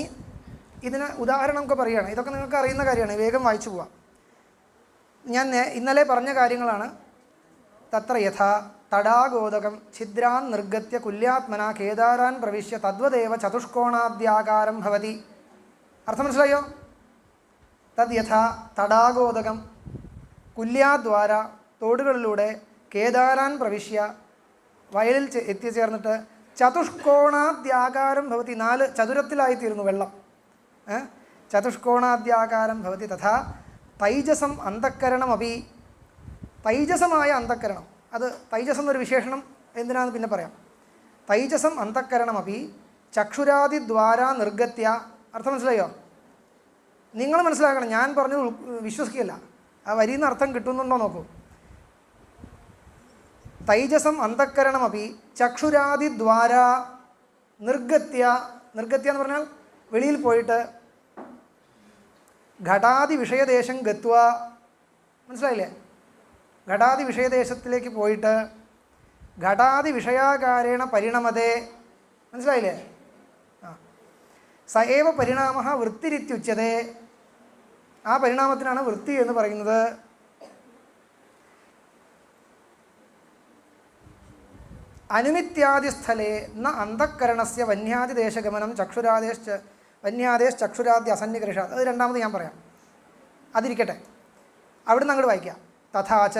ഇതിന് ഉദാഹരണം ഒക്കെ പറയുകയാണ്. ഇതൊക്കെ നിങ്ങൾക്ക് അറിയുന്ന കാര്യമാണ്, വേഗം വായിച്ചു പോവാം. ഞാൻ ഇന്നലെ പറഞ്ഞ കാര്യങ്ങളാണ്. തത്ര യഥാ തടാഗോദകം ഛിദ്രാൻ നിർഗത്യ കുല്യാത്മന കേദാരാൻ പ്രവിശ്യ തദ്വദേവ ചതുഷ്കോണാദ്യാകാരം ഭവതി. അർത്ഥം മനസ്സിലായോ? തദ് യഥാ തടാഗോദകം കുല്യാദ്വാര തോടുകളിലൂടെ കേദാരാൻ പ്രവിശ്യ വയലിൽ എത്തിച്ചേർന്നിട്ട് ചതുഷ്കോണാദ്യാകാരം ഭവതി, 4 ചതുരത്തിലായിത്തീരുന്നു വെള്ളം. ചതുഷ്കോണാദ്യാകാരം ഭവതി. തഥാ തൈജസം അന്ധക്കരണമപി, തൈജസമായ അന്ധക്കരണം, അത് തൈജസം എന്നൊരു വിശേഷണം എന്തിനാണെന്ന് പിന്നെ പറയാം. തൈജസം അന്ധക്കരണമപി ചക്ഷുരാദിദ്വാര നിർഗത്യ. അർത്ഥം മനസ്സിലായോ? നിങ്ങൾ മനസ്സിലാക്കണം, ഞാൻ പറഞ്ഞത് വിശ്വസിക്കുകയല്ല. ആ വരിയിൽ നിന്ന് അർത്ഥം കിട്ടുന്നുണ്ടോ നോക്കൂ. തൈജസം അന്ധക്കരണമപി ചക്ഷുരാദിദ്വാര നിർഗത്യ. നിർഗത്യ എന്ന് പറഞ്ഞാൽ വെളിയിൽ പോയിട്ട് ഘടാതി വിഷയദേശം ഗത്വ. മനസ്സിലായില്ലേ? ഘടാതി വിഷയദേശത്തിലേക്ക് പോയിട്ട് ഘടാതി വിഷയാകാരേണ പരിണമതേ. മനസ്സിലായില്ലേ? സ ഏവ പരിണാമ വൃത്തിരിത്യുച്യതേ. ആ പരിണാമത്തിനാണ് വൃത്തി എന്ന് പറയുന്നത്. അനുമിത്യാദിസ്ഥലേ ന അന്ധക്കരണസ്യ വന്യാദിദേശഗമനം വന്യാദേശ് ചക്ഷുരാദ്യ അസന്നികർഷാത്. അത് രണ്ടാമത് ഞാൻ പറയാം, അതിരിക്കട്ടെ. അവിടുന്ന് അങ്ങോട്ട് വായിക്കാം. തഥാച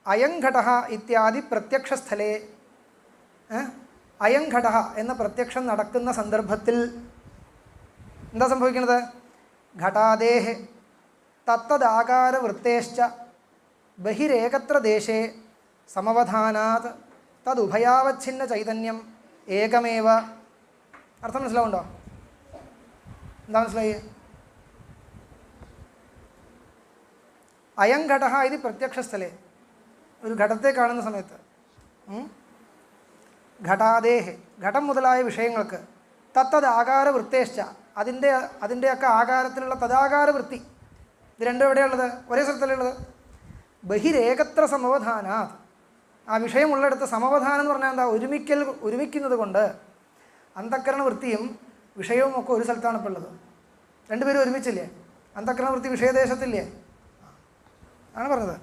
അയം ഘടഃ ഇത്യാദി പ്രത്യക്ഷസ്ഥലേ. അയം ഘടഃ എന്ന പ്രത്യക്ഷം നടക്കുന്ന സന്ദർഭത്തിൽ എന്താ സംഭവിക്കുന്നത്? ഘടാദേഹ തത്തദാകാരവൃത്തേശ്ച ബഹിരേകത്ര ദേശേ സമവധാനാത് തദുഭയാവച്ഛിന്ന ചൈതന്യം ഏകമേവ. അർത്ഥം മനസ്സിലാവുണ്ടോ? എന്താ മനസ്സിലായി? അയം ഘടഃ ഇത് പ്രത്യക്ഷസ്ഥലേ, ഒരു ഘടത്തെ കാണുന്ന സമയത്ത് ഘടാദേഹ് ഘടം മുതലായ വിഷയങ്ങൾക്ക് തത്തത് ആകാരവൃത്തേശ്ച അതിൻ്റെയൊക്കെ ആകാരത്തിലുള്ള തദാകാരവൃത്തി. ഇത് രണ്ടും എവിടെയുള്ളത്? ഒരേ സ്ഥലത്തല്ലേ ഉള്ളത്. ബഹിരേകത്ര സമവധാനാത്, ആ വിഷയമുള്ളിടത്ത് സമവധാനം എന്ന് പറഞ്ഞാൽ എന്താ? ഒരുമിക്കുന്നത് കൊണ്ട് അന്ധക്കരണ വൃത്തിയും വിഷയവും ഒക്കെ ഒരു സ്ഥലത്താണ് ഇപ്പോൾ ഉള്ളത്. രണ്ടുപേരും ഒരുമിച്ചില്ലേ? അന്ധക്കരണ വൃത്തി വിഷയദേശത്തില്ലേ? ആണ് പറഞ്ഞത്.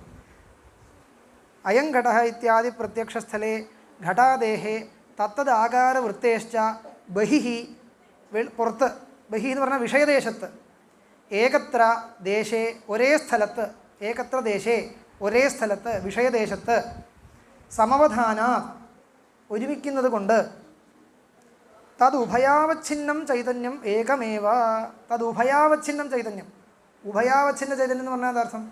അയം ഘടഃ ഇത്യാദി പ്രത്യക്ഷസ്ഥലേ ഘടാദേഹേ തത്തത് ആകാരവൃത്തേശ്ച ബഹിഹി പുറത്ത്, ബഹി എന്ന് പറഞ്ഞാൽ വിഷയദേശത്ത്, ഏകത്ര ദേശേ ഒരേ സ്ഥലത്ത്, ഏകത്ര ദേശേ ഒരേ സ്ഥലത്ത് വിഷയദേശത്ത്, സമവധാന ഒരുമിക്കുന്നത് കൊണ്ട് തദുഭയാവച്ഛിന്നം ചൈതന്യം ഏകമേവ. തദുഭയാവച്ഛിന്നം ചൈതന്യം, ഉഭയാവച്ഛിന്ന ചൈതന്യം എന്ന് പറഞ്ഞാൽ അർത്ഥം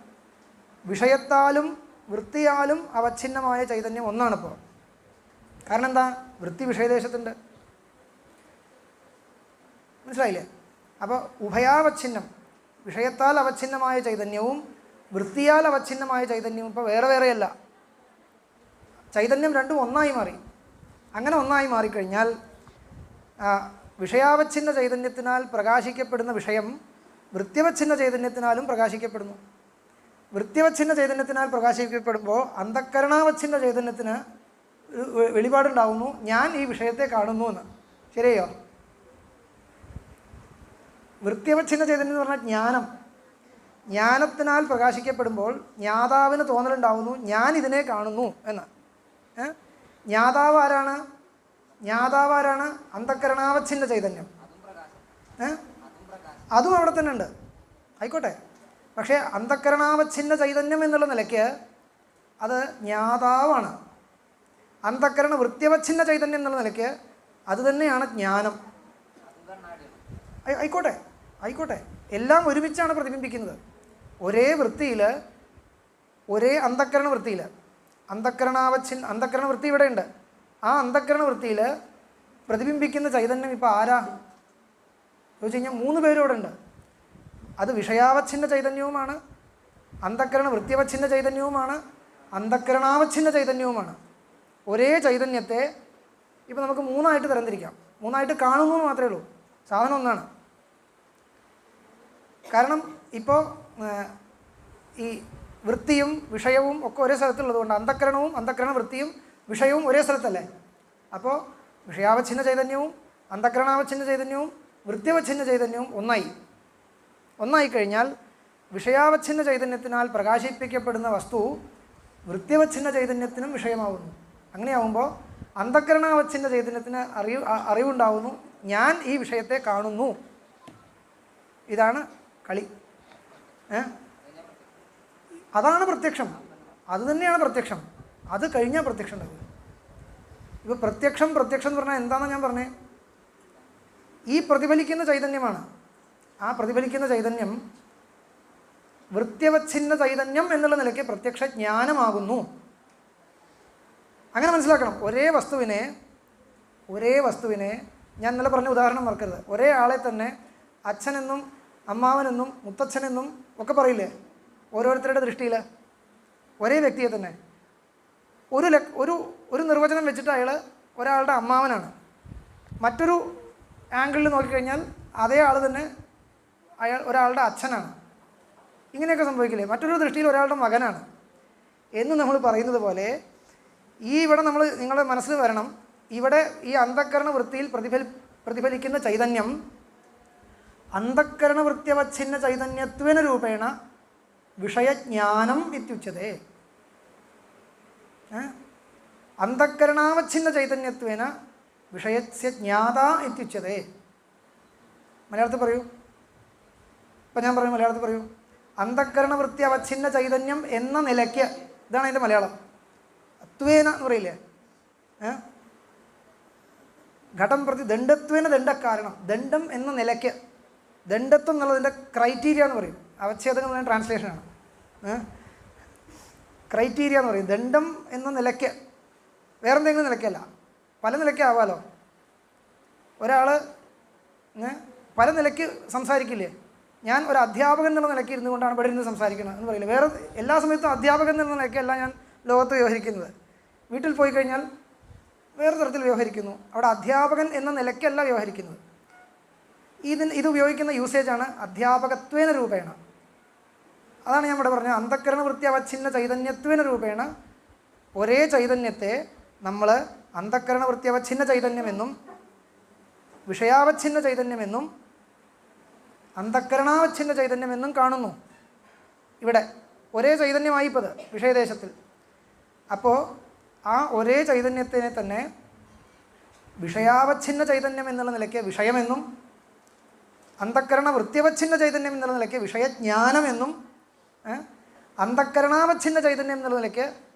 വിഷയത്താലും വൃത്തിയാലും അവച്ഛിന്നമായ ചൈതന്യം ഒന്നാണിപ്പോൾ. കാരണം എന്താ? വൃത്തി വിഷയദേശത്തുണ്ട്. മനസ്സിലായില്ലേ? അപ്പോൾ ഉഭയാവച്ഛിന്നം, വിഷയത്താൽ അവച്ഛിന്നമായ ചൈതന്യവും വൃത്തിയാൽ അവച്ഛിന്നമായ ചൈതന്യവും ഇപ്പോൾ വേറെ വേറെയല്ല. ചൈതന്യം രണ്ടും ഒന്നായി മാറി. അങ്ങനെ ഒന്നായി മാറിക്കഴിഞ്ഞാൽ വിഷയാവച്ഛിന്ന ചൈതന്യത്തിനാൽ പ്രകാശിക്കപ്പെടുന്ന വിഷയം വൃത്യവച്ഛിന്ന ചൈതന്യത്തിനാലും പ്രകാശിക്കപ്പെടുന്നു. വൃത്യവച്ഛിന്ന ചൈതന്യത്തിനാൽ പ്രകാശിക്കപ്പെടുമ്പോൾ അന്ധക്കരണാവച്ഛിന്ന ചൈതന്യത്തിന് വെളിപാടുണ്ടാവുന്നു, ഞാൻ ഈ വിഷയത്തെ കാണുന്നു എന്ന്. ശരിയോ? വൃത്യവച്ഛിന്ന ചൈതന്യം എന്ന് പറഞ്ഞാൽ ജ്ഞാനം. ജ്ഞാനത്തിനാൽ പ്രകാശിക്കപ്പെടുമ്പോൾ ജ്ഞാതാവിന് തോന്നലുണ്ടാവുന്നു, ഞാൻ ഇതിനെ കാണുന്നു എന്ന്. ജ്ഞാതാവ് ആരാണ്? ജ്ഞാതാവ് ആരാണ്? അന്ധക്കരണാവച്ഛിന്ന ചൈതന്യം. അതും അവിടെ തന്നെ ഉണ്ട്, ആയിക്കോട്ടെ. പക്ഷേ അന്ധക്കരണാവച്ഛിന്ന ചൈതന്യം എന്നുള്ള നിലയ്ക്ക് അത് ജ്ഞാതാവാണ്. അന്ധക്കരണ വൃത്യവച്ഛിന്ന ചൈതന്യം എന്നുള്ള നിലയ്ക്ക് അത് തന്നെയാണ് ജ്ഞാനം. ആയിക്കോട്ടെ, ആയിക്കോട്ടെ. എല്ലാം ഒരുമിച്ചാണ് പ്രതിബിംബിക്കുന്നത്. ഒരേ വൃത്തിയിൽ ഒരേ അന്ധക്കരണ വൃത്തിയിൽ, അന്ധക്കരണ വൃത്തി ഇവിടെയുണ്ട്. ആ അന്ധക്കരണ വൃത്തിയിൽ പ്രതിബിംബിക്കുന്ന ചൈതന്യം ഇപ്പോൾ ആരാ ചോദിച്ചു കഴിഞ്ഞാൽ 3 പേരും ഇവിടെ ഉണ്ട്. അത് വിഷയാവച്ഛിന്ന ചൈതന്യവുമാണ്, അന്ധക്കരണ വൃത്തിയവച്ഛിന്ന ചൈതന്യവുമാണ്, അന്ധക്കരണാവച്ഛിന്ന ചൈതന്യവുമാണ്. ഒരേ ചൈതന്യത്തെ ഇപ്പോൾ നമുക്ക് 3ആയിട്ട് തരംതിരിക്കാം. 3ആയിട്ട് കാണുന്നു എന്ന് മാത്രമേ ഉള്ളൂ, സാധനം ഒന്നാണ്. കാരണം ഇപ്പോൾ ഈ വൃത്തിയും വിഷയവും ഒക്കെ ഒരേ സ്ഥലത്തുള്ളതുകൊണ്ട് അന്ധക്കരണ വൃത്തിയും വിഷയവും ഒരേ സ്ഥലത്തല്ലേ. അപ്പോൾ വിഷയാവച്ഛിന്ന ചൈതന്യവും അന്ധക്കരണാവച്ഛിന്ന ചൈതന്യവും വൃത്തിയവച്ഛിന്ന ചൈതന്യവും ഒന്നായി കഴിഞ്ഞാൽ വിഷയാവച്ഛിന്ന ചൈതന്യത്തിനാൽ പ്രകാശിപ്പിക്കപ്പെടുന്ന വസ്തു വൃത്തിയവച്ഛിന്ന ചൈതന്യത്തിനും വിഷയമാവുന്നു. അങ്ങനെയാവുമ്പോൾ അന്ധക്കരണാവച്ഛിന്ന ചൈതന്യത്തിന് അറിവുണ്ടാവുന്നു, ഞാൻ ഈ വിഷയത്തെ കാണുന്നു. ഇതാണ് കളി. അതാണ് പ്രത്യക്ഷം, അത് തന്നെയാണ് പ്രത്യക്ഷം. അത് കഴിഞ്ഞാൽ പ്രത്യക്ഷം ഉണ്ടാവുക. ഇപ്പോൾ പ്രത്യക്ഷം എന്ന് പറഞ്ഞാൽ എന്താണെന്ന് ഞാൻ പറഞ്ഞേ, ഈ പ്രതിഫലിക്കുന്ന ചൈതന്യമാണ്. ആ പ്രതിഫലിക്കുന്ന ചൈതന്യം വൃത്യവച്ഛിന്ന ചൈതന്യം എന്നുള്ള നിലയ്ക്ക് പ്രത്യക്ഷ ജ്ഞാനമാകുന്നു. അങ്ങനെ മനസ്സിലാക്കണം. ഒരേ വസ്തുവിനെ ഞാൻ ഇന്നലെ പറഞ്ഞ ഉദാഹരണം മറക്കരുത്. ഒരേ ആളെ തന്നെ അച്ഛനെന്നും അമ്മാവനെന്നും മുത്തച്ഛനെന്നും ഒക്കെ പറയില്ലേ ഓരോരുത്തരുടെ ദൃഷ്ടിയിൽ? ഒരേ വ്യക്തിയെ തന്നെ ഒരു നിർവചനം വെച്ചിട്ട് അയാൾ ഒരാളുടെ അമ്മാവനാണ്, മറ്റൊരു ആംഗിളിൽ നോക്കിക്കഴിഞ്ഞാൽ അതേ ആൾ തന്നെ ഒരാളുടെ അച്ഛനാണ്. ഇങ്ങനെയൊക്കെ സംഭവിക്കില്ലേ? മറ്റൊരു ദൃഷ്ടിയിൽ ഒരാളുടെ മകനാണ് എന്ന് നമ്മൾ പറയുന്നത് പോലെ ഇവിടെ നിങ്ങളുടെ മനസ്സിൽ വരണം, ഇവിടെ ഈ അന്ധക്കരണ വൃത്തിയിൽ പ്രതിഫലിക്കുന്ന ചൈതന്യം അന്ധക്കരണ വൃത്യവച്ഛിന്ന ചൈതന്യത്വേന രൂപേണ വിഷയജ്ഞാനം ഇത്യുച്യതേ. അന്ധക്കരണാവച്ഛിന്ന ചൈതന്യത്വേന വിഷയസ്യ ജ്ഞാത ഇത്യുച്യതേ. മലയാളത്തിൽ പറയൂ. ഇപ്പം ഞാൻ പറയും, മലയാളത്തിൽ പറയൂ. അന്ധക്കരണ വൃത്തി അവച്ഛിന്ന ചൈതന്യം എന്ന നിലയ്ക്ക്, ഇതാണ് അതിൻ്റെ മലയാളം. ത്വേന എന്ന് പറയില്ലേ, ഘടം പ്രതി ദണ്ഡത്വേന ദണ്ഡക്കാരണം, ദണ്ഡം എന്ന നിലയ്ക്ക്, ദണ്ഡത്വം എന്നുള്ളതിൻ്റെ ക്രൈറ്റീരിയ എന്ന് പറയും. അവച്ഛേദം എന്ന ട്രാൻസ്ലേഷനാണ്. ക്രൈറ്റീരിയ എന്ന് പറയും. ദണ്ഡം എന്ന നിലയ്ക്ക്, വേറെന്തെങ്കിലും നിലയ്ക്കല്ല, പല നിലയ്ക്കാവാലോ. ഒരാൾ പല നിലയ്ക്ക് സംസാരിക്കില്ലേ? ഞാൻ ഒരു അധ്യാപകൻ എന്നുള്ള നിലയ്ക്ക് ഇരുന്നു കൊണ്ടാണ് ഇവിടെ ഇരുന്ന് സംസാരിക്കുന്നത് എന്ന് പറയില്ല. വേറെ എല്ലാ സമയത്തും അധ്യാപകൻ എന്നുള്ള നിലയ്ക്കല്ല ഞാൻ ലോകത്ത് വ്യവഹരിക്കുന്നത്. വീട്ടിൽ പോയി കഴിഞ്ഞാൽ വേറെ തരത്തിൽ വ്യവഹരിക്കുന്നു. അവിടെ അധ്യാപകൻ എന്ന നിലയ്ക്കല്ല വ്യവഹരിക്കുന്നത്. ഇത് ഉപയോഗിക്കുന്ന യൂസേജാണ് അധ്യാപകത്വേന രൂപേണ. അതാണ് ഞാൻ ഇവിടെ പറഞ്ഞത്. അന്ധക്കരണ വൃത്തി അവച്ഛിന്ന ചൈതന്യത്വേന രൂപേണ ഒരേ ചൈതന്യത്തെ നമ്മൾ അന്ധക്കരണ വൃത്തി അവച്ഛിന്ന ചൈതന്യമെന്നും വിഷയാവച്ഛിന്ന ചൈതന്യമെന്നും അന്ധക്കരണാവച്ഛിന്ന ചൈതന്യമെന്നും കാണുന്നു. ഇവിടെ ഒരേ ചൈതന്യമായി ഇപ്പോൾ വിഷയദേശത്തിൽ. അപ്പോൾ ആ ഒരേ ചൈതന്യത്തിനെ തന്നെ വിഷയാവച്ഛിന്ന ചൈതന്യം എന്നുള്ള നിലയ്ക്ക് വിഷയമെന്നും അന്ധക്കരണ വൃത്യവച്ഛിന്ന ചൈതന്യം എന്നുള്ള നിലയ്ക്ക് വിഷയജ്ഞാനമെന്നും അന്ധക്കരണാവച്ഛിന്ന ചൈതന്യം എന്നുള്ള നിലയ്ക്ക്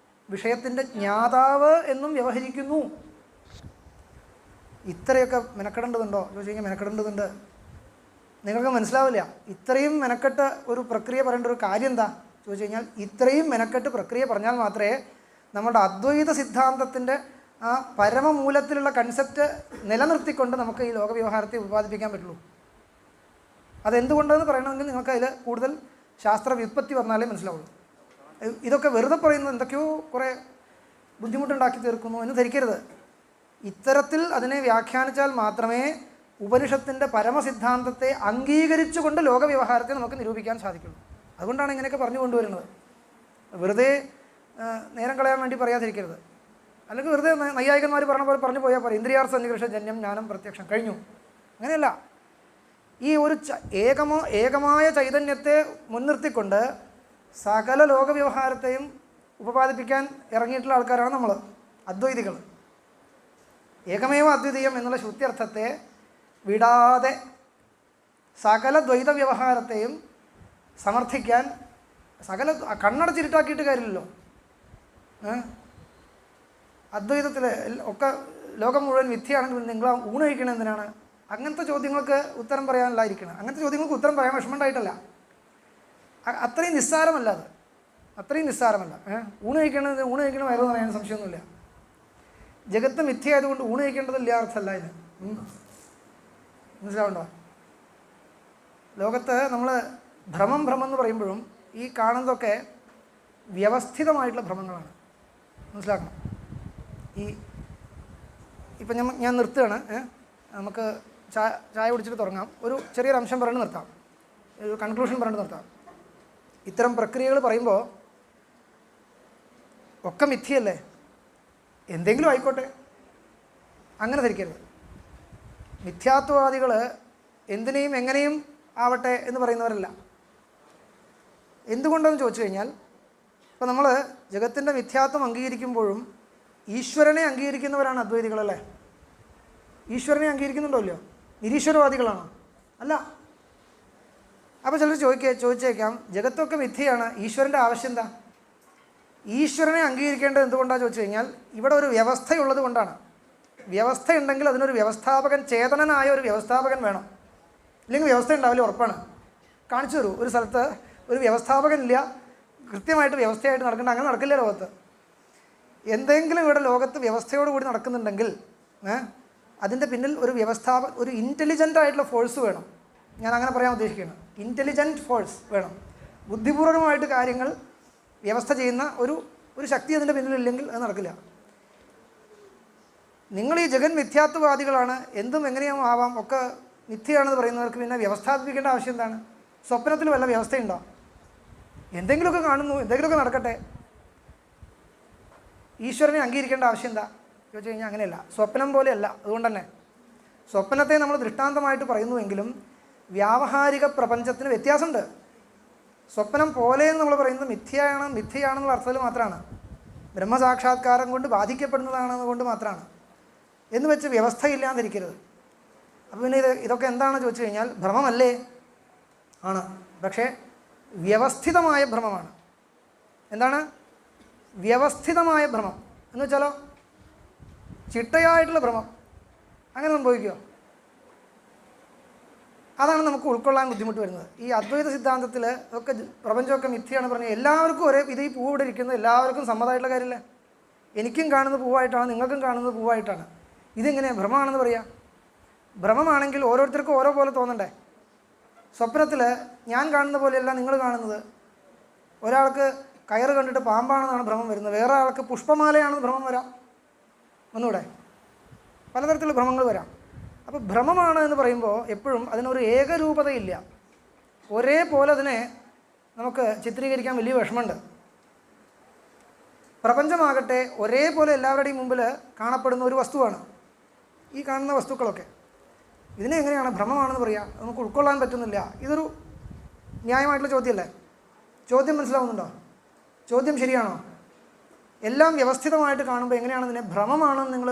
വിഷയത്തിൻ്റെ ജ്ഞാതാവ് എന്നും വ്യവഹരിക്കുന്നു. ഇത്രയൊക്കെ മെനക്കെടേണ്ടതുണ്ടോ ചോദിച്ചു കഴിഞ്ഞാൽ മെനക്കെടേണ്ടതുണ്ട്. നിങ്ങൾക്ക് മനസ്സിലാവില്ല. ഇത്രയും മെനക്കെട്ട് ഒരു പ്രക്രിയ പറയേണ്ട ഒരു കാര്യം എന്താ ചോദിച്ചു കഴിഞ്ഞാൽ, ഇത്രയും മെനക്കെട്ട് പ്രക്രിയ പറഞ്ഞാൽ മാത്രമേ നമ്മുടെ അദ്വൈത സിദ്ധാന്തത്തിൻ്റെ ആ പരമമൂലത്തിലുള്ള കൺസെപ്റ്റ് നിലനിർത്തിക്കൊണ്ട് നമുക്ക് ഈ ലോകവ്യവഹാരത്തെ ഉത്പാദിപ്പിക്കാൻ പറ്റുള്ളൂ. അതെന്തുകൊണ്ടെന്ന് പറയണമെങ്കിൽ നിങ്ങൾക്ക് അതിൽ കൂടുതൽ ശാസ്ത്ര വ്യുത്പത്തി വന്നാലേ മനസ്സിലാവുള്ളൂ. ഇതൊക്കെ വെറുതെ പറയുന്നത് എന്തൊക്കെയോ കുറേ ബുദ്ധിമുട്ടുണ്ടാക്കി തീർക്കുന്നു എന്ന് ധരിക്കരുത്. ഇത്തരത്തിൽ അതിനെ വ്യാഖ്യാനിച്ചാൽ മാത്രമേ ഉപനിഷത്തിൻ്റെ പരമസിദ്ധാന്തത്തെ അംഗീകരിച്ചുകൊണ്ട് ലോകവ്യവഹാരത്തെ നമുക്ക് നിരൂപിക്കാൻ സാധിക്കുള്ളൂ. അതുകൊണ്ടാണ് ഇങ്ങനെയൊക്കെ പറഞ്ഞു കൊണ്ടുവരുന്നത്. വെറുതെ നേരം കളയാൻ വേണ്ടി പറയാതിരിക്കരുത്. അല്ലെങ്കിൽ വെറുതെ നൈയായികന്മാർ പറഞ്ഞ പോലെ പറഞ്ഞു പോയാൽ പറയും ഇന്ദ്രിയാർത്ഥ സന്നികർഷ ജന്യം ജ്ഞാനം പ്രത്യക്ഷം കഴിഞ്ഞു. അങ്ങനെയല്ല. ഈ ഒരു ഏകമായ ചൈതന്യത്തെ മുൻനിർത്തിക്കൊണ്ട് സകല ലോകവ്യവഹാരത്തെയും ഉപപാദിപ്പിക്കാൻ ഇറങ്ങിയിട്ടുള്ള ആൾക്കാരാണ് നമ്മൾ അദ്വൈതികൾ. ഏകമേവ അദ്വിതീയം എന്നുള്ള ശ്രുത്യർത്ഥത്തെ വിടാതെ സകല ദ്വൈത വ്യവഹാരത്തെയും സമർത്ഥിക്കാൻ സകല കണ്ണടച്ചിരുട്ടാക്കിയിട്ട് കാര്യമില്ലല്ലോ. അദ്വൈതത്തിൽ ഒക്കെ ലോകം മുഴുവൻ മിഥ്യയാണെങ്കിൽ നിങ്ങൾ ഊണ് കഴിക്കണത് എന്തിനാണ്? അങ്ങനത്തെ ചോദ്യങ്ങൾക്ക് ഉത്തരം പറയാനല്ലായിരിക്കണം. അങ്ങനത്തെ ചോദ്യങ്ങൾക്ക് ഉത്തരം പറയാൻ വിഷമമുണ്ടായിട്ടല്ല, അത്രയും നിസ്സാരമല്ല അത്. അത്രയും നിസ്സാരമല്ല. ഊണ് കഴിക്കണ വയറെന്ന് പറയാൻ സംശയമൊന്നുമില്ല. ജഗത്ത് മിഥ്യയായതുകൊണ്ട് ഊണ് കഴിക്കേണ്ടതില്ല അർത്ഥമല്ല ഇത്. മനസ്സിലാവുണ്ടോ? ലോകത്ത് നമ്മൾ ഭ്രമം എന്ന് പറയുമ്പോഴും ഈ കാണുന്നതൊക്കെ വ്യവസ്ഥിതമായിട്ടുള്ള ഭ്രമങ്ങളാണ്. മനസ്സിലാക്കണം. ഇപ്പം ഞാൻ നിർത്തുകയാണ്. നമുക്ക് ചായ കുടിച്ചിട്ട് തുടങ്ങാം. ഒരു ചെറിയൊരു അംശം പറഞ്ഞ് നിർത്താം, ഒരു കൺക്ലൂഷൻ പറഞ്ഞിട്ട് നിർത്താം. ഇത്തരം പ്രക്രിയകൾ പറയുമ്പോൾ ഒക്കെ മിഥ്യയല്ലേ, എന്തെങ്കിലും ആയിക്കോട്ടെ, അങ്ങനെ ധരിക്കരുത്. മിഥ്യാത്വവാദികൾ എന്തിനേയും എങ്ങനെയും ആവട്ടെ എന്ന് പറയുന്നവരല്ല. എന്തുകൊണ്ടെന്ന് ചോദിച്ചു കഴിഞ്ഞാൽ, ഇപ്പോൾ നമ്മൾ ജഗത്തിൻ്റെ മിഥ്യാത്വം അംഗീകരിക്കുമ്പോഴും ഈശ്വരനെ അംഗീകരിക്കുന്നവരാണ് അദ്വൈതികളല്ലേ? ഈശ്വരനെ അംഗീകരിക്കുന്നുണ്ടോ ഇല്ലയോ? നിരീശ്വരവാദികളാണോ? അല്ല. അപ്പോൾ ചിലർ ചോദിച്ചേക്കാം, ജഗത്തൊക്കെ മിഥ്യയാണ്, ഈശ്വരൻ്റെ ആവശ്യം എന്താ? ഈശ്വരനെ അംഗീകരിക്കേണ്ടത് എന്തുകൊണ്ടാണ് ചോദിച്ചു കഴിഞ്ഞാൽ, ഇവിടെ ഒരു വ്യവസ്ഥയുള്ളത് കൊണ്ടാണ്. വ്യവസ്ഥയുണ്ടെങ്കിൽ അതിനൊരു വ്യവസ്ഥാപകൻ, ചേതനനായ ഒരു വ്യവസ്ഥാപകൻ വേണം. ഇല്ലെങ്കിൽ വ്യവസ്ഥ ഉണ്ടാവില്ല, ഉറപ്പാണ്. കാണിച്ചു തരൂ ഒരു സ്ഥലത്ത് ഒരു വ്യവസ്ഥാപകനില്ല, കൃത്യമായിട്ട് വ്യവസ്ഥയായിട്ട് നടക്കേണ്ട, അങ്ങനെ നടക്കില്ല ലോകത്ത്. എന്തെങ്കിലും ഇവിടെ ലോകത്ത് വ്യവസ്ഥയോടുകൂടി നടക്കുന്നുണ്ടെങ്കിൽ അതിൻ്റെ പിന്നിൽ ഒരു ഇൻ്റലിജൻ്റ് ആയിട്ടുള്ള ഫോഴ്സ് വേണം. ഞാൻ അങ്ങനെ പറയാൻ ഉദ്ദേശിക്കുകയാണ്. ഇൻ്റലിജൻറ്റ് ഫോഴ്സ് വേണം. ബുദ്ധിപൂർവകമായിട്ട് കാര്യങ്ങൾ വ്യവസ്ഥ ചെയ്യുന്ന ഒരു ശക്തി അതിൻ്റെ പിന്നിലില്ലെങ്കിൽ അത് നടക്കില്ല. നിങ്ങൾ ഈ ജഗൻ മിഥ്യാത്വവാദികളാണ്, എന്തും എങ്ങനെയും ആവാം, ഒക്കെ മിഥ്യയാണെന്ന് പറയുന്നവർക്ക് പിന്നെ വ്യവസ്ഥാപിക്കേണ്ട ആവശ്യം എന്താണ്? സ്വപ്നത്തിൽ വല്ല വ്യവസ്ഥയുണ്ടോ? എന്തെങ്കിലുമൊക്കെ കാണുന്നു, എന്തെങ്കിലുമൊക്കെ നടക്കട്ടെ, ഈശ്വരനെ അംഗീകരിക്കേണ്ട ആവശ്യം എന്താ ചോദിച്ചു കഴിഞ്ഞാൽ അങ്ങനെയല്ല. സ്വപ്നം പോലെയല്ല. അതുകൊണ്ട് തന്നെ സ്വപ്നത്തെ നമ്മൾ ദൃഷ്ടാന്തമായിട്ട് പറയുന്നുവെങ്കിലും വ്യാവഹാരിക പ്രപഞ്ചത്തിന് വ്യത്യാസമുണ്ട്. സ്വപ്നം പോലെ എന്ന് നമ്മൾ പറയുന്നത് മിഥ്യയാണെന്നുള്ള അർത്ഥത്തിൽ മാത്രമാണ്. ബ്രഹ്മസാക്ഷാത്കാരം കൊണ്ട് ബാധിക്കപ്പെടുന്നതാണെന്ന് കൊണ്ട് മാത്രമാണ്. എന്ന് വെച്ച് വ്യവസ്ഥയില്ലാതിരിക്കരുത്. അപ്പോൾ പിന്നെ ഇതൊക്കെ എന്താണെന്ന് ചോദിച്ചു കഴിഞ്ഞാൽ ഭ്രമമല്ലേ? ആണ്. പക്ഷേ വ്യവസ്ഥിതമായ ഭ്രമമാണ്. എന്താണ് വ്യവസ്ഥിതമായ ഭ്രമം എന്ന് വെച്ചാലോ? ചിട്ടയായിട്ടുള്ള ഭ്രമം. അങ്ങനെ സംഭവിക്കുമോ? അതാണ് നമുക്ക് ഉൾക്കൊള്ളാൻ ബുദ്ധിമുട്ട് വരുന്നത്. ഈ അദ്വൈത സിദ്ധാന്തത്തിൽ ഒക്കെ പ്രപഞ്ചമൊക്കെ മിഥ്യയാണ് പറഞ്ഞാൽ എല്ലാവർക്കും ഒരേ ഇത്, ഈ പൂവ് ഇവിടെ ഇരിക്കുന്നത് എല്ലാവർക്കും സമ്മതമായിട്ടുള്ള കാര്യമല്ലേ? എനിക്കും കാണുന്നത് പൂവായിട്ടാണ്, നിങ്ങൾക്കും കാണുന്നത് പൂവായിട്ടാണ്. ഇതെങ്ങനെയാണ് ഭ്രമമാണെന്ന് പറയുക? ഭ്രമമാണെങ്കിൽ ഓരോരുത്തർക്കും ഓരോ പോലെ തോന്നണ്ടേ? സ്വപ്നത്തിൽ ഞാൻ കാണുന്ന പോലെയല്ല നിങ്ങൾ കാണുന്നത്. ഒരാൾക്ക് കയറ് കണ്ടിട്ട് പാമ്പാണെന്നാണ് ഭ്രമം വരുന്നത്, വേറെ ആൾക്ക് പുഷ്പമാലയാണെന്ന് ഭ്രമം വരാം. ഒന്നുകൂടെ പലതരത്തിലുള്ള ഭ്രമങ്ങൾ വരാം. അപ്പോൾ ഭ്രമമാണ് എന്ന് പറയുമ്പോൾ എപ്പോഴും അതിനൊരു ഏകരൂപതയില്ല. ഒരേപോലെ അതിനെ നമുക്ക് ചിത്രീകരിക്കാൻ വലിയ വിഷമമുണ്ട്. പ്രപഞ്ചമാകട്ടെ ഒരേപോലെ എല്ലാവരുടെയും മുമ്പിൽ കാണപ്പെടുന്ന ഒരു വസ്തുവാണ് ഈ കാണുന്ന വസ്തുക്കളൊക്കെ. ഇതിനെ എങ്ങനെയാണ് ഭ്രമമാണെന്ന് പറയുക? നമുക്ക് ഉൾക്കൊള്ളാൻ പറ്റുന്നില്ല. ഇതൊരു ന്യായമായിട്ടുള്ള ചോദ്യമല്ലേ? ചോദ്യം മനസ്സിലാവുന്നുണ്ടോ? ചോദ്യം ശരിയാണോ? എല്ലാം വ്യവസ്ഥിതമായിട്ട് കാണുമ്പോൾ എങ്ങനെയാണ് ഇതിനെ ഭ്രമമാണെന്ന് നിങ്ങൾ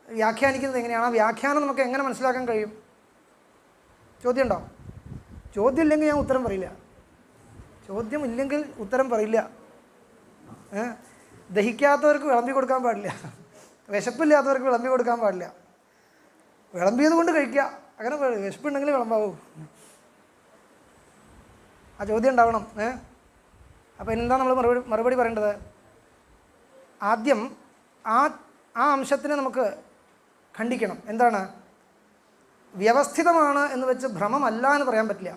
വ്യാഖ്യാനിക്കുന്നത്? എങ്ങനെയാണ് ആ വ്യാഖ്യാനം നമുക്ക് എങ്ങനെ മനസ്സിലാക്കാൻ കഴിയും? ചോദ്യം ഉണ്ടോ? ചോദ്യം ഇല്ലെങ്കിൽ ഞാൻ ഉത്തരം പറയില്ല. ചോദ്യം ഇല്ലെങ്കിൽ ഉത്തരം പറയില്ല. ദഹിക്കാത്തവർക്ക് വിളമ്പി കൊടുക്കാൻ പാടില്ല, വിശപ്പില്ലാത്തവർക്ക് വിളമ്പി കൊടുക്കാൻ പാടില്ല. വിളമ്പിയത് കൊണ്ട് കഴിക്കുക, അങ്ങനെ വിശപ്പുണ്ടെങ്കിൽ വിളമ്പാവൂ. ആ ചോദ്യം ഉണ്ടാവണം. അപ്പോൾ എന്താ നമ്മൾ മറുപടി പറയേണ്ടത്? ആദ്യം ആ അംശത്തിനെ നമുക്ക് ഖണ്ഡിക്കണം. എന്താണ്? വ്യവസ്ഥിതമാണ് എന്ന് വെച്ച് ഭ്രമമല്ല എന്ന് പറയാൻ പറ്റില്ല.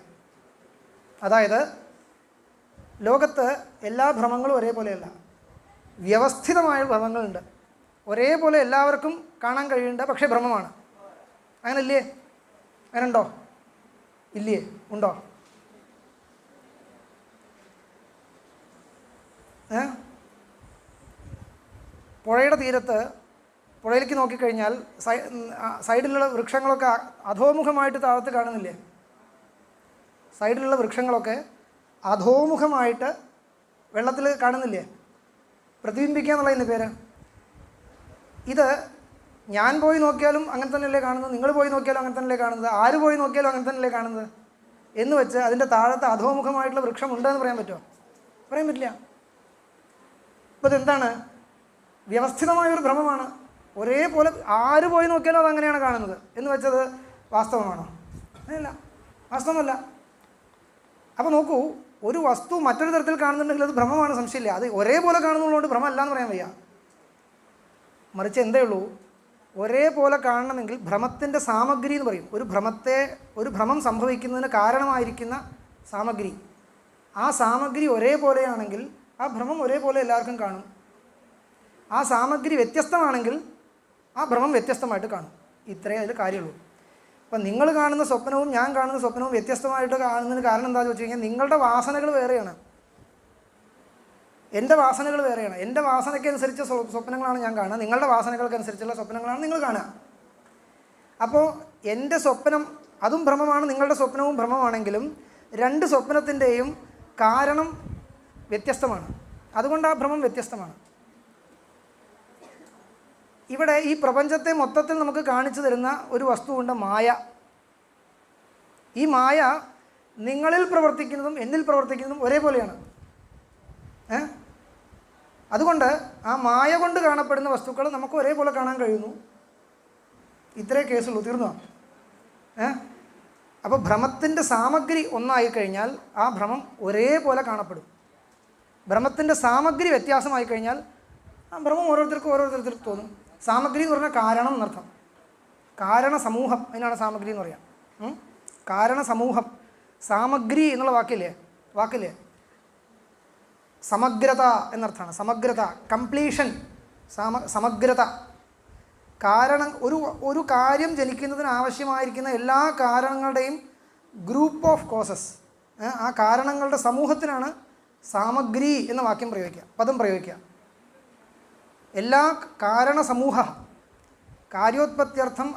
അതായത് ലോകത്ത് എല്ലാ ഭ്രമങ്ങളും ഒരേപോലെയല്ല, വ്യവസ്ഥിതമായ ഭ്രമങ്ങളുണ്ട്. ഒരേപോലെ എല്ലാവർക്കും കാണാൻ കഴിയുന്നുണ്ട്, പക്ഷേ ഭ്രമമാണ്. അങ്ങനെ ഇല്ലേ? അങ്ങനെ ഉണ്ടോ? ഇല്ലേ? ഉണ്ടോ? പുഴയുടെ തീരത്ത് പുഴയിലേക്ക് നോക്കിക്കഴിഞ്ഞാൽ സൈഡിലുള്ള വൃക്ഷങ്ങളൊക്കെ അധോമുഖമായിട്ട് താഴത്ത് കാണുന്നില്ലേ? സൈഡിലുള്ള വൃക്ഷങ്ങളൊക്കെ അധോമുഖമായിട്ട് വെള്ളത്തിൽ കാണുന്നില്ലേ? പ്രതിബിംബിക്കുക എന്നുള്ള ഇതിൻ്റെ പേര്. ഇത് ഞാൻ പോയി നോക്കിയാലും അങ്ങനെ തന്നെയല്ലേ കാണുന്നത്, നിങ്ങൾ പോയി നോക്കിയാലും അങ്ങനെ തന്നെയല്ലേ കാണുന്നത്, ആര് പോയി നോക്കിയാലും അങ്ങനെ തന്നെയല്ലേ കാണുന്നത് എന്ന് വെച്ച് അതിൻ്റെ താഴത്ത് അധോമുഖമായിട്ടുള്ള വൃക്ഷം ഉണ്ടെന്ന് പറയാൻ പറ്റുമോ? പറയാൻ പറ്റില്ല. ഇപ്പോൾ ഇതെന്താണ്? വ്യവസ്ഥിതമായൊരു ഭ്രമമാണ്. ഒരേപോലെ ആര് പോയി നോക്കിയാലും അതങ്ങനെയാണ് കാണുന്നത് എന്ന് വെച്ചത് വാസ്തവമാണോ? അങ്ങനെയല്ല, വാസ്തവമല്ല. അപ്പോൾ നോക്കൂ, ഒരു വസ്തു മറ്റൊരു തരത്തിൽ കാണുന്നുണ്ടെങ്കിൽ അത് ഭ്രമമാണ്, സംശയമില്ല. അത് ഒരേപോലെ കാണുന്നതുകൊണ്ട് ഭ്രമമല്ല എന്ന് പറയാൻ വയ്യ. മറിച്ച് എന്തേ ഉള്ളൂ, ഒരേപോലെ കാണണമെങ്കിൽ ഭ്രമത്തിൻ്റെ സാമഗ്രി എന്ന് പറയും. ഒരു ഭ്രമം സംഭവിക്കുന്നതിന് കാരണമായിരിക്കുന്ന സാമഗ്രി, ആ സാമഗ്രി ഒരേപോലെയാണെങ്കിൽ ആ ഭ്രമം ഒരേപോലെ എല്ലാവർക്കും കാണും. ആ സാമഗ്രി വ്യത്യസ്തമാണെങ്കിൽ ആ ഭ്രമം വ്യത്യസ്തമായിട്ട് കാണും. ഇത്രയേ അതിൽ കാര്യമുള്ളൂ. അപ്പം നിങ്ങൾ കാണുന്ന സ്വപ്നവും ഞാൻ കാണുന്ന സ്വപ്നവും വ്യത്യസ്തമായിട്ട് കാണുന്നതിന് കാരണം എന്താണെന്ന് വെച്ച് കഴിഞ്ഞാൽ നിങ്ങളുടെ വാസനകൾ വേറെയാണ്, എൻ്റെ വാസനകൾ വേറെയാണ്. എൻ്റെ വാസനയ്ക്കനുസരിച്ച സ്വപ്നങ്ങളാണ് ഞാൻ കാണുക, നിങ്ങളുടെ വാസനകൾക്കനുസരിച്ചുള്ള സ്വപ്നങ്ങളാണ് നിങ്ങൾ കാണുക. അപ്പോൾ എൻ്റെ സ്വപ്നം അതും ഭ്രമമാണ്, നിങ്ങളുടെ സ്വപ്നവും ഭ്രമമാണെങ്കിലും രണ്ട് സ്വപ്നത്തിൻ്റെയും കാരണം വ്യത്യസ്തമാണ്. അതുകൊണ്ട് ആ ഭ്രമം വ്യത്യസ്തമാണ്. ഇവിടെ ഈ പ്രപഞ്ചത്തെ മൊത്തത്തിൽ നമുക്ക് കാണിച്ചു തരുന്ന ഒരു വസ്തുവുണ്ട്, മായ. ഈ മായ നിങ്ങളിൽ പ്രവർത്തിക്കുന്നതും എന്നിൽ പ്രവർത്തിക്കുന്നതും ഒരേപോലെയാണ്. അതുകൊണ്ട് ആ മായ കൊണ്ട് കാണപ്പെടുന്ന വസ്തുക്കൾ നമുക്ക് ഒരേപോലെ കാണാൻ കഴിയുന്നു. ഇത്രേ കേസുള്ളൂ, തീർന്നോ? അപ്പോൾ ഭ്രമത്തിൻ്റെ സാമഗ്രി ഒന്നായി കഴിഞ്ഞാൽ ആ ഭ്രമം ഒരേപോലെ കാണപ്പെടും. ഭ്രമത്തിൻ്റെ സാമഗ്രി വ്യത്യാസമായി കഴിഞ്ഞാൽ ആ ഭ്രമം ഓരോരുത്തർക്കും തോന്നും. സാമഗ്രി എന്ന് പറഞ്ഞാൽ കാരണം എന്നർത്ഥം. കാരണ സമൂഹം, അതിനാണ് സാമഗ്രി എന്ന് പറയാം. കാരണ സമൂഹം. സാമഗ്രി എന്നുള്ള വാക്കില്ലേ സമഗ്രത എന്നർത്ഥമാണ്. സമഗ്രത, കംപ്ലീഷൻ, സമഗ്രത. കാരണം ഒരു കാര്യം ജനിക്കുന്നതിന് ആവശ്യമായിരിക്കുന്ന എല്ലാ കാരണങ്ങളുടെയും ഗ്രൂപ്പ് ഓഫ് കോസസ്, ആ കാരണങ്ങളുടെ സമൂഹത്തിനാണ് സാമഗ്രി എന്ന പദം പ്രയോഗിക്കുക. എല്ലാ കാരണസമൂഹ കാര്യോത്പത്യർത്ഥം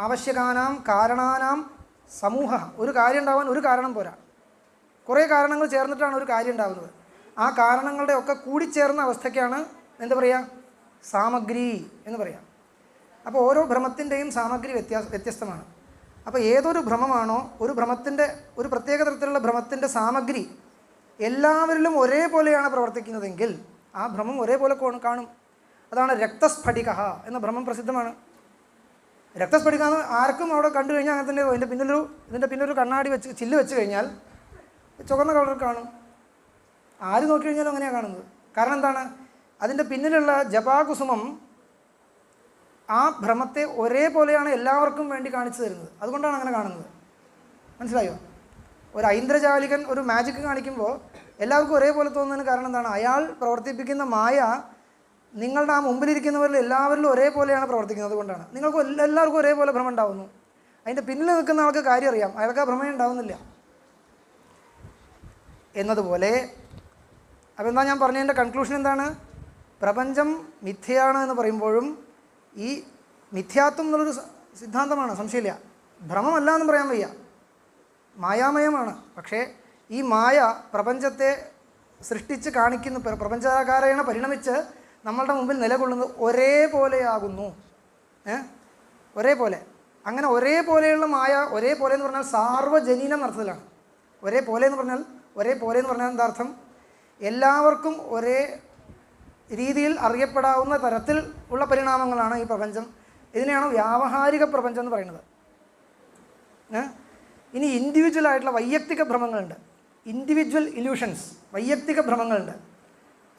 ആവശ്യകാനാം കാരണാനാം സമൂഹ. ഒരു കാര്യം ഉണ്ടാവാൻ ഒരു കാരണം പോരാ, കുറേ കാരണങ്ങൾ ചേർന്നിട്ടാണ് ഒരു കാര്യം ഉണ്ടാകുന്നത്. ആ കാരണങ്ങളുടെ ഒക്കെ കൂടിച്ചേർന്ന അവസ്ഥയ്ക്കാണ് എന്താ പറയുക, സാമഗ്രി എന്ന് പറയാം. അപ്പോൾ ഓരോ ഭ്രമത്തിൻ്റെയും സാമഗ്രി വ്യത്യസ്തമാണ്. അപ്പോൾ ഏതൊരു ഭ്രമമാണോ, ഒരു പ്രത്യേക തരത്തിലുള്ള ഭ്രമത്തിൻ്റെ സാമഗ്രി എല്ലാവരിലും ഒരേപോലെയാണ് പ്രവർത്തിക്കുന്നതെങ്കിൽ ആ ഭ്രമം ഒരേപോലെ കാണും. അതാണ് രക്തസ്ഫടിക എന്ന ഭ്രമം പ്രസിദ്ധമാണ്. രക്തസ്ഫടിക എന്ന് ആർക്കും അവിടെ കണ്ടു കഴിഞ്ഞാൽ അങ്ങനെ തന്നെ. ഇതിൻ്റെ പിന്നൊരു കണ്ണാടി ചില്ല് വെച്ച് കഴിഞ്ഞാൽ ചുവന്ന കളർ കാണും. ആര് നോക്കി കഴിഞ്ഞാലും അങ്ങനെയാണ് കാണുന്നത്. കാരണം എന്താണ്, അതിൻ്റെ പിന്നിലുള്ള ജപാകുസുമം ആ ഭ്രമത്തെ ഒരേപോലെയാണ് എല്ലാവർക്കും വേണ്ടി കാണിച്ചു തരുന്നത്. അതുകൊണ്ടാണ് അങ്ങനെ കാണുന്നത്. മനസ്സിലായോ? ഒരു ഐന്ദ്രജാലികൻ ഒരു മാജിക് കാണിക്കുമ്പോൾ എല്ലാവർക്കും ഒരേപോലെ തോന്നുന്നതിന് കാരണം എന്താണ്, അയാൾ പ്രവർത്തിപ്പിക്കുന്ന മായ നിങ്ങളുടെ ആ മുമ്പിലിരിക്കുന്നവരിൽ എല്ലാവരിലും ഒരേപോലെയാണ് പ്രവർത്തിക്കുന്നത്. അതുകൊണ്ടാണ് നിങ്ങൾക്ക് എല്ലാവർക്കും ഒരേപോലെ ഭ്രമം ഉണ്ടാവുന്നു. അതിൻ്റെ പിന്നിൽ നിൽക്കുന്ന ആൾക്ക് കാര്യം അറിയാം, അയാൾക്ക് ആ ഭ്രമം ഉണ്ടാവുന്നില്ല എന്നതുപോലെ. അപ്പോൾ എന്താ ഞാൻ പറഞ്ഞതിൻ്റെ കൺക്ലൂഷൻ എന്താണ്? പ്രപഞ്ചം മിഥ്യയാണ് എന്ന് പറയുമ്പോഴും ഈ മിഥ്യാത്വം എന്നുള്ളൊരു സിദ്ധാന്തമാണ്, സംശയമില്ല. ഭ്രമമല്ല എന്നും പറയാൻ വയ്യ, മായാമയമാണ്. പക്ഷേ ഈ മായ പ്രപഞ്ചത്തെ സൃഷ്ടിച്ച് കാണിക്കുന്ന, പ്രപഞ്ചാകാരേണ പരിണമിച്ച് നമ്മളുടെ മുമ്പിൽ നിലകൊള്ളുന്നത് ഒരേപോലെയാകുന്നു. ഒരേപോലെ. അങ്ങനെ ഒരേപോലെയുള്ള മായ, ഒരേപോലെ എന്ന് പറഞ്ഞാൽ സാർവജനീനം അർത്ഥത്തിലാണ്. ഒരേപോലെ എന്ന് പറഞ്ഞാൽ എന്താ അർത്ഥം? എല്ലാവർക്കും ഒരേ രീതിയിൽ അറിയപ്പെടാവുന്ന തരത്തിൽ ഉള്ള പരിണാമങ്ങളാണ് ഈ പ്രപഞ്ചം. ഇതിനെയാണ് വ്യാവഹാരിക പ്രപഞ്ചം എന്ന് പറയുന്നത്. ഇനി ഇൻഡിവിജ്വൽ ആയിട്ടുള്ള വൈയക്തിക ഭ്രമങ്ങളുണ്ട്, ഇൻഡിവിജ്വൽ ഇല്യൂഷൻസ്, വൈയക്തിക ഭ്രമങ്ങളുണ്ട്.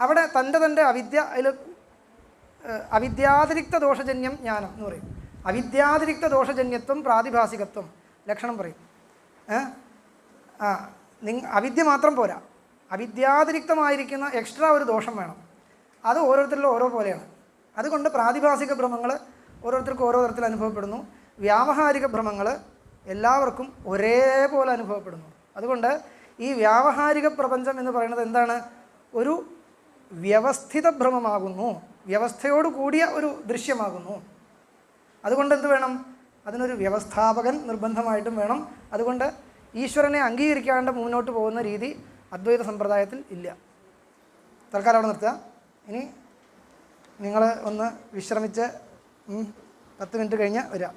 അവിടെ തൻ്റെ അവിദ്യാതിരിക്ത ദോഷജന്യം ജ്ഞാനം എന്ന് പറയും. അവിദ്യാതിരിക്ത ദോഷജന്യത്വം പ്രാതിഭാസികത്വം ലക്ഷണം പറയും. അവിദ്യ മാത്രം പോരാ, അവിദ്യാതിരിക്തമായിരിക്കുന്ന എക്സ്ട്രാ ഒരു ദോഷം വേണം. അത് ഓരോരുത്തരിലും ഓരോ പോലെയാണ്. അതുകൊണ്ട് പ്രാതിഭാസിക ഭ്രമങ്ങൾ ഓരോരുത്തർക്കും ഓരോ തരത്തിൽ അനുഭവപ്പെടുന്നു. വ്യാവഹാരിക ഭ്രമങ്ങൾ എല്ലാവർക്കും ഒരേപോലെ അനുഭവപ്പെടുന്നു. അതുകൊണ്ട് ഈ വ്യാവഹാരിക പ്രപഞ്ചം എന്ന് പറയുന്നത് എന്താണ്? ഒരു വ്യവസ്ഥിത ഭ്രമമാകുന്നു, വ്യവസ്ഥയോട് കൂടിയ ഒരു ദൃശ്യമാകുന്നു. അതുകൊണ്ട് എന്ത് വേണം? അതിനൊരു വ്യവസ്ഥാപകൻ നിർബന്ധമായിട്ടും വേണം. അതുകൊണ്ട് ഈശ്വരനെ അംഗീകരിക്കാണ്ട് മുന്നോട്ട് പോകുന്ന രീതി അദ്വൈത സമ്പ്രദായത്തിൽ ഇല്ല. തൽക്കാലം അവിടെ നിർത്തുക. ഇനി നിങ്ങൾ ഒന്ന് വിശ്രമിച്ച് 10 മിനിറ്റ് കഴിഞ്ഞ് വരിക.